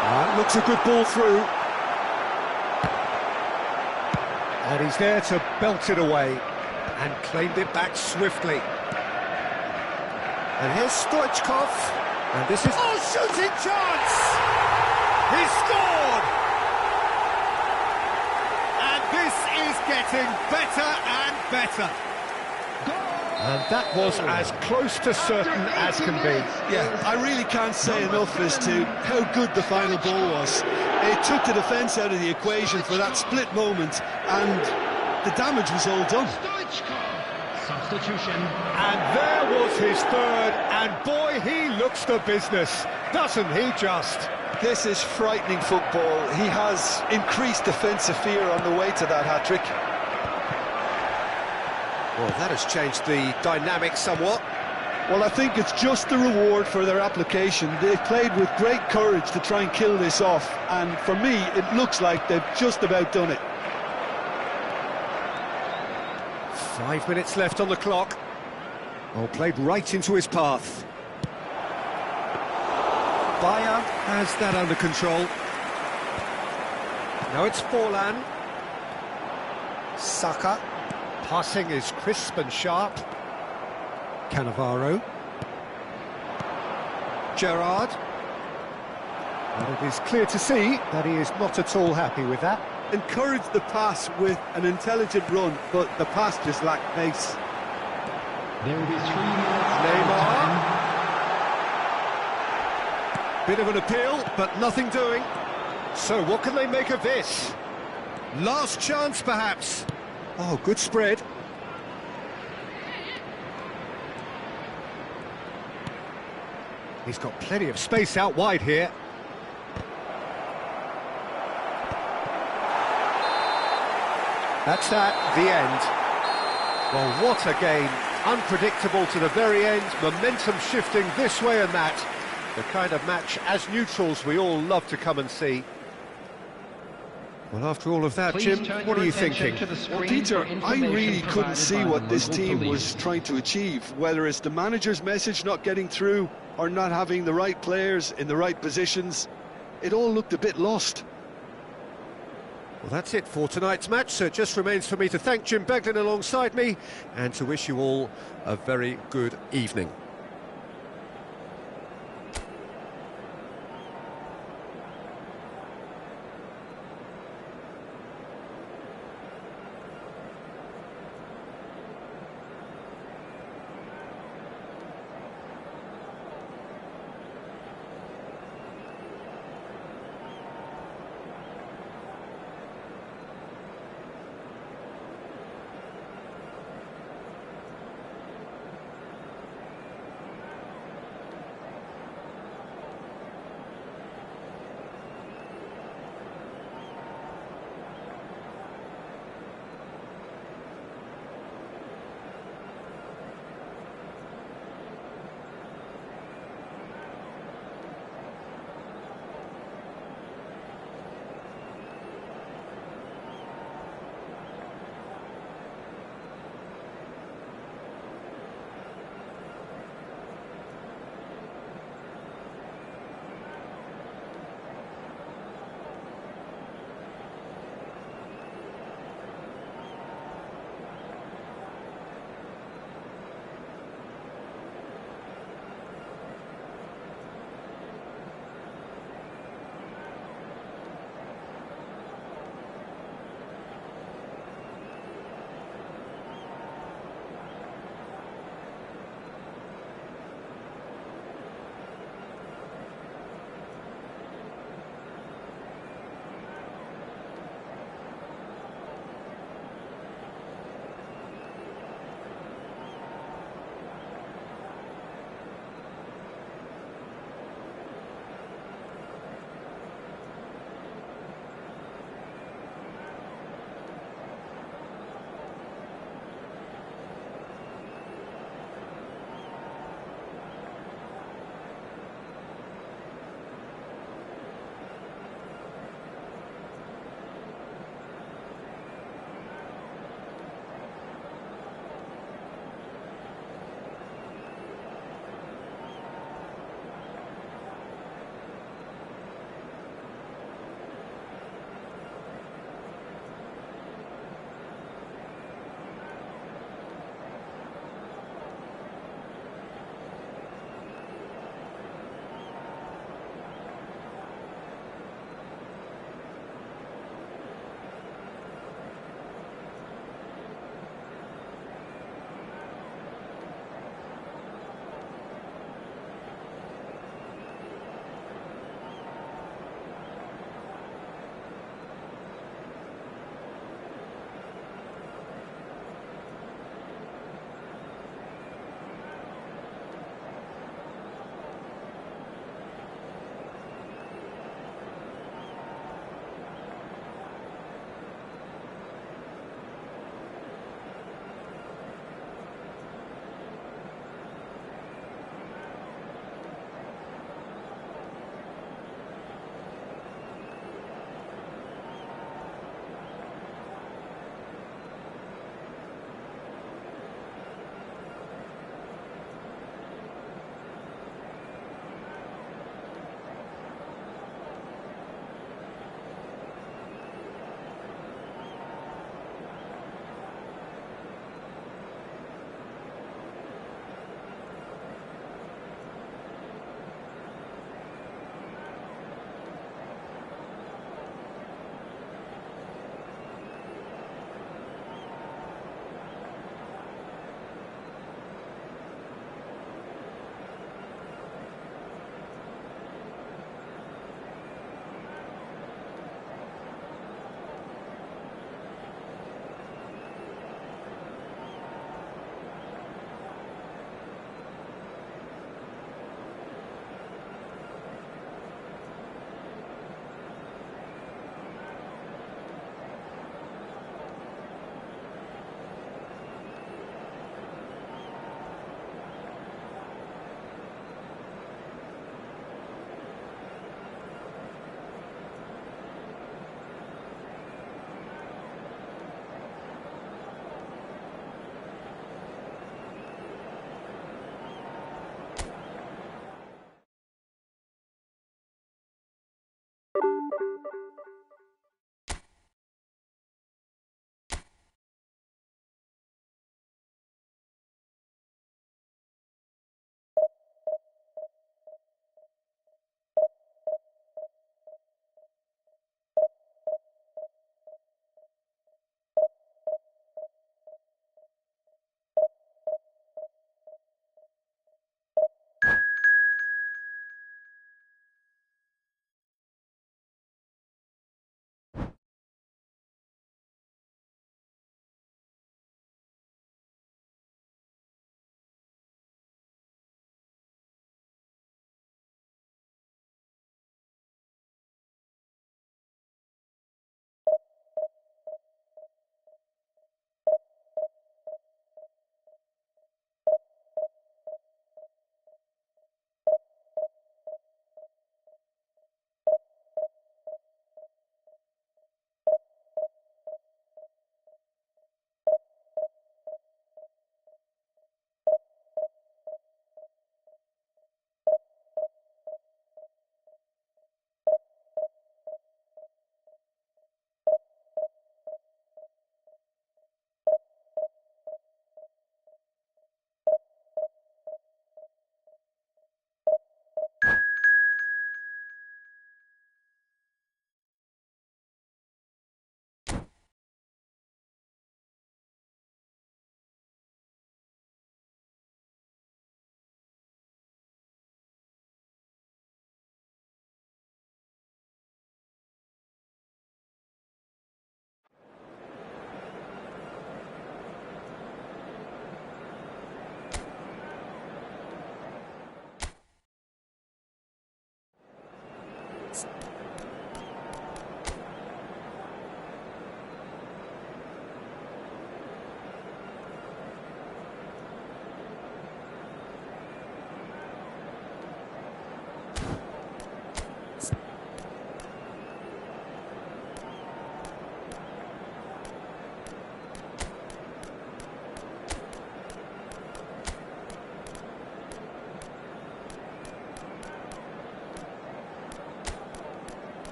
That looks a good ball through. And he's there to belt it away and claimed it back swiftly. And here's Stoichkov. And this is... Oh, shooting chance! He scored! And this is getting better and better. And that was as close to certain as can be. Yeah, I really can't say enough as to how good the final ball was. It took the defence out of the equation for that split moment, and the damage was all done. Substitution. And there was his third, and boy, he looks the business, doesn't he just? This is frightening football. He has increased defensive fear on the way to that hat-trick. Well, that has changed the dynamic somewhat. Well, I think it's just the reward for their application. They've played with great courage to try and kill this off, and for me, it looks like they've just about done it. 5 minutes left on the clock. Oh, played right into his path. Bayer has that under control. Now it's Forlan. Saka. Passing is crisp and sharp. Cannavaro. Gerrard. And it is clear to see that he is not at all happy with that. Encouraged the pass with an intelligent run, but the pass just lacked pace. There will be 3 minutes. Neymar. Bit of an appeal, but nothing doing. So what can they make of this? Last chance, perhaps. Oh, good spread. He's got plenty of space out wide here. That's that, the end. Well, what a game. Unpredictable to the very end, momentum shifting this way and that. The kind of match, as neutrals, we all love to come and see. Well, after all of that, Jim, what are you thinking? Well, Peter, I really couldn't see what this team was trying to achieve, whether it's the manager's message not getting through or not having the right players in the right positions. It all looked a bit lost. Well, that's it for tonight's match, so it just remains for me to thank Jim Beglin alongside me and to wish you all a very good evening.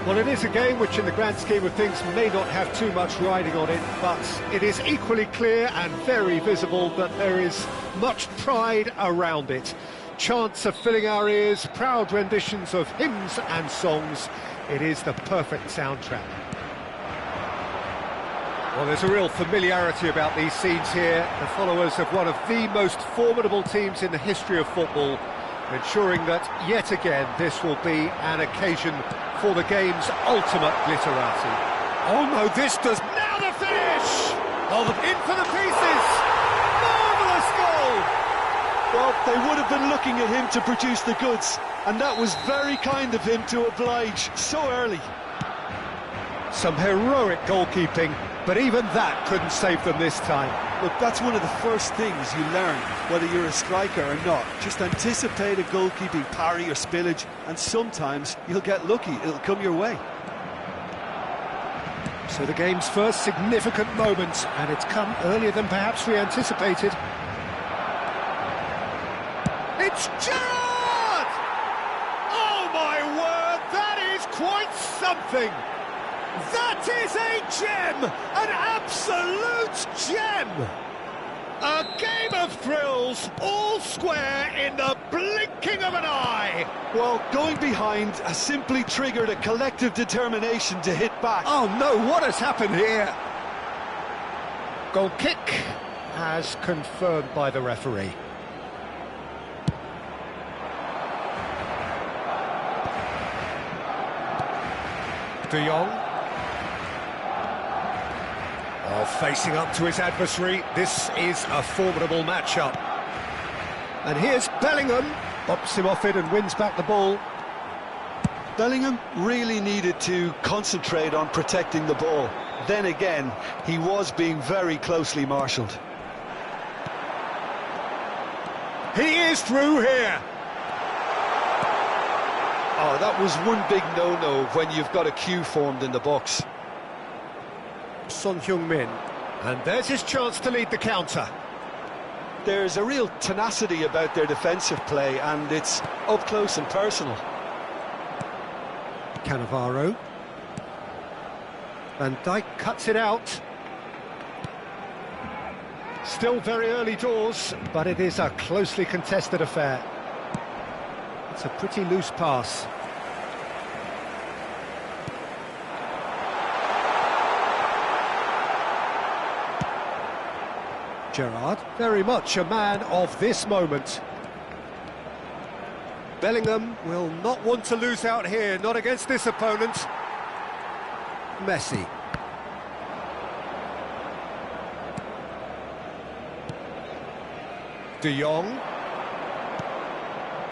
Well, it is a game which in the grand scheme of things may not have too much riding on it, but it is equally clear and very visible that there is much pride around it. Chants are filling our ears, proud renditions of hymns and songs. It is the perfect soundtrack. Well, there's a real familiarity about these scenes here. The followers of one of the most formidable teams in the history of football, ensuring that, yet again, this will be an occasion for the game's ultimate glitterati. Oh no, this does... Now the finish! Oh, in for the pieces! Marvellous goal! Well, they would have been looking at him to produce the goods, and that was very kind of him to oblige so early. Some heroic goalkeeping, but even that couldn't save them this time. Look, that's one of the first things you learn, whether you're a striker or not. Just anticipate a goalkeeping parry or spillage, and sometimes you'll get lucky, it'll come your way. So the game's first significant moment, and it's come earlier than perhaps we anticipated. It's Gerrard! Oh my word, that is quite something! That is a gem! An absolute gem! A game of thrills, all square in the blinking of an eye! Well, going behind has simply triggered a collective determination to hit back. Oh no, what has happened here? Goal kick, as confirmed by the referee. De Jong. Oh, facing up to his adversary, this is a formidable matchup. And here's Bellingham, bops him off it and wins back the ball. Bellingham really needed to concentrate on protecting the ball. Then again, he was being very closely marshalled. He is through here. Oh, that was one big no-no when you've got a queue formed in the box. Son Heung-min, and there's his chance to lead the counter. There's a real tenacity about their defensive play, and it's up close and personal. Cannavaro. Van Dijk cuts it out. Still very early doors, but it is a closely contested affair. It's a pretty loose pass. Gerrard, very much a man of this moment. Bellingham will not want to lose out here, not against this opponent. Messi. De Jong.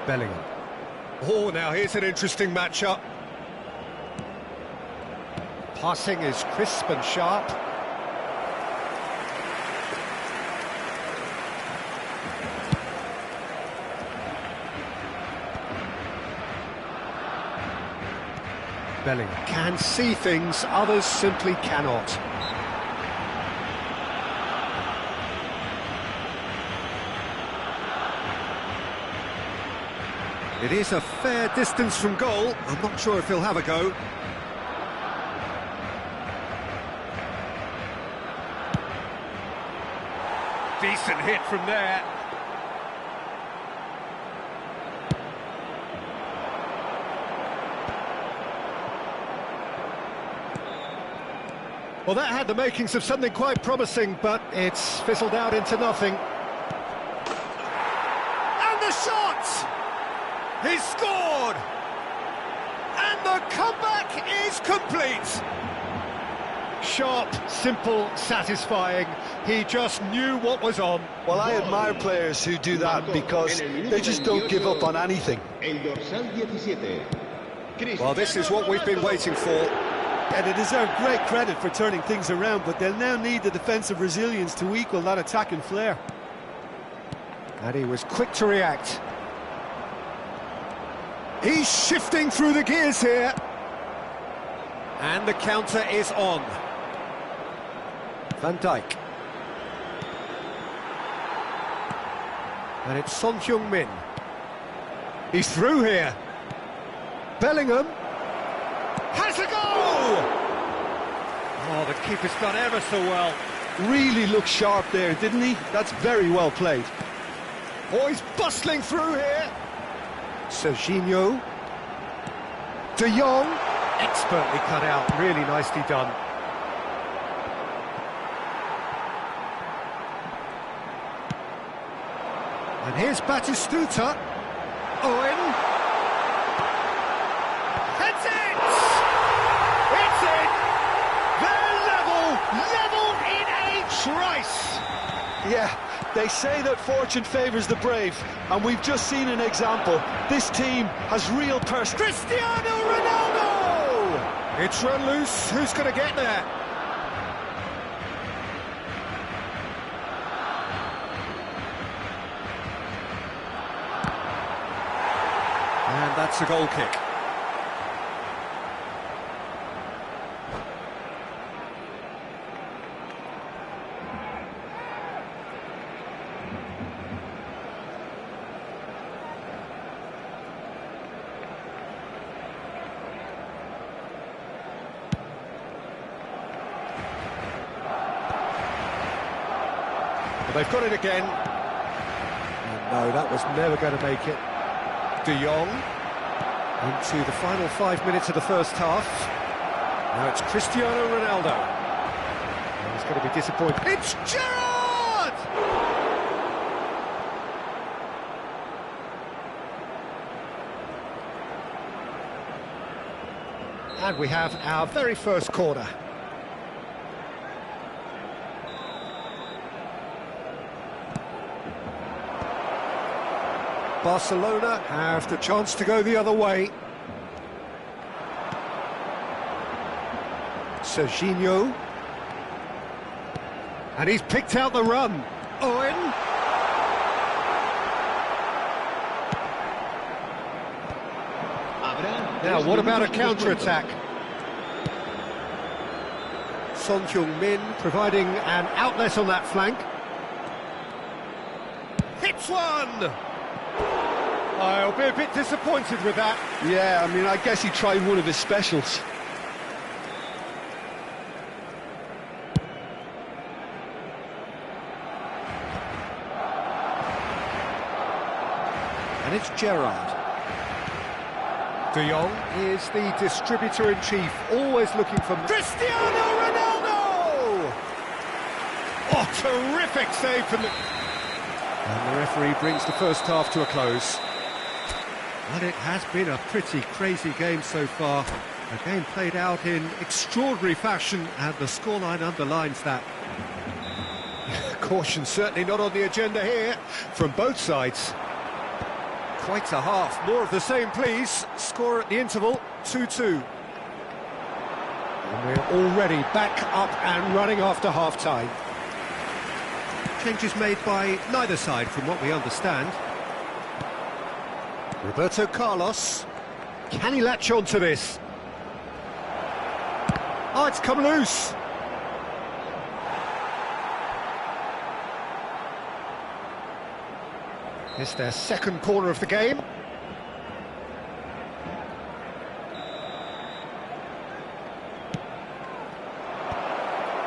Bellingham. Oh, now here's an interesting matchup. Passing is crisp and sharp. Bellingham can see things, others simply cannot. It is a fair distance from goal. I'm not sure if he'll have a go. Decent hit from there. Well, that had the makings of something quite promising, but it's fizzled out into nothing. And the shot! He's scored! And the comeback is complete! Sharp, simple, satisfying. He just knew what was on. Well, I admire players who do that because they just don't give up on anything. Well, this is what we've been waiting for. And they deserve great credit for turning things around, but they'll now need the defensive resilience to equal that attacking flair. And he was quick to react. He's shifting through the gears here. And the counter is on. Van Dijk. And it's Son Heung-min. He's through here. Bellingham. Has a go! Oh, the keeper's done ever so well. Really looked sharp there, didn't he? That's very well played. Oh, he's bustling through here. Serginho. De Jong. Expertly cut out, really nicely done. And here's Batistuta. Owen. Heads it! It's in! They're level in a trice! Yeah, they say that fortune favours the brave, and we've just seen an example. This team has real Cristiano Ronaldo! It's run loose, who's going to get there? And that's a goal kick. Well, they've got it again. And no, that was never going to make it. De Jong into the final 5 minutes of the first half. Now it's Cristiano Ronaldo. And he's going to be disappointed. It's Gerrard! And we have our very first corner. Barcelona have the chance to go the other way. Serginho. And he's picked out the run. Owen. Now, what about a counter-attack? Son Heung-min providing an outlet on that flank. Hits one! I'll be a bit disappointed with that. Yeah, I mean, I guess he tried one of his specials. And it's Gerrard. De Jong is the distributor-in-chief, always looking for Cristiano Ronaldo! Oh, terrific save from the... And the referee brings the first half to a close. Well, it has been a pretty crazy game so far. A game played out in extraordinary fashion, and the scoreline underlines that. Caution certainly not on the agenda here, from both sides. Quite a half. More of the same, please. Score at the interval, 2-2. And we're already back up and running after half-time. Changes made by neither side, from what we understand. Roberto Carlos. Can he latch on to this? Oh, it's come loose. It's their second corner of the game.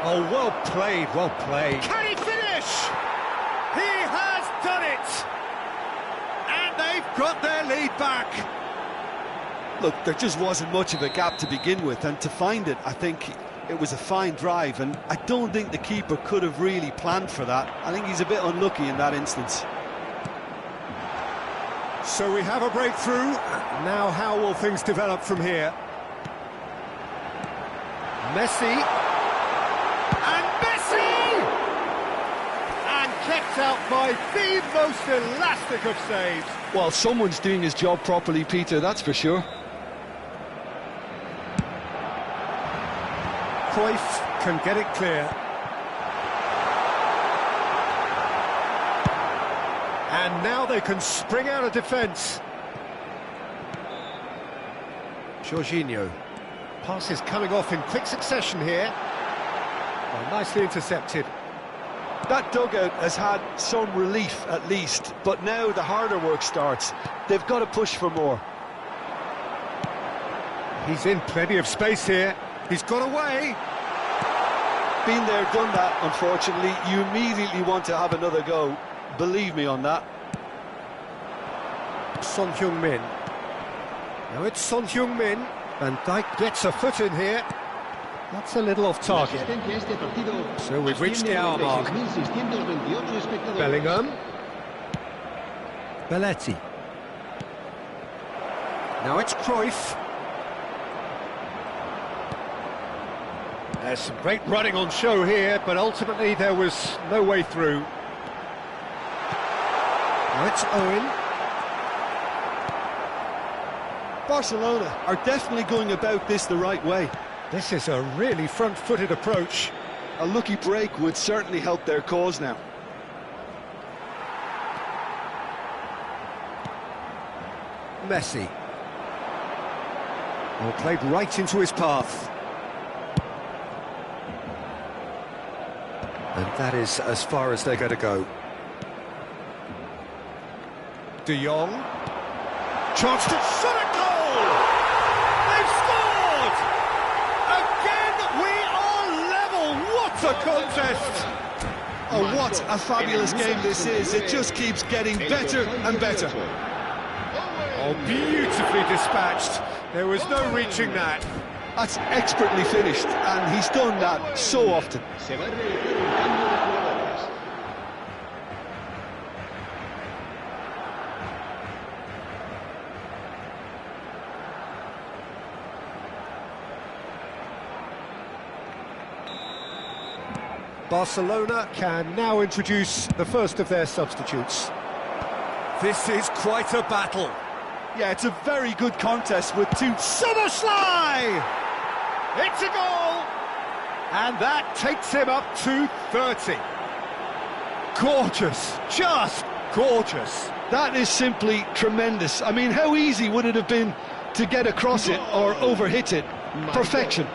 Oh, well played, well played. Can he finish? He has done it! And they've got their lead back. Look, there just wasn't much of a gap to begin with, and to find it, I think it was a fine drive, and I don't think the keeper could have really planned for that. I think he's a bit unlucky in that instance. So we have a breakthrough. Now how will things develop from here? Messi. And Messi! And kept out by the most elastic of saves. Well, someone's doing his job properly, Peter, that's for sure. Cruyff can get it clear. And now they can spring out of defence. Jorginho. Passes coming off in quick succession here. Well, nicely intercepted. That dugout has had some relief at least, but now the harder work starts. They've got to push for more. He's in plenty of space here. He's got away. Been there, done that, unfortunately. You immediately want to have another go. Believe me on that. Son Heung-min. Now it's Son Heung-min. Van Dijk gets a foot in here. That's a little off target. So we've reached the hour mark. Bellingham. Belletti. Now it's Cruyff. There's some great running on show here, but ultimately there was no way through. Now it's Owen. Barcelona are definitely going about this the right way. This is a really front-footed approach. A lucky break would certainly help their cause now. Messi. Well, played right into his path. And that is as far as they're going to go. De Jong. Chance to shot a goal! They've scored! Again, we are level! What a contest! Oh, what a fabulous game this is. It just keeps getting better and better. Oh, beautifully dispatched. There was no reaching that. That's expertly finished, and he's done that so often. Barcelona can now introduce the first of their substitutes. This is quite a battle. Yeah, it's a very good contest with two... Soboslai! It's a goal! And that takes him up to 30. Gorgeous, just gorgeous. That is simply tremendous. I mean, how easy would it have been to get across it or overhit it? Perfection.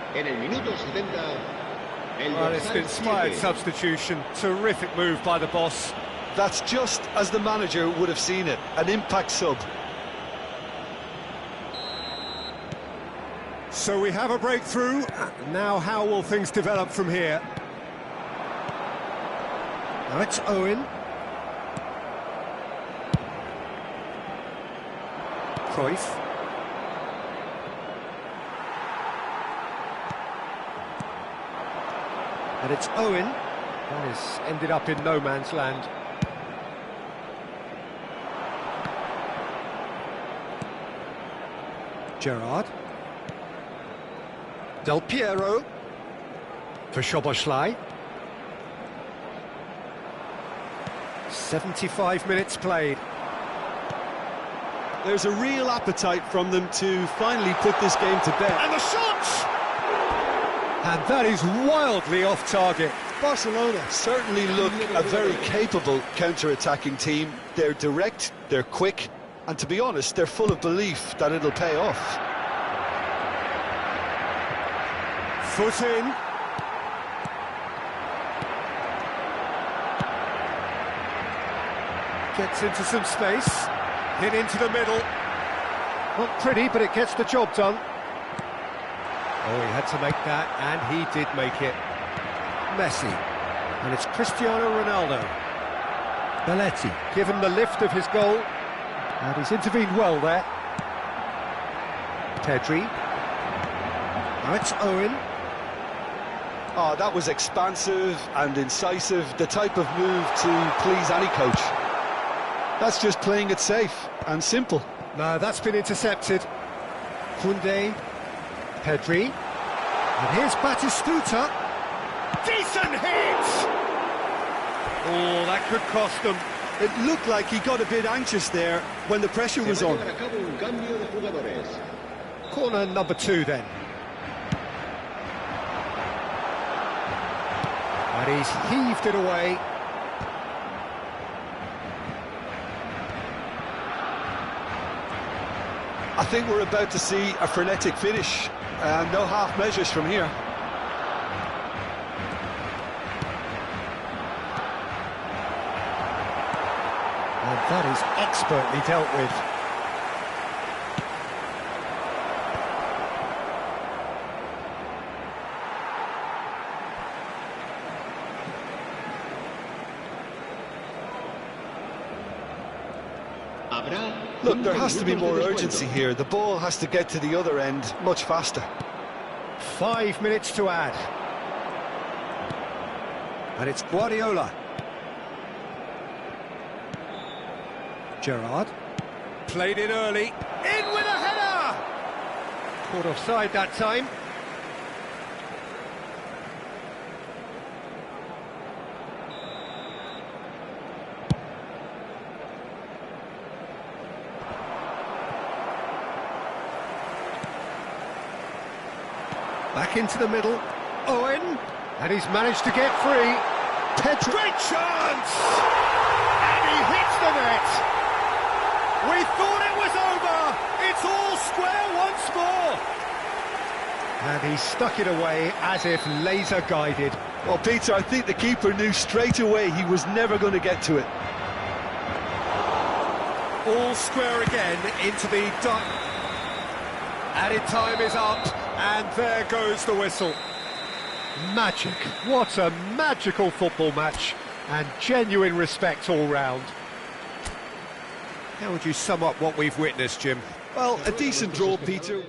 Well, it's an inspired substitution. Terrific move by the boss. That's just as the manager would have seen it. An impact sub. So we have a breakthrough. Now how will things develop from here? Now it's Owen. Cruyff. And it's Owen. That has ended up in no man's land. Gerrard. Del Piero. For Szoboszlai. 75 minutes played. There's a real appetite from them to finally put this game to bed. And the shot! And that is wildly off target. Barcelona certainly look a very capable counter-attacking team. They're direct, they're quick, and to be honest, they're full of belief that it'll pay off. Foot in. Gets into some space. Hit into the middle. Not pretty, but it gets the job done. Oh, he had to make that, and he did make it. Messi. And it's Cristiano Ronaldo. Belletti, given the lift of his goal. And he's intervened well there. Pedri. Now it's Owen. Oh, that was expansive and incisive, the type of move to please any coach. That's just playing it safe and simple. No, that's been intercepted. Koundé. Pedri. And here's Batistuta. Decent hit! Oh, that could cost them. It looked like he got a bit anxious there when the pressure was on. Corner number 2 then. And he's heaved it away. I think we're about to see a frenetic finish. No half measures from here. And that is expertly dealt with. Look, there has to be more urgency here. The ball has to get to the other end much faster. 5 minutes to add. And it's Guardiola. Gerrard. Played it early. In with a header! Caught offside that time. Back into the middle. Owen. And he's managed to get free. Pedro. Great chance! And he hits the net! We thought it was over! It's all square once more! And he stuck it away as if laser guided. Well, Peter, I think the keeper knew straight away he was never going to get to it. All square again into the added time is up, and there goes the whistle. Magic. What a magical football match. And genuine respect all round. How would you sum up what we've witnessed, Jim? Well, a decent draw, Peter.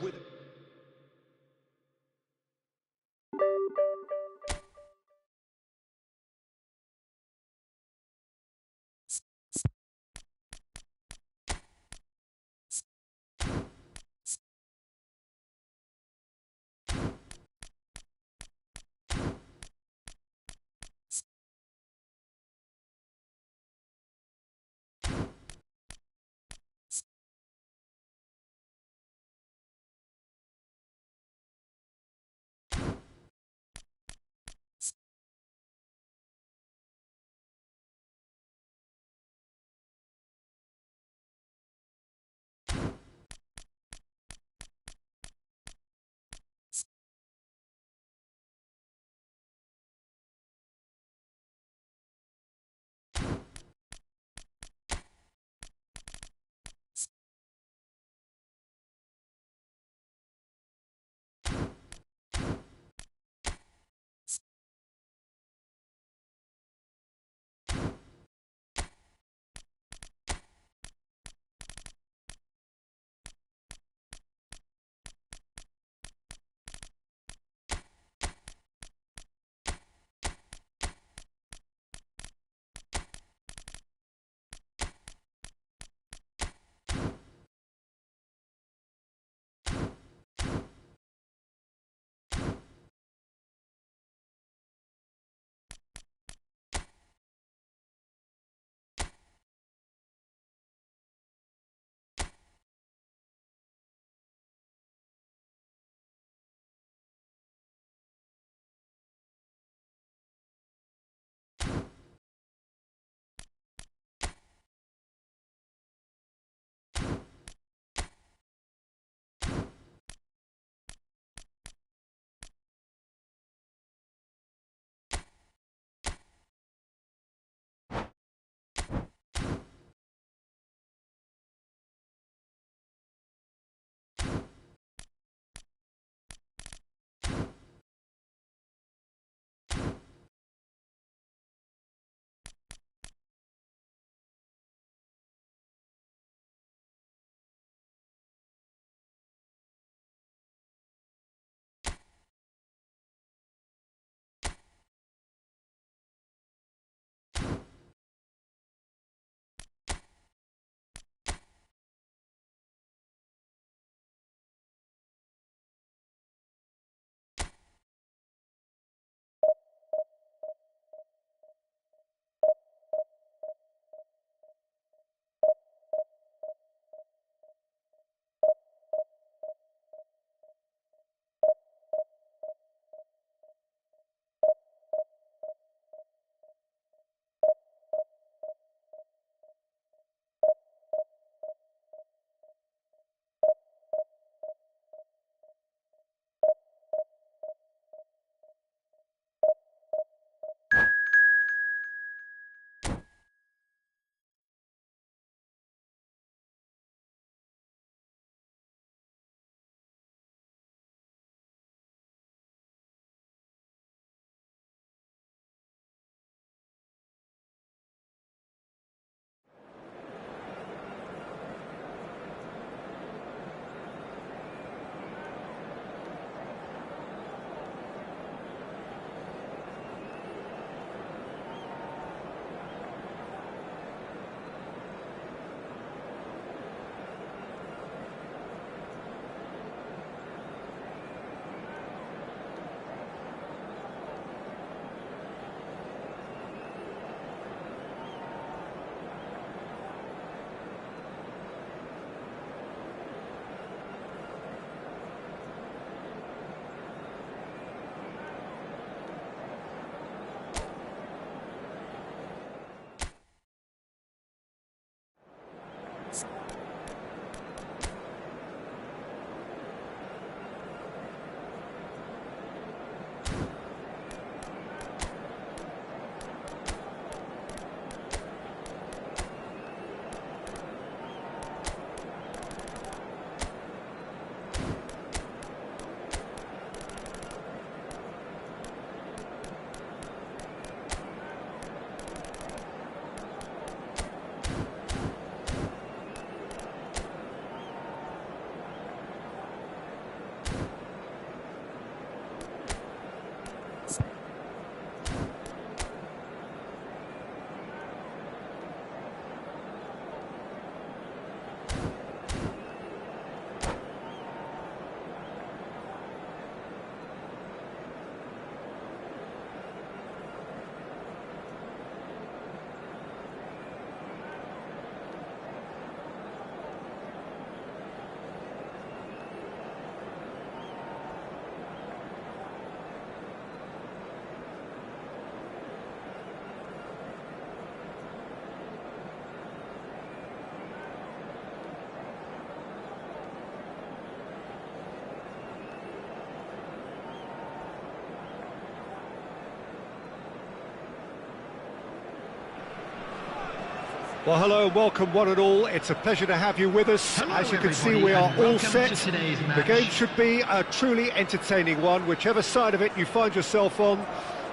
Well, hello and welcome one and all. It's a pleasure to have you with us. Hello, As you can see, everybody, we are and all welcome set. to today's The match. game should be a truly entertaining one, whichever side of it you find yourself on.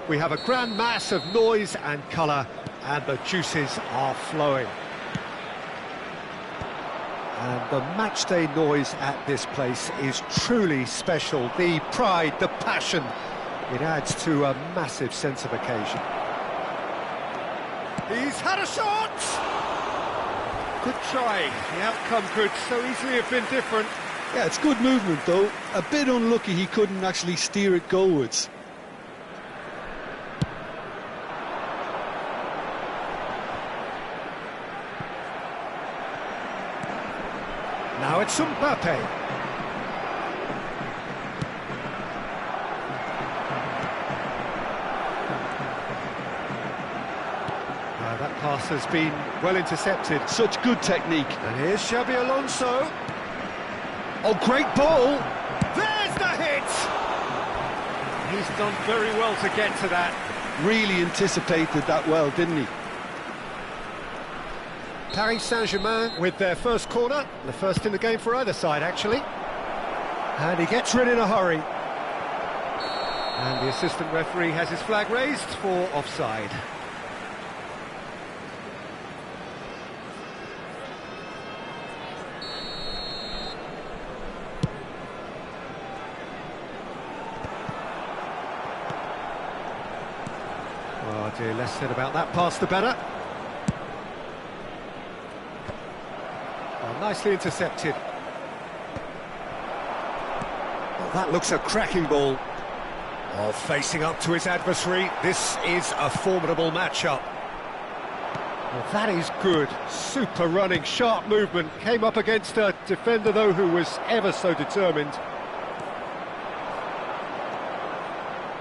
We have a grand mass of noise and colour, and the juices are flowing. And the matchday noise at this place is truly special. The pride, the passion, it adds to a massive sense of occasion. He's had a shot! Good try. The outcome could so easily have been different. Yeah, it's good movement though. A bit unlucky he couldn't actually steer it goalwards. Now it's Mbappe. That pass has been well intercepted. Such good technique. And here's Xabi Alonso. Oh, great ball. There's the hit. He's done very well to get to that. Really anticipated that well, didn't he? Paris Saint-Germain with their first corner. The first in the game for either side, actually. And he gets rid in a hurry. And the assistant referee has his flag raised for offside. Oh dear, less said about that pass the better. Oh, nicely intercepted. Oh, that looks a cracking ball. Oh, facing up to his adversary. This is a formidable matchup. Well, that is good. Super running, sharp movement. Came up against a defender, though, who was ever so determined.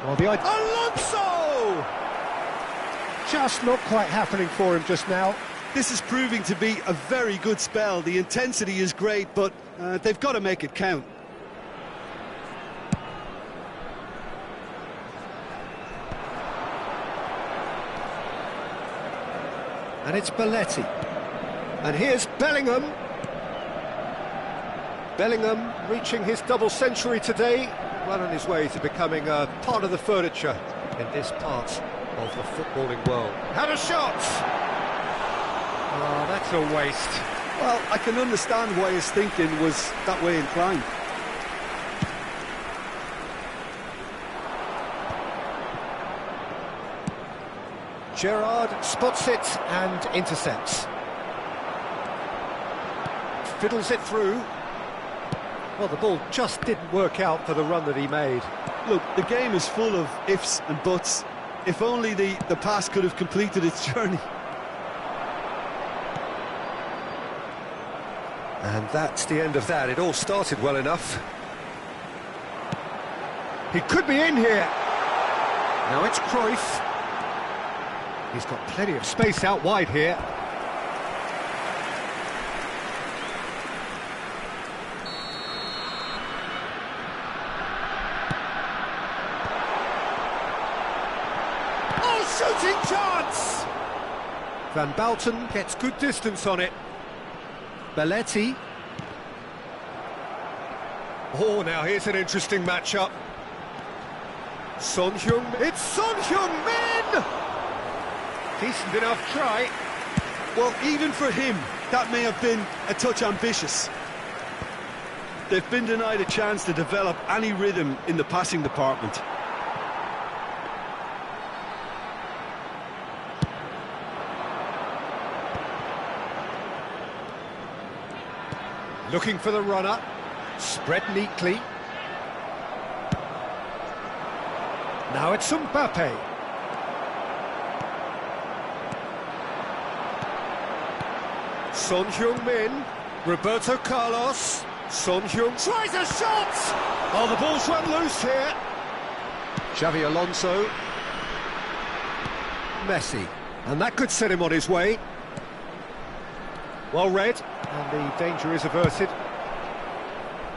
Well, the Alonso! Just not quite happening for him just now. This is proving to be a very good spell. The intensity is great, but they've got to make it count. And it's Belletti. And here's Bellingham. Bellingham reaching his double century today, well on his way to becoming a part of the furniture in this part of the footballing world. Had a shot! Oh, that's a waste. Well, I can understand why his thinking was that way inclined. Gerrard spots it and intercepts. Fiddles it through. Well, the ball just didn't work out for the run that he made. Look, the game is full of ifs and buts. If only the pass could have completed its journey. And that's the end of that. It all started well enough. He could be in here. Now it's Cruyff. He's got plenty of space out wide here. Oh, shooting chance! Van Bouten gets good distance on it. Belletti. Oh, now here's an interesting matchup. Son Heung-min. It's Son Heung-min! Decent enough try. Well, even for him, that may have been a touch ambitious. They've been denied a chance to develop any rhythm in the passing department. Looking for the runner. Spread neatly. Now it's Mbappe. Son Heung-min, Roberto Carlos, Son Heung tries a shot! Oh, the ball's run loose here. Xabi Alonso, Messi, and that could set him on his way. Well read, and the danger is averted.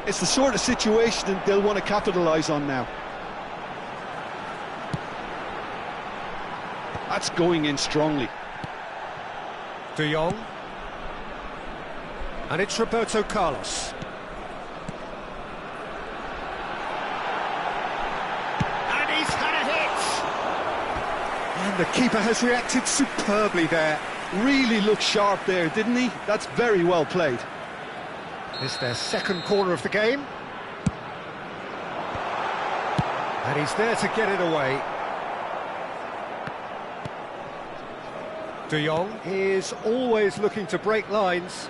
It's the sort of situation they'll want to capitalise on now. That's going in strongly. De Jong. And it's Roberto Carlos. And he's had a hit! And the keeper has reacted superbly there. Really looked sharp there, didn't he? That's very well played. It's their second corner of the game. And he's there to get it away. De Jong is always looking to break lines.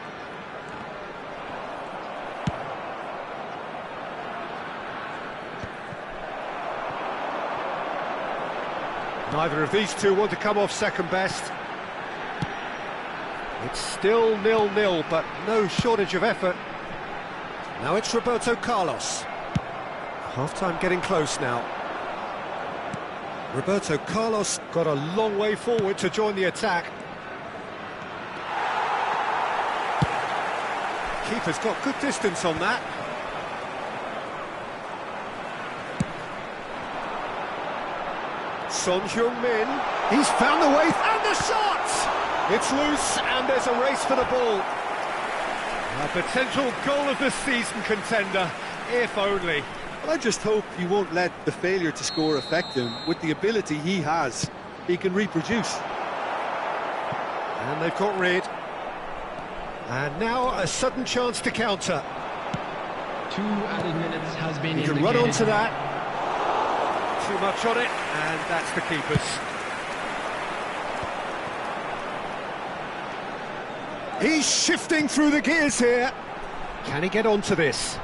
Neither of these two want to come off second best. It's still 0-0, but no shortage of effort. Now it's Roberto Carlos. Half-time getting close now. Roberto Carlos got a long way forward to join the attack. Keeper's got good distance on that. Son Heung-min, he's found the way, and the shot! It's loose, and there's a race for the ball. A potential goal of the season contender, if only. I just hope he won't let the failure to score affect him. With the ability he has, he can reproduce. And they've got rid. And now a sudden chance to counter. 2 added minutes has been He can run onto that. Too much on it, and that's the keeper's. He's shifting through the gears here. Can he get onto this?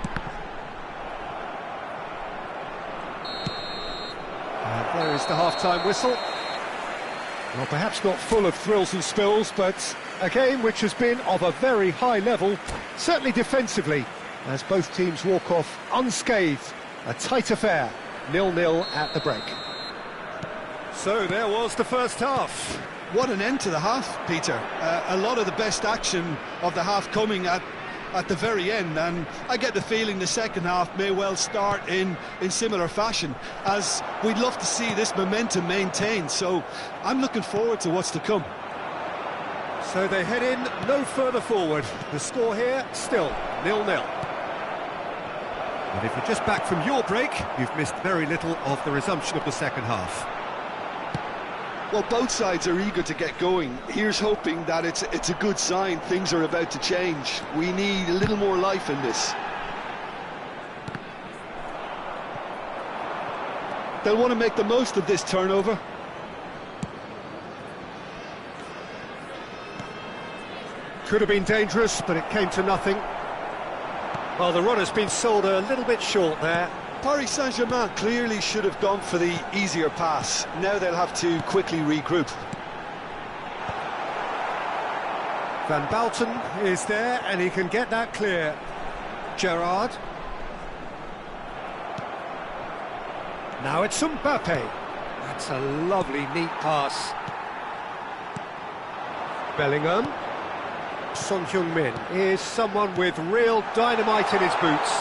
And there is the half-time whistle. Well, perhaps not full of thrills and spills, but a game which has been of a very high level, certainly defensively, as both teams walk off unscathed. A tight affair, 0-0 at the break. So there was the first half. What an end to the half, Peter. A lot of the best action of the half coming at the very end, and I get the feeling the second half may well start in similar fashion, as we'd love to see this momentum maintained, so I'm looking forward to what's to come. So they head in no further forward. The score here, still 0-0. And if you're just back from your break, you've missed very little of the resumption of the second half. Well, both sides are eager to get going. Here's hoping that it's a good sign. Things are about to change. We need a little more life in this. They'll want to make the most of this turnover. Could have been dangerous, but it came to nothing. Well, the run has been sold a little bit short there. Paris Saint-Germain clearly should have gone for the easier pass. Now they'll have to quickly regroup. Van Bouten is there, and he can get that clear. Gerrard. Now it's Mbappe. That's a lovely, neat pass. Bellingham. Son Heung-min is someone with real dynamite in his boots.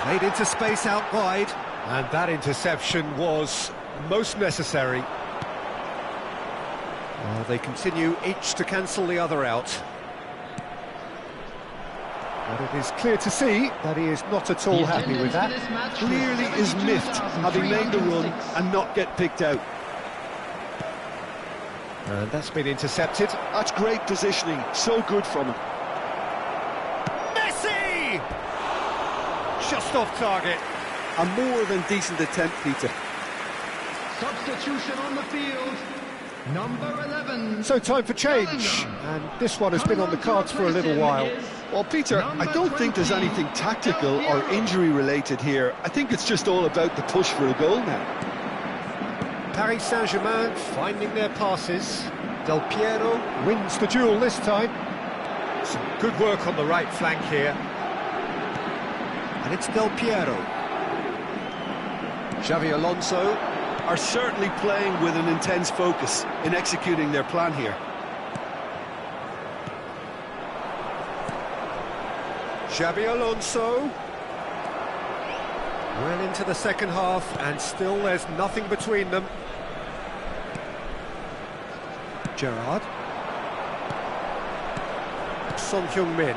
Played into space out wide, and that interception was most necessary. They continue each to cancel the other out. But it is clear to see that he is not at all happy with that. Clearly is miffed, having made the run and not get picked out. And that's been intercepted. That's great positioning, so good from him. Messi! Just off target. A more than decent attempt, Peter. Substitution on the field. Number 11. So time for change. And this one has been on the cards for a little while. Well, Peter, I don't think there's anything tactical or injury related here. I think it's just all about the push for a goal now. Paris Saint-Germain finding their passes. Del Piero wins the duel this time. Some good work on the right flank here. And it's Del Piero. Xavi Alonso are certainly playing with an intense focus in executing their plan here. Xavi Alonso. Well into the second half, and still there's nothing between them. Gerrard. Son Heung-min.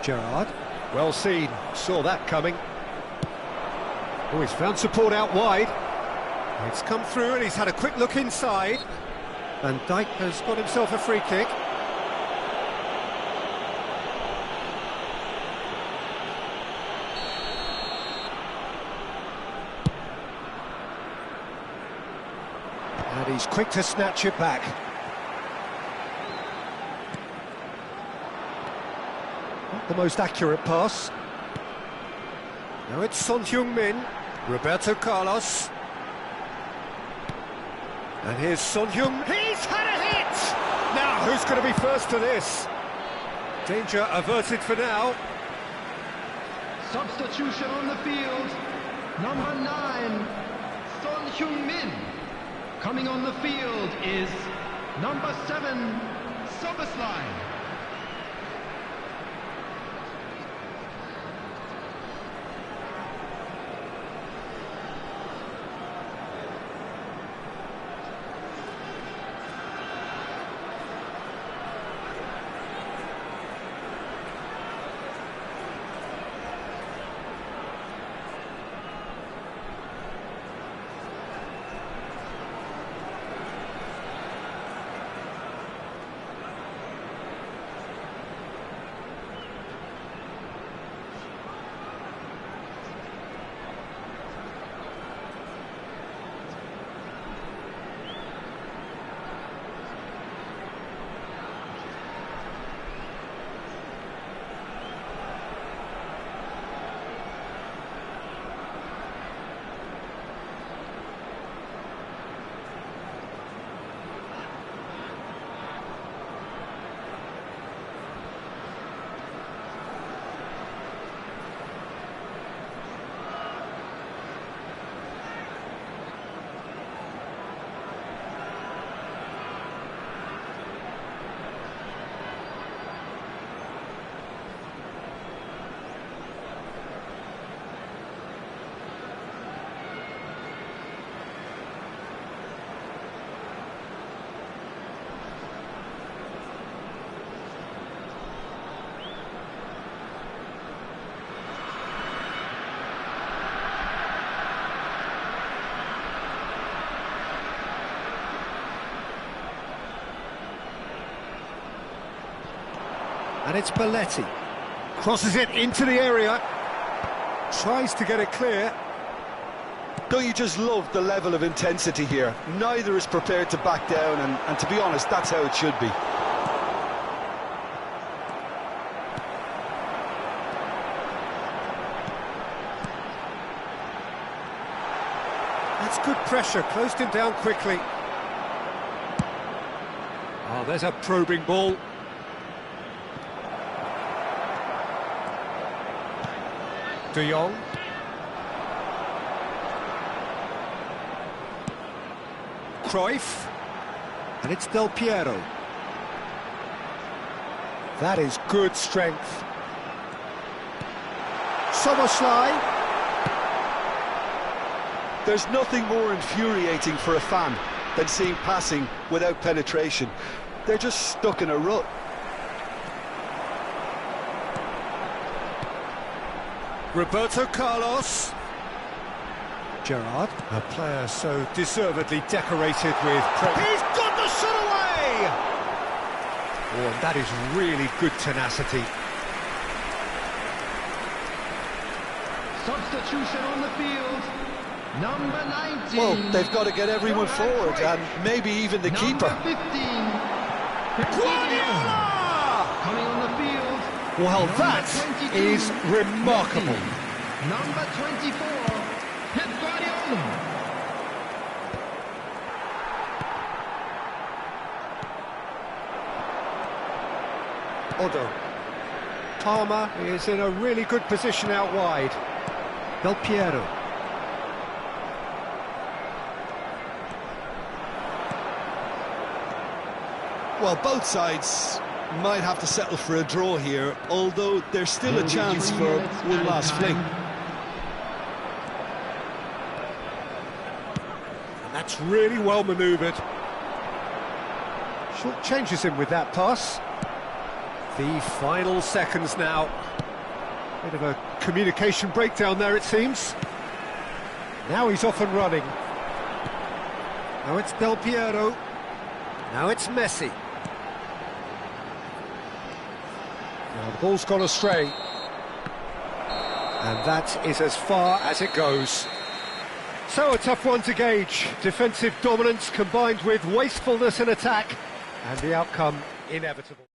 Gerrard. Well seen, saw that coming. Oh, he's found support out wide. It's come through and he's had a quick look inside. Van Dijk has got himself a free kick. And he's quick to snatch it back. Not the most accurate pass. Now it's Son Heung-min, Roberto Carlos. And here's Son Heung. He's had a hit! Now, who's going to be first to this? Danger averted for now. Substitution on the field. Number 9, Son Heung-min. Coming on the field is number 7, Soboslai. And it's Belletti. Crosses it into the area. Tries to get it clear. Don't you just love the level of intensity here? Neither is prepared to back down, and to be honest, that's how it should be. That's good pressure, closed him down quickly. Oh, there's a probing ball. De Jong. Cruyff. And it's Del Piero. That is good strength. Soboslai. There's nothing more infuriating for a fan than seeing passing without penetration. They're just stuck in a rut. Roberto Carlos. Gerrard, a player so deservedly decorated with He's got the shot away! Oh, and that is really good tenacity. Substitution on the field. Number 19. Well, they've got to get everyone forward, and maybe even the keeper. Number 15. Guardiola! Coming on the field. Well, that is remarkable. Number 24, Pep Guardiola. Odo. Palmer is in a really good position out wide. Del Piero. Well, both sides might have to settle for a draw here, although there's still a chance for one last fling. And that's really well manoeuvred. Short changes him with that pass. The final seconds now. Bit of a communication breakdown there, it seems. Now he's off and running. Now it's Del Piero. Now it's Messi. Now the ball's gone astray. And that is as far as it goes. So a tough one to gauge. Defensive dominance combined with wastefulness in attack. And the outcome inevitable.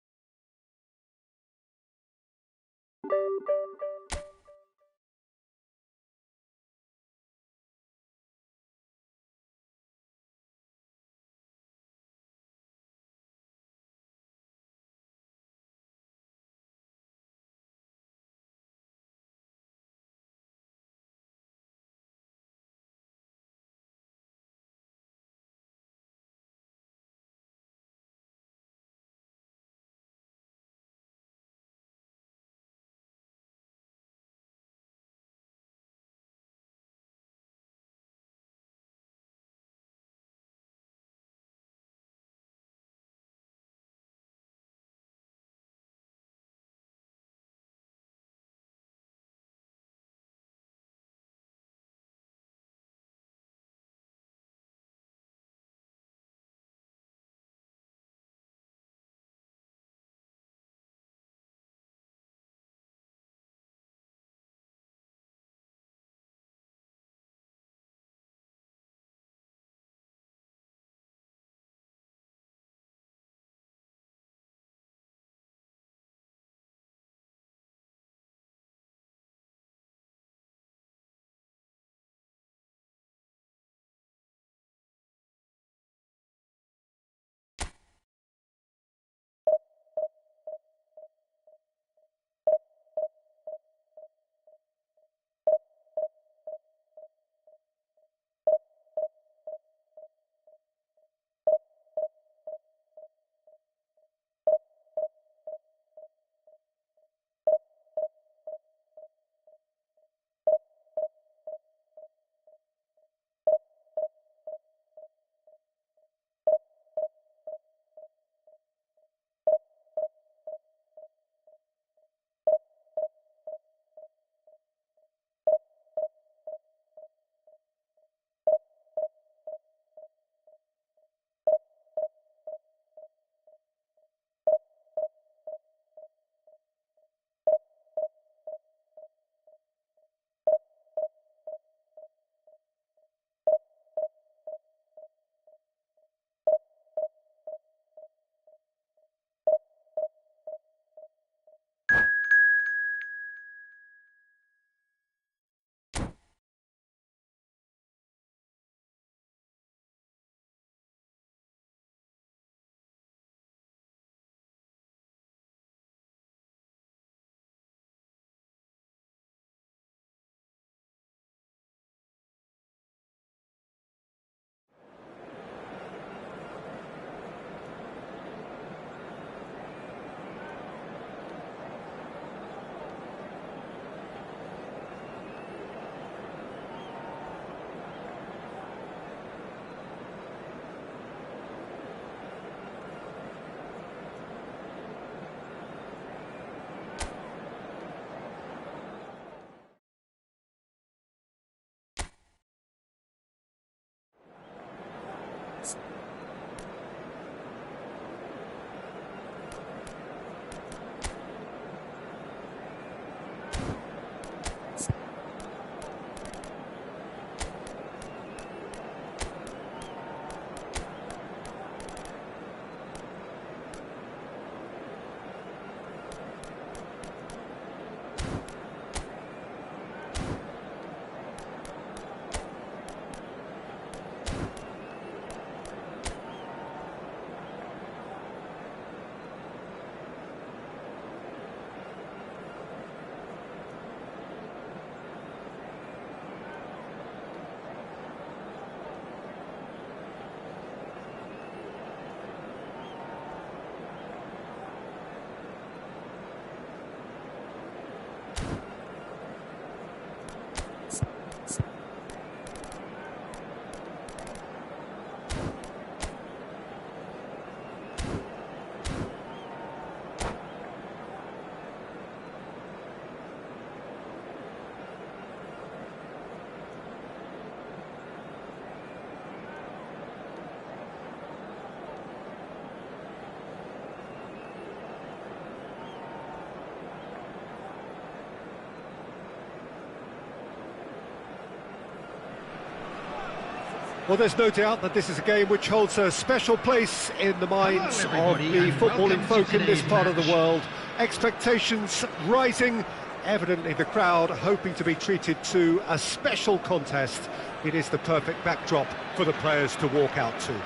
Well, there's no doubt that this is a game which holds a special place in the minds of the footballing folk in this part of the world. Expectations rising, evidently the crowd hoping to be treated to a special contest. It is the perfect backdrop for the players to walk out to.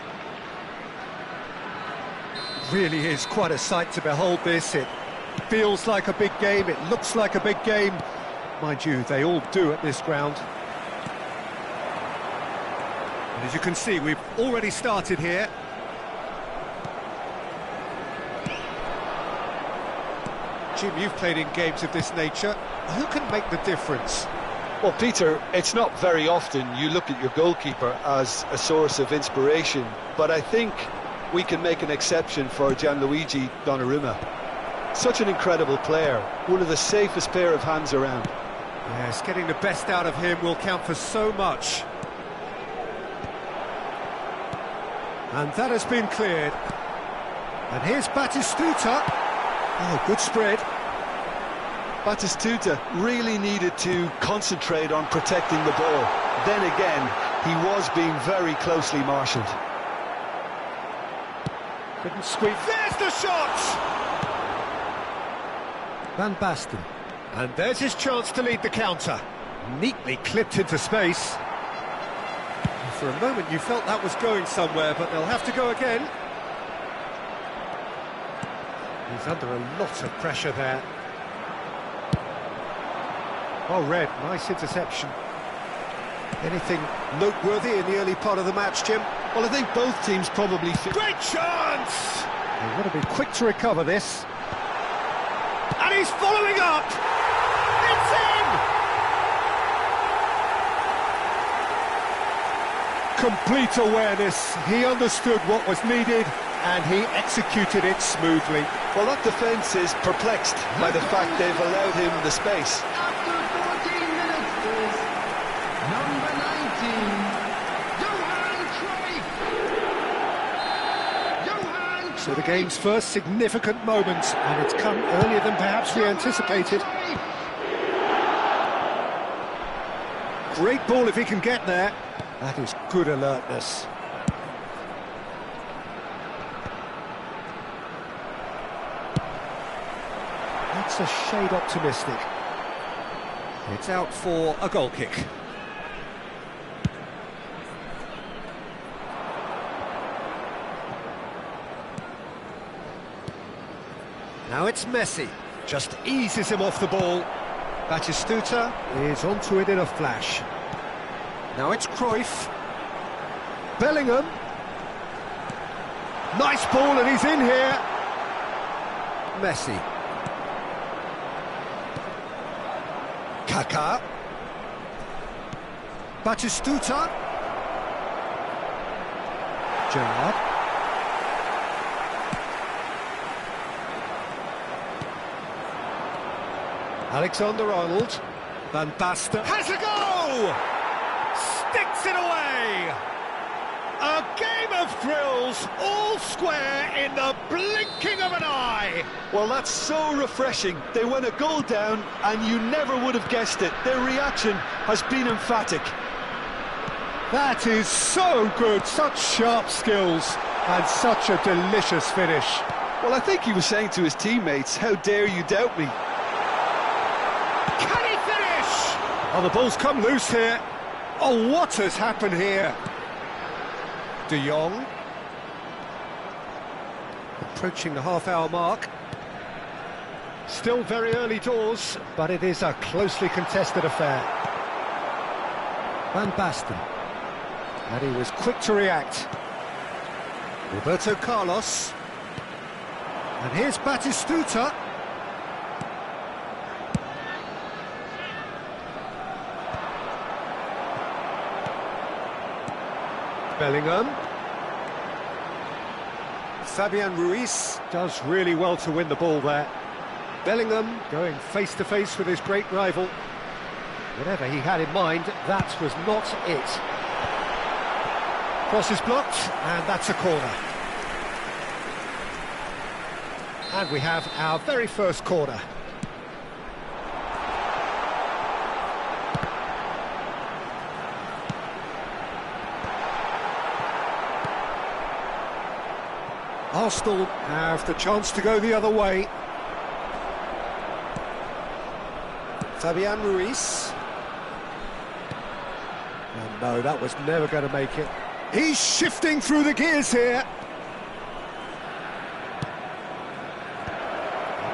Really is quite a sight to behold this. It feels like a big game, it looks like a big game. Mind you, they all do at this ground. And as you can see, we've already started here. Jim, you've played in games of this nature. Who can make the difference? Well, Peter, it's not very often you look at your goalkeeper as a source of inspiration, but I think we can make an exception for Gianluigi Donnarumma. Such an incredible player, one of the safest pair of hands around. Yes, getting the best out of him will count for so much. And that has been cleared. And here's Batistuta. Oh, good spread. Batistuta really needed to concentrate on protecting the ball. Then again, he was being very closely marshalled. Couldn't squeeze. There's the shot! Van Basten. And there's his chance to lead the counter. Neatly clipped into space. For a moment you felt that was going somewhere, but they'll have to go again. He's under a lot of pressure there. Well read, nice interception. Anything noteworthy in the early part of the match, Jim? Well, I think both teams probably... Great chance! They've got to be quick to recover this. And he's following up! It's in! Complete awareness. He understood what was needed and he executed it smoothly. Well, that defence is perplexed by the fact they've allowed him the space. After 14 minutes is number 19, Johan Cruyff. So the game's first significant moment, and it's come earlier than perhaps we anticipated. Great ball if he can get there. That is good alertness. That's a shade optimistic. It's out for a goal kick. Now it's Messi, just eases him off the ball. Batistuta is onto it in a flash. Now it's Cruyff. Bellingham. Nice ball and he's in here. Messi. Kaká. Batistuta. Gerrard. Alexander-Arnold. Van Basten has a go! Sticks it away! A game of thrills, all square in the blinking of an eye! Well, that's so refreshing. They went a goal down and you never would have guessed it. Their reaction has been emphatic. That is so good, such sharp skills and such a delicious finish. Well, I think he was saying to his teammates, how dare you doubt me? Can he finish? Oh, the ball's come loose here. Oh, what has happened here? De Jong. Approaching the half-hour mark. Still very early doors, but it is a closely contested affair. Van Basten. And he was quick to react. Roberto Carlos. And here's Batistuta. Bellingham. Fabian Ruiz does really well to win the ball there. Bellingham going face-to-face with his great rival. Whatever he had in mind, that was not it. Cross is blocked, and that's a corner. And we have our very first corner. Arsenal have the chance to go the other way. Fabian Ruiz. And no, that was never going to make it. He's shifting through the gears here.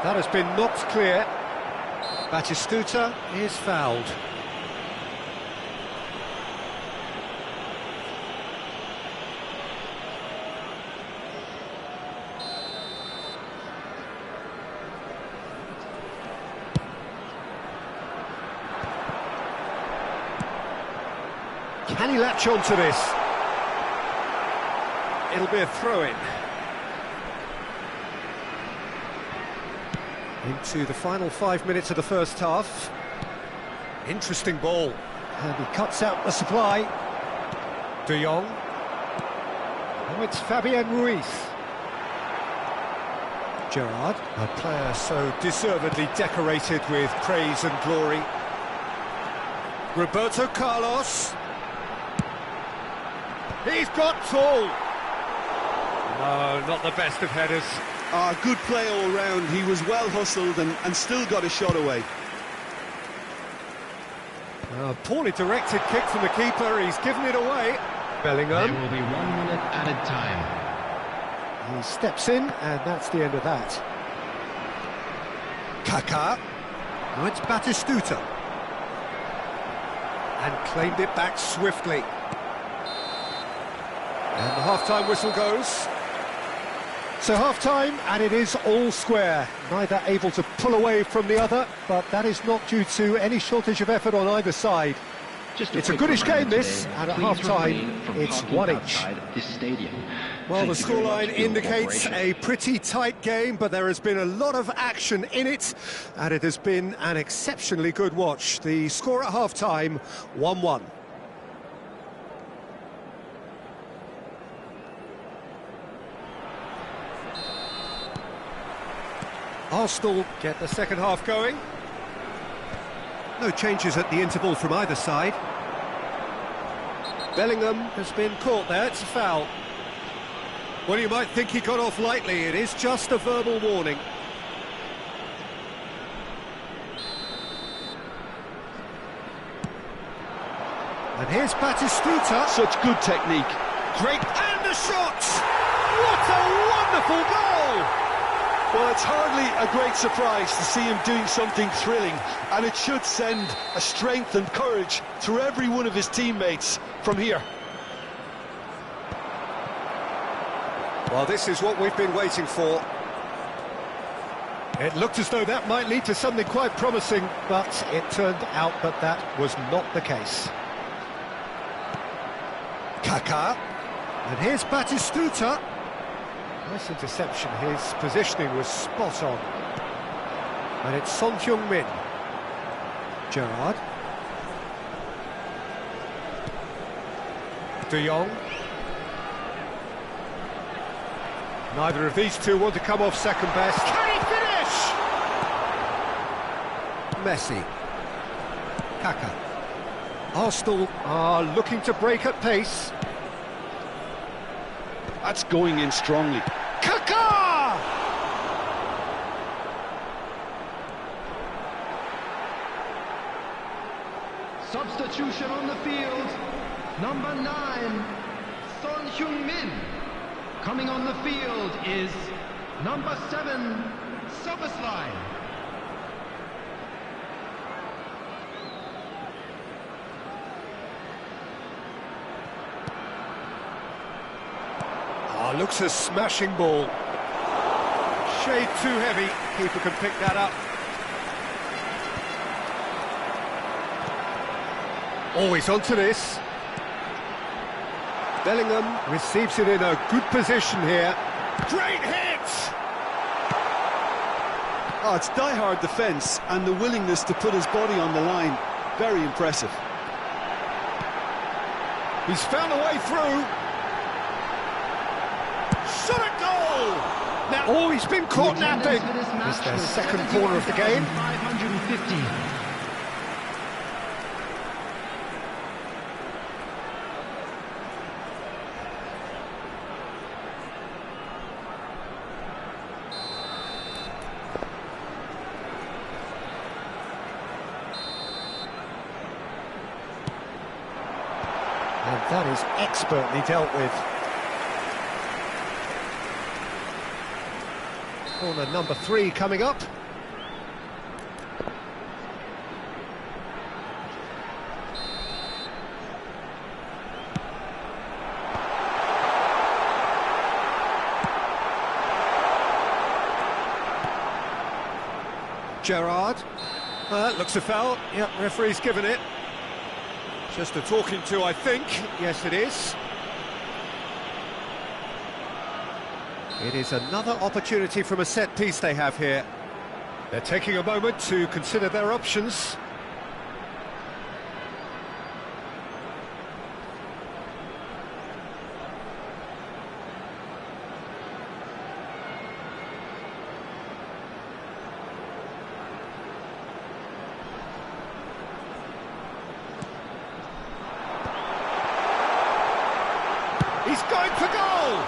That has been knocked clear. Batistuta is fouled. Can he latch on to this? It'll be a throw-in. Into the final 5 minutes of the first half. Interesting ball. And he cuts out the supply. De Jong. Oh, it's Fabian Ruiz. Gerrard, a player so deservedly decorated with praise and glory. Roberto Carlos. He's got tall. No, not the best of headers. Good play all round. He was well hustled and still got a shot away. Poorly directed kick from the keeper. He's given it away. Bellingham. There will be 1 minute added time. He steps in, and that's the end of that. Kaká. Now it's Batistuta. And claimed it back swiftly. And the half-time whistle goes. So half-time, and it is all square. Neither able to pull away from the other, but that is not due to any shortage of effort on either side. It's a goodish game, this, and at half-time, it's one each. Well, the scoreline indicates a pretty tight game, but there has been a lot of action in it, and it has been an exceptionally good watch. The score at half-time, 1-1. Arsenal get the second half going. No changes at the interval from either side. Bellingham has been caught there, it's a foul. Well, you might think he got off lightly, it is just a verbal warning. And here's Batistuta. Such good technique. Great, and the shot! What a wonderful goal! Well, it's hardly a great surprise to see him doing something thrilling, and it should send a strength and courage through every one of his teammates from here. Well, this is what we've been waiting for. It looked as though that might lead to something quite promising, but it turned out that that was not the case. Kaká. And here's Batistuta. Nice interception, his positioning was spot on. And it's Son Heung-min. Gerrard. De Jong. Neither of these two want to come off second best. Can he finish? Messi. Kaká. Arsenal are looking to break at pace. That's going in strongly. Kaká! Substitution on the field. Number 9, Son Heung-min. Coming on the field is number 7, Soboslai. Looks a smashing ball. Shade too heavy. Keeper can pick that up. Always onto this. Bellingham receives it in a good position here. Great hit! Oh, it's die-hard defence and the willingness to put his body on the line. Very impressive. He's found a way through. Shot a goal! Now, oh, he's been caught napping. It's their second corner of the game. 550. That is expertly dealt with. Corner number 3 coming up. Gerrard. That looks a foul. Yep, referee's given it. Just a talking to, I think. Yes, it is. It is another opportunity from a set piece they have here. They're taking a moment to consider their options. He's going for goal!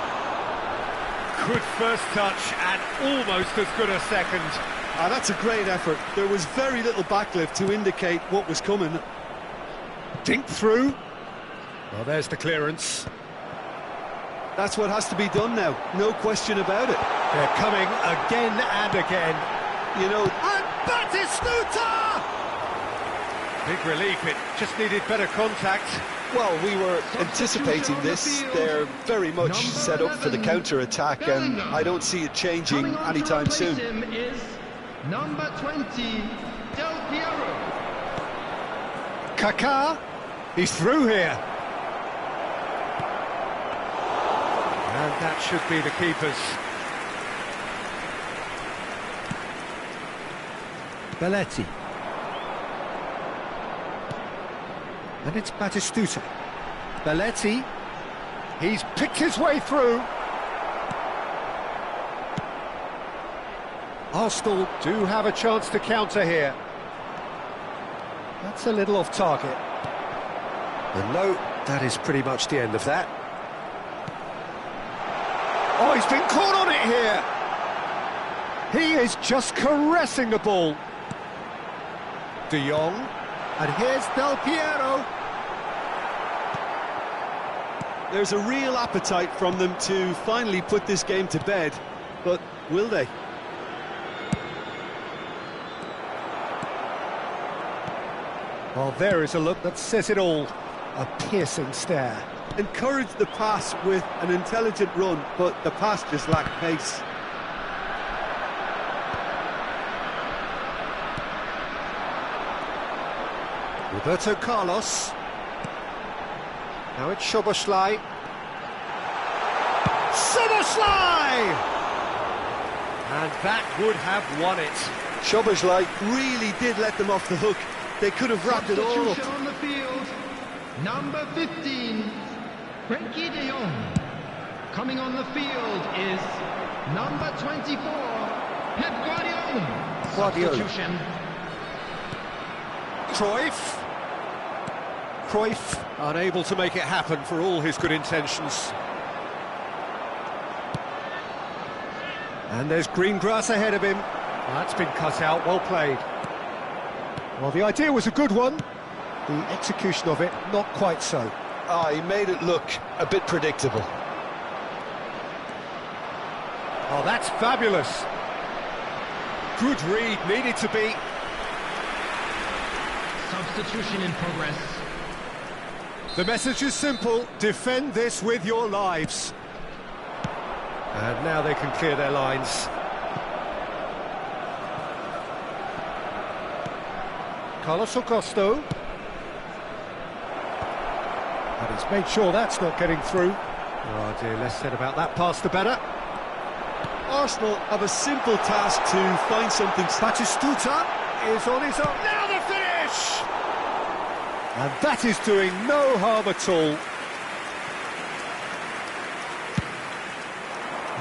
Good first touch and almost as good a second. That's a great effort. There was very little backlift to indicate what was coming. Dink through. Well, there's the clearance. That's what has to be done now, no question about it. They're coming again and again. You know... And Batistuta! Big relief, it just needed better contact. Well, we were anticipating this. They're very much set up for the counter-attack, and I don't see it changing anytime soon. Him is number 20, Del Piero. Kaká, he's through here. And that should be the keepers. Belletti. And it's Batistuta. Belletti. He's picked his way through. Arsenal do have a chance to counter here. That's a little off target. And no, that is pretty much the end of that. Oh, he's been caught on it here. He is just caressing the ball. De Jong. And here's Del Piero. There's a real appetite from them to finally put this game to bed, but will they? Well, there is a look that says it all. A piercing stare. Encouraged the pass with an intelligent run, but the pass just lacked pace. Roberto Carlos. Now it's Szoboszlai. Szoboszlai! And that would have won it. Szoboszlai really did let them off the hook. They could have wrapped it all up. On the field, number 15, Frenkie de Jong. Coming on the field is number 24, Pep Guardiola. Substitution. Cruyff, unable to make it happen for all his good intentions. And there's green grass ahead of him. That's been cut out, well played. Well, the idea was a good one. The execution of it, not quite so. He made it look a bit predictable. Oh, that's fabulous. Good read, needed to be. Substitution in progress. The message is simple, defend this with your lives. And now they can clear their lines. Carlos Augusto. And he's made sure that's not getting through. Oh dear, less said about that pass the better. Arsenal have a simple task to find something. Batistuta is on his own. Now the finish! And that is doing no harm at all.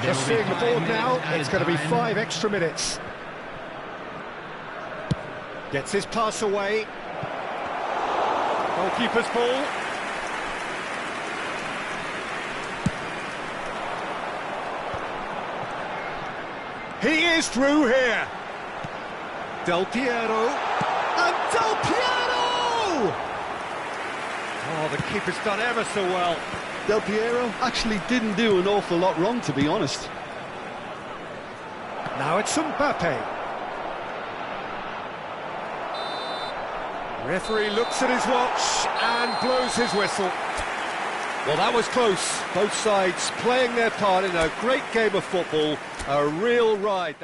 Just seeing the board now, it's going to be 5 extra minutes. Gets his pass away. Goalkeeper's ball. He is through here. Del Piero. And Del Piero! Oh, the keeper's done ever so well. Del Piero actually didn't do an awful lot wrong, to be honest. Now it's Mbappe. Referee looks at his watch and blows his whistle. Well, that was close. Both sides playing their part in a great game of football. A real ride.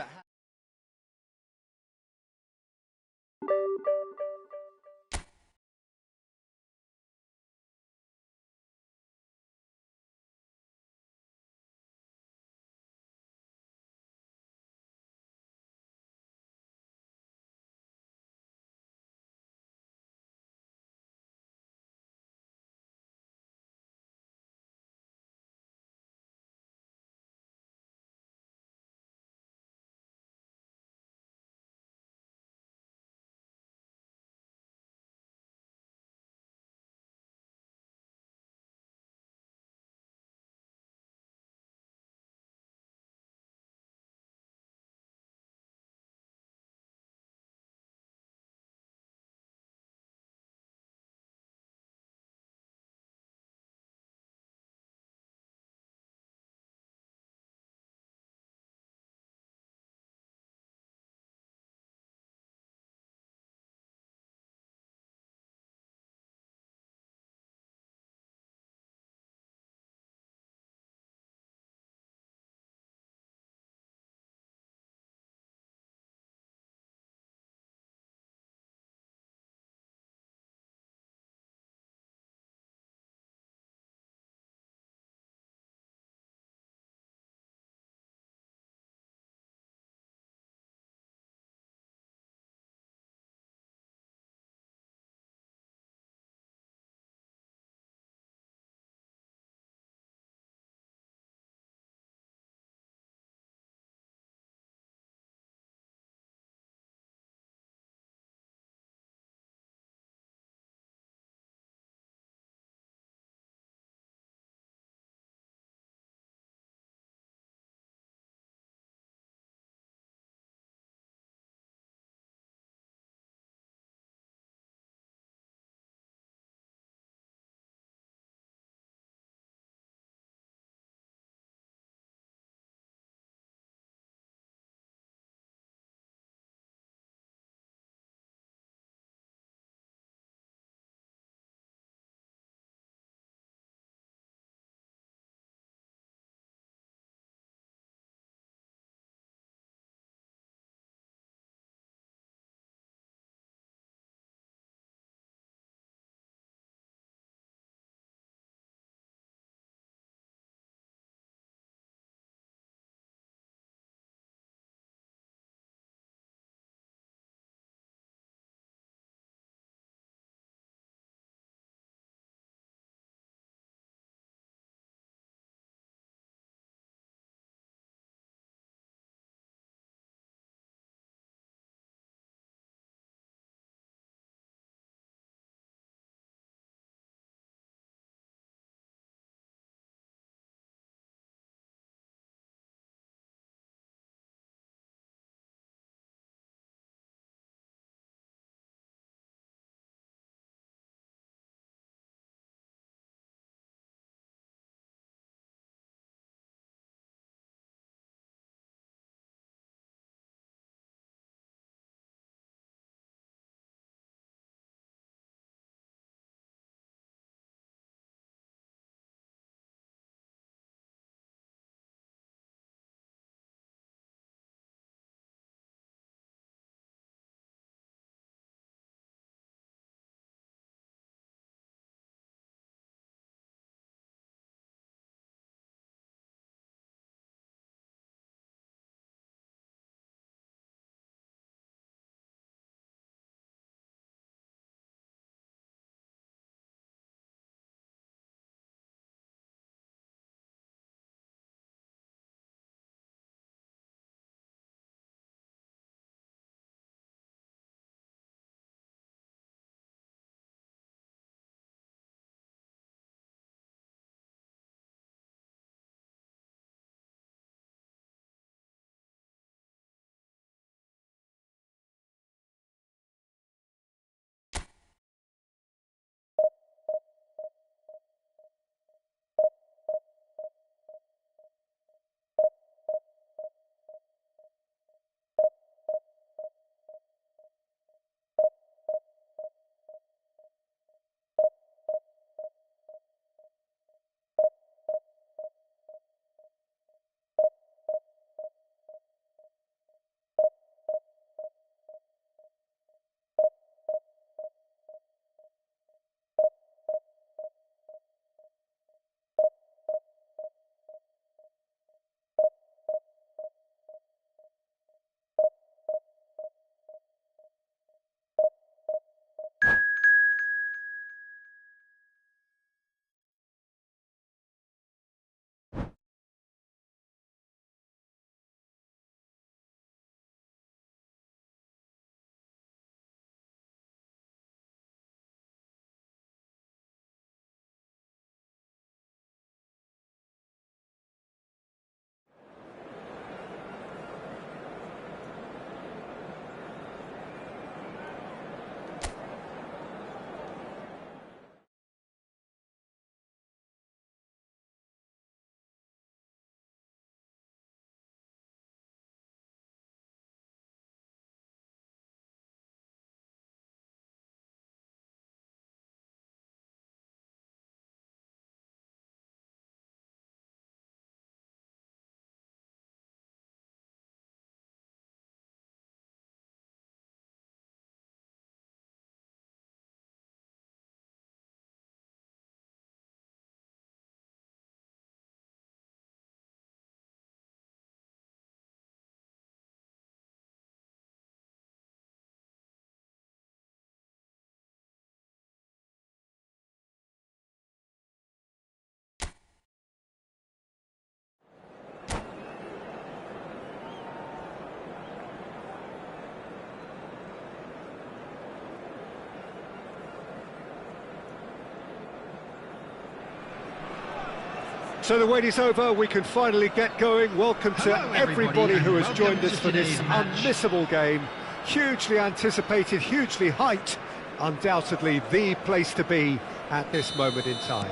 So the wait is over, we can finally get going. Welcome to Hello, everybody who has and joined welcome us to for this today's match. unmissable game. Hugely anticipated, hugely hyped, undoubtedly the place to be at this moment in time.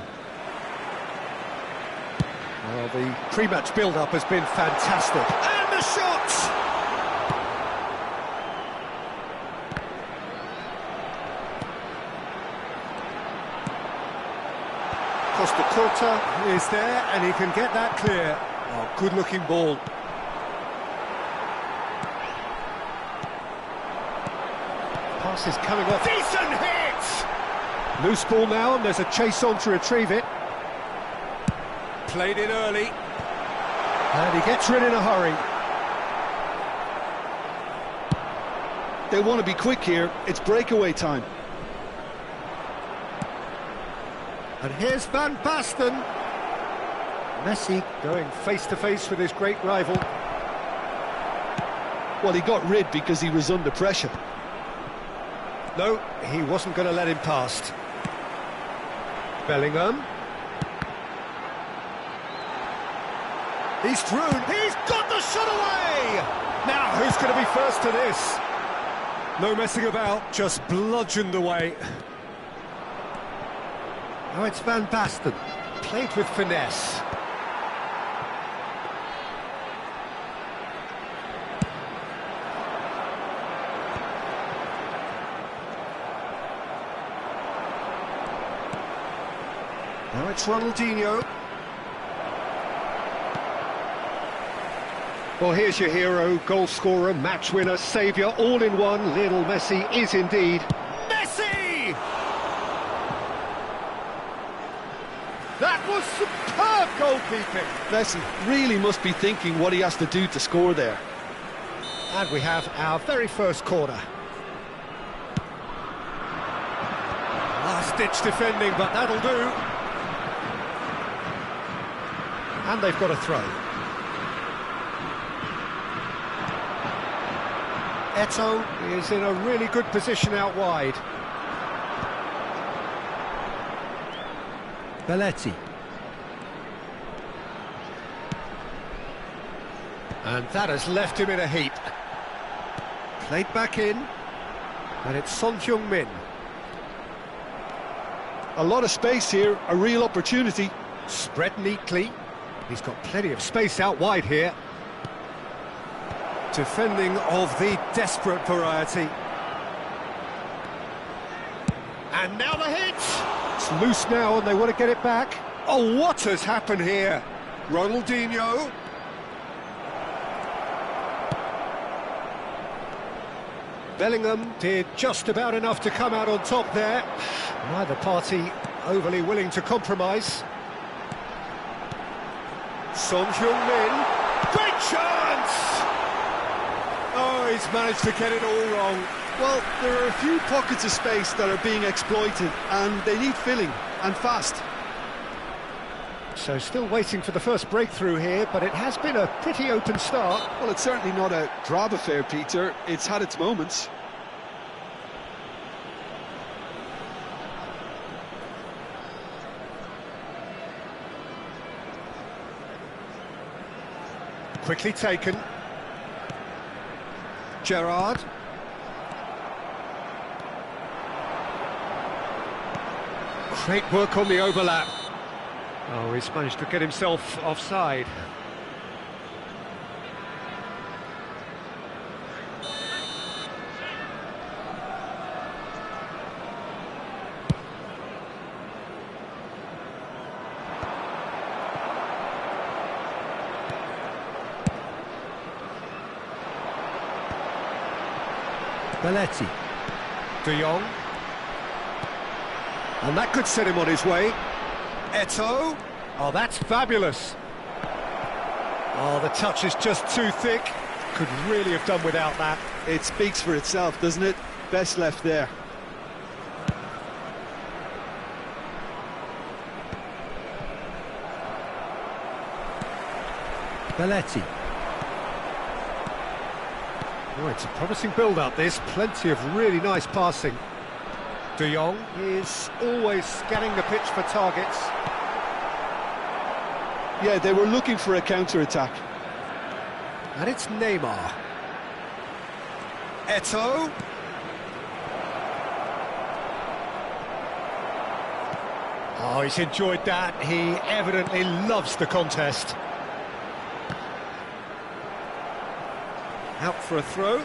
Well, the pre-match build-up has been fantastic. And the shots! Costa Curta is there, and he can get that clear. Oh, good-looking ball. Pass is coming off. Decent hit! Loose ball now, and there's a chase on to retrieve it. Played it early. And he gets rid in a hurry. They want to be quick here. It's breakaway time. And here's Van Basten. Messi going face-to-face with his great rival. Well, he got rid because he was under pressure. No, he wasn't going to let him past. Bellingham. He's through. He's got the shot away! Now, who's going to be first to this? No messing about, just bludgeoned away. Now it's Van Basten. Played with finesse. Now it's Ronaldinho. Well, here's your hero, goal scorer, match winner, saviour, all in one. Lionel Messi is indeed Messi! That was superb goalkeeping. Messi really must be thinking what he has to do to score there. And we have our very first corner. Last-ditch defending, but that'll do. And they've got a throw. Eto'o is in a really good position out wide. Belletti. And that has left him in a heap. Played back in. And it's Son Heung-min. A lot of space here, a real opportunity. Spread neatly. He's got plenty of space out wide here. Defending of the desperate variety. And now the hit! It's loose now and they want to get it back. Oh, what has happened here? Ronaldinho. Bellingham did just about enough to come out on top there. Neither party overly willing to compromise. Son Heung-min. Great chance! Oh, he's managed to get it all wrong. Well, there are a few pockets of space that are being exploited, and they need filling, and fast. So still waiting for the first breakthrough here, but it has been a pretty open start. Well, it's certainly not a drab affair, Peter. It's had its moments. Quickly taken. Gerrard. Great work on the overlap. Oh, he's managed to get himself offside. Belletti. De Jong. And that could set him on his way. Eto'o. Oh, that's fabulous. Oh, the touch is just too thick. Could really have done without that. It speaks for itself, doesn't it? Best left there. Belletti. Oh, it's a promising build-up, this. Plenty of really nice passing. De Jong is always scanning the pitch for targets. Yeah, they were looking for a counter-attack. And it's Neymar. Eto'o. Oh, he's enjoyed that. He evidently loves the contest. Out for a throw.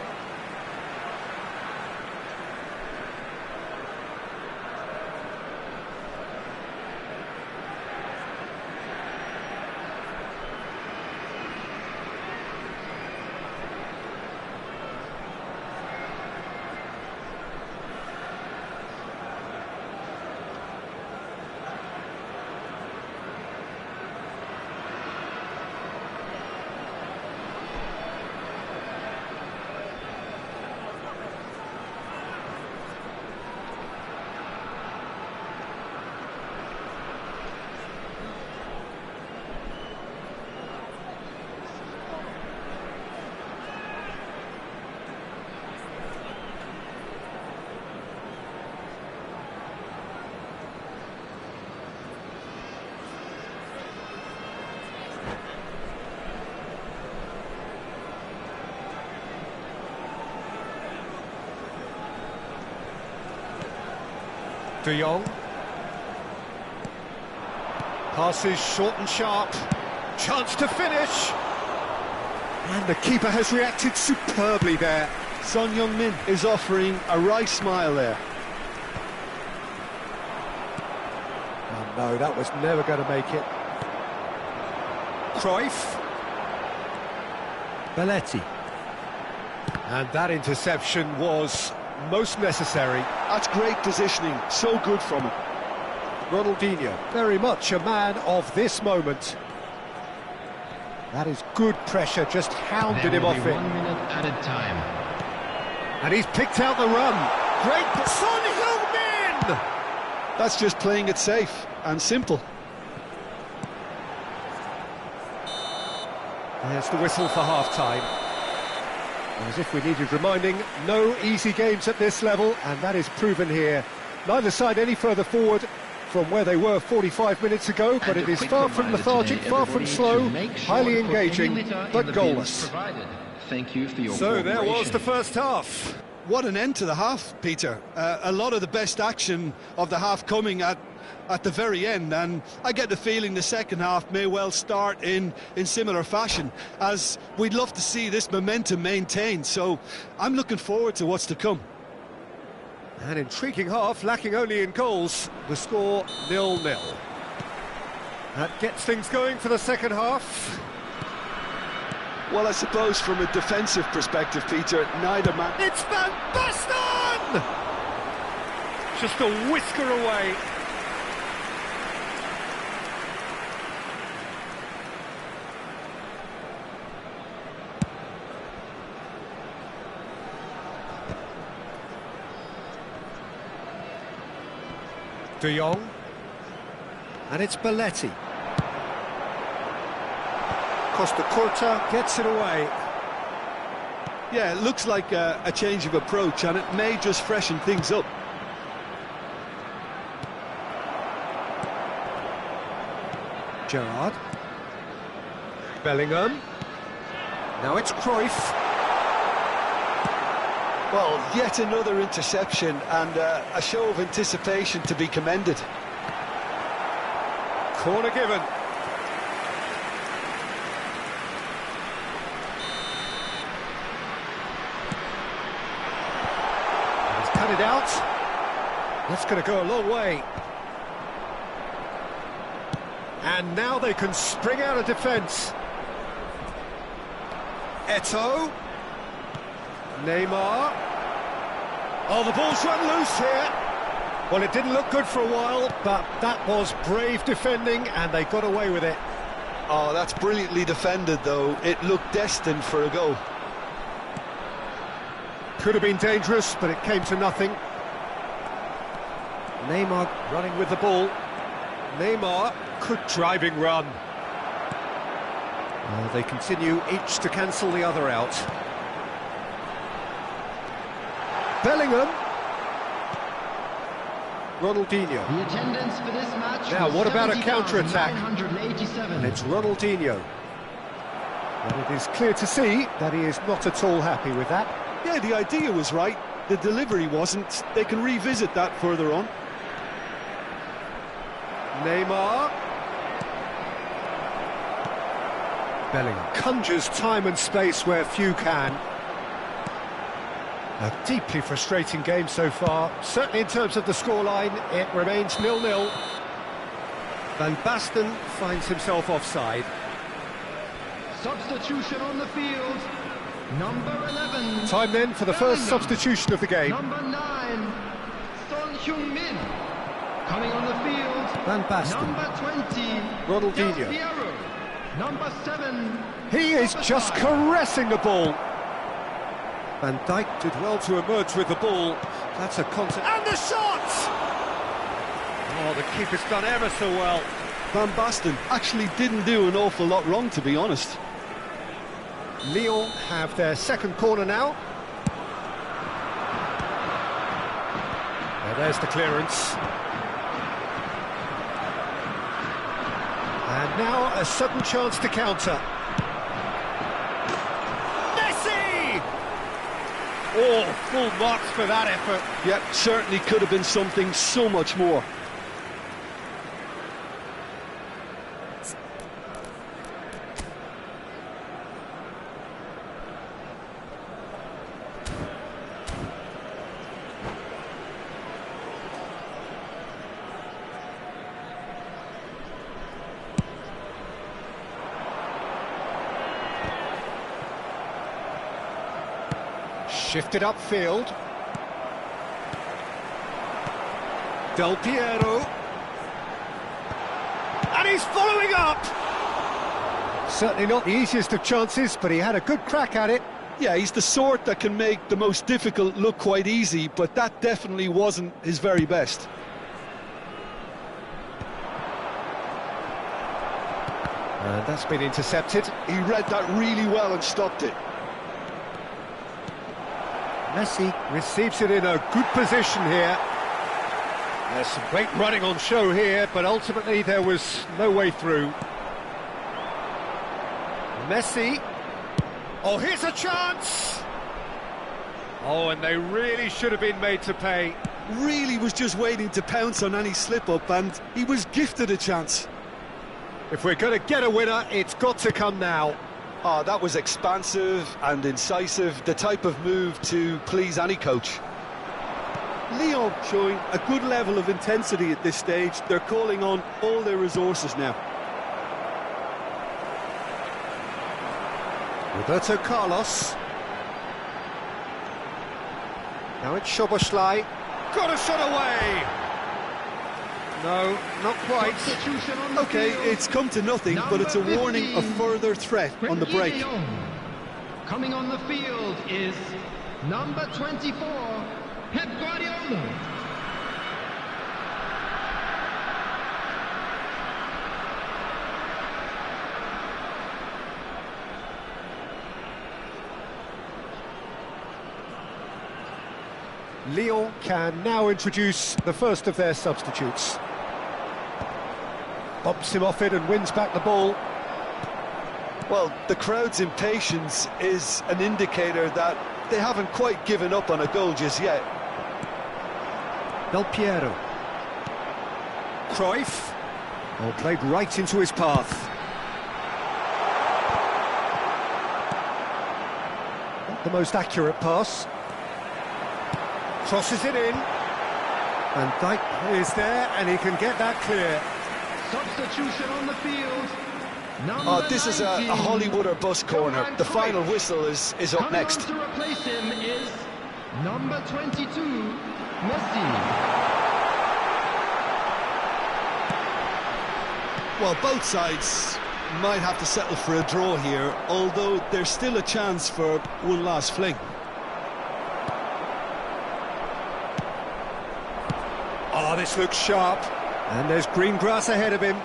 De Jong. Passes short and sharp. Chance to finish. And the keeper has reacted superbly there. Son Heung-min is offering a right smile there. Oh no, that was never going to make it. Cruyff. Belletti. And that interception was most necessary. That's great positioning, so good from him. Ronaldinho, very much a man of this moment. That is good pressure, just hounded him off it. 1 minute added time. And he's picked out the run. Great, Son Heung-min! That's just playing it safe and simple. There's the whistle for half-time. As if we needed reminding, no easy games at this level, and that is proven here. Neither side any further forward from where they were 45 minutes ago, but it is far from lethargic, far from slow, highly engaging, but goalless. Thank you for your So there was the first half. What an end to the half, Peter. A lot of the best action of the half coming at the very end, and I get the feeling the second half may well start in similar fashion, as we'd love to see this momentum maintained, so I'm looking forward to what's to come. An intriguing half, lacking only in goals. The score 0-0. That gets things going for the second half. Well, I suppose from a defensive perspective, Peter, neither man... It's Van Basten! Just a whisker away. De Jong. And it's Belletti. Costa Curta gets it away. Yeah, it looks like a change of approach, and it may just freshen things up. Gerrard. Bellingham. Now it's Cruyff. Well, yet another interception, and a show of anticipation to be commended. Corner given. He's cut it out. That's going to go a long way. And now they can spring out of defence. Eto'o. Neymar. Oh, the ball's run loose here. Well, it didn't look good for a while, but that was brave defending, and they got away with it. Oh, that's brilliantly defended, though. It looked destined for a goal. Could have been dangerous, but it came to nothing. Neymar running with the ball. Neymar, good driving run. They continue each to cancel the other out. Bellingham. Ronaldinho. The attendance for this match. Now, was what about a counter-attack? 70,987. And it's Ronaldinho. And it is clear to see that he is not at all happy with that. Yeah, the idea was right, the delivery wasn't. They can revisit that further on. Neymar. Bellingham conjures time and space where few can. A deeply frustrating game so far. Certainly in terms of the scoreline, it remains 0-0. Van Basten finds himself offside. Substitution on the field. Number 11. Time then for the first Bellingham. substitution of the game. Number 9. Son Heung-min. Coming on the field. Van Basten. Number 20. Ronaldinho. Del Piero. Number 7. He is just caressing the ball. Van Dijk did well to emerge with the ball. That's a contact. And the shot! Oh, the keeper's done ever so well. Van Basten actually didn't do an awful lot wrong, to be honest. Lyon have their second corner now. There's the clearance. And now a sudden chance to counter. Messi! Oh, full marks for that effort. Yep, certainly could have been something so much more. Shifted upfield. Del Piero. And he's following up! Certainly not the easiest of chances, but he had a good crack at it. Yeah, he's the sort that can make the most difficult look quite easy, but that definitely wasn't his very best. And that's been intercepted. He read that really well and stopped it. Messi receives it in a good position here. There's some great running on show here, but ultimately there was no way through. Messi. Oh, here's a chance! Oh, and they really should have been made to pay. Really was just waiting to pounce on any slip-up, and he was gifted a chance. If we're going to get a winner, it's got to come now. Oh, that was expansive and incisive, the type of move to please any coach. Lyon showing a good level of intensity at this stage. They're calling on all their resources now. Roberto Carlos. Now it's Szoboszlai. Got a shot away! No, not quite. Substitution on the Okay, field. it's come to nothing, but it's a warning of further threat on the break. Frenkie de Jong. Coming on the field is number 24, Pep Guardiola. Lyon can now introduce the first of their substitutes. Bumps him off it and wins back the ball. Well, the crowd's impatience is an indicator that they haven't quite given up on a goal just yet. Del Piero. Cruyff. Oh, played right into his path. Not the most accurate pass. Crosses it in. Van Dijk is there and he can get that clear. Substitution on the field. Oh, this is a Hollywood or bust corner. The final whistle is up Coming next. on to replace him is number 22, Messi. Well, both sides might have to settle for a draw here, although there's still a chance for one last fling. Oh, this looks sharp. And there's green grass ahead of him.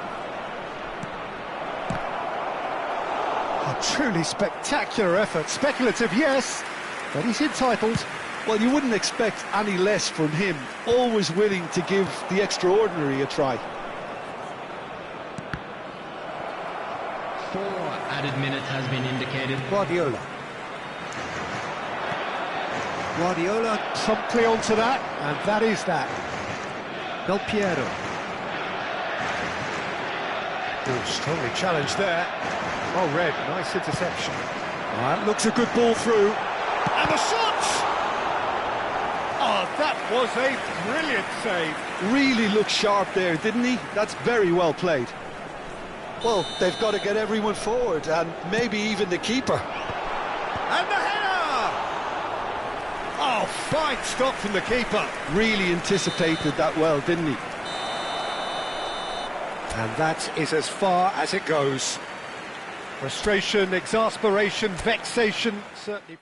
A truly spectacular effort. Speculative, yes, but he's entitled. Well, you wouldn't expect any less from him, always willing to give the extraordinary a try. 4 added minutes has been indicated. Guardiola, promptly onto that, and that is that. Del Piero. Oh, strongly challenged there. Oh, Red, nice interception. That looks a good ball through. And the shot! Oh, that was a brilliant save. Really looked sharp there, didn't he? That's very well played. Well, they've got to get everyone forward, and maybe even the keeper. And the header! Oh, fine stop from the keeper. Really anticipated that well, didn't he? And that is as far as it goes. Frustration, exasperation, vexation, certainly.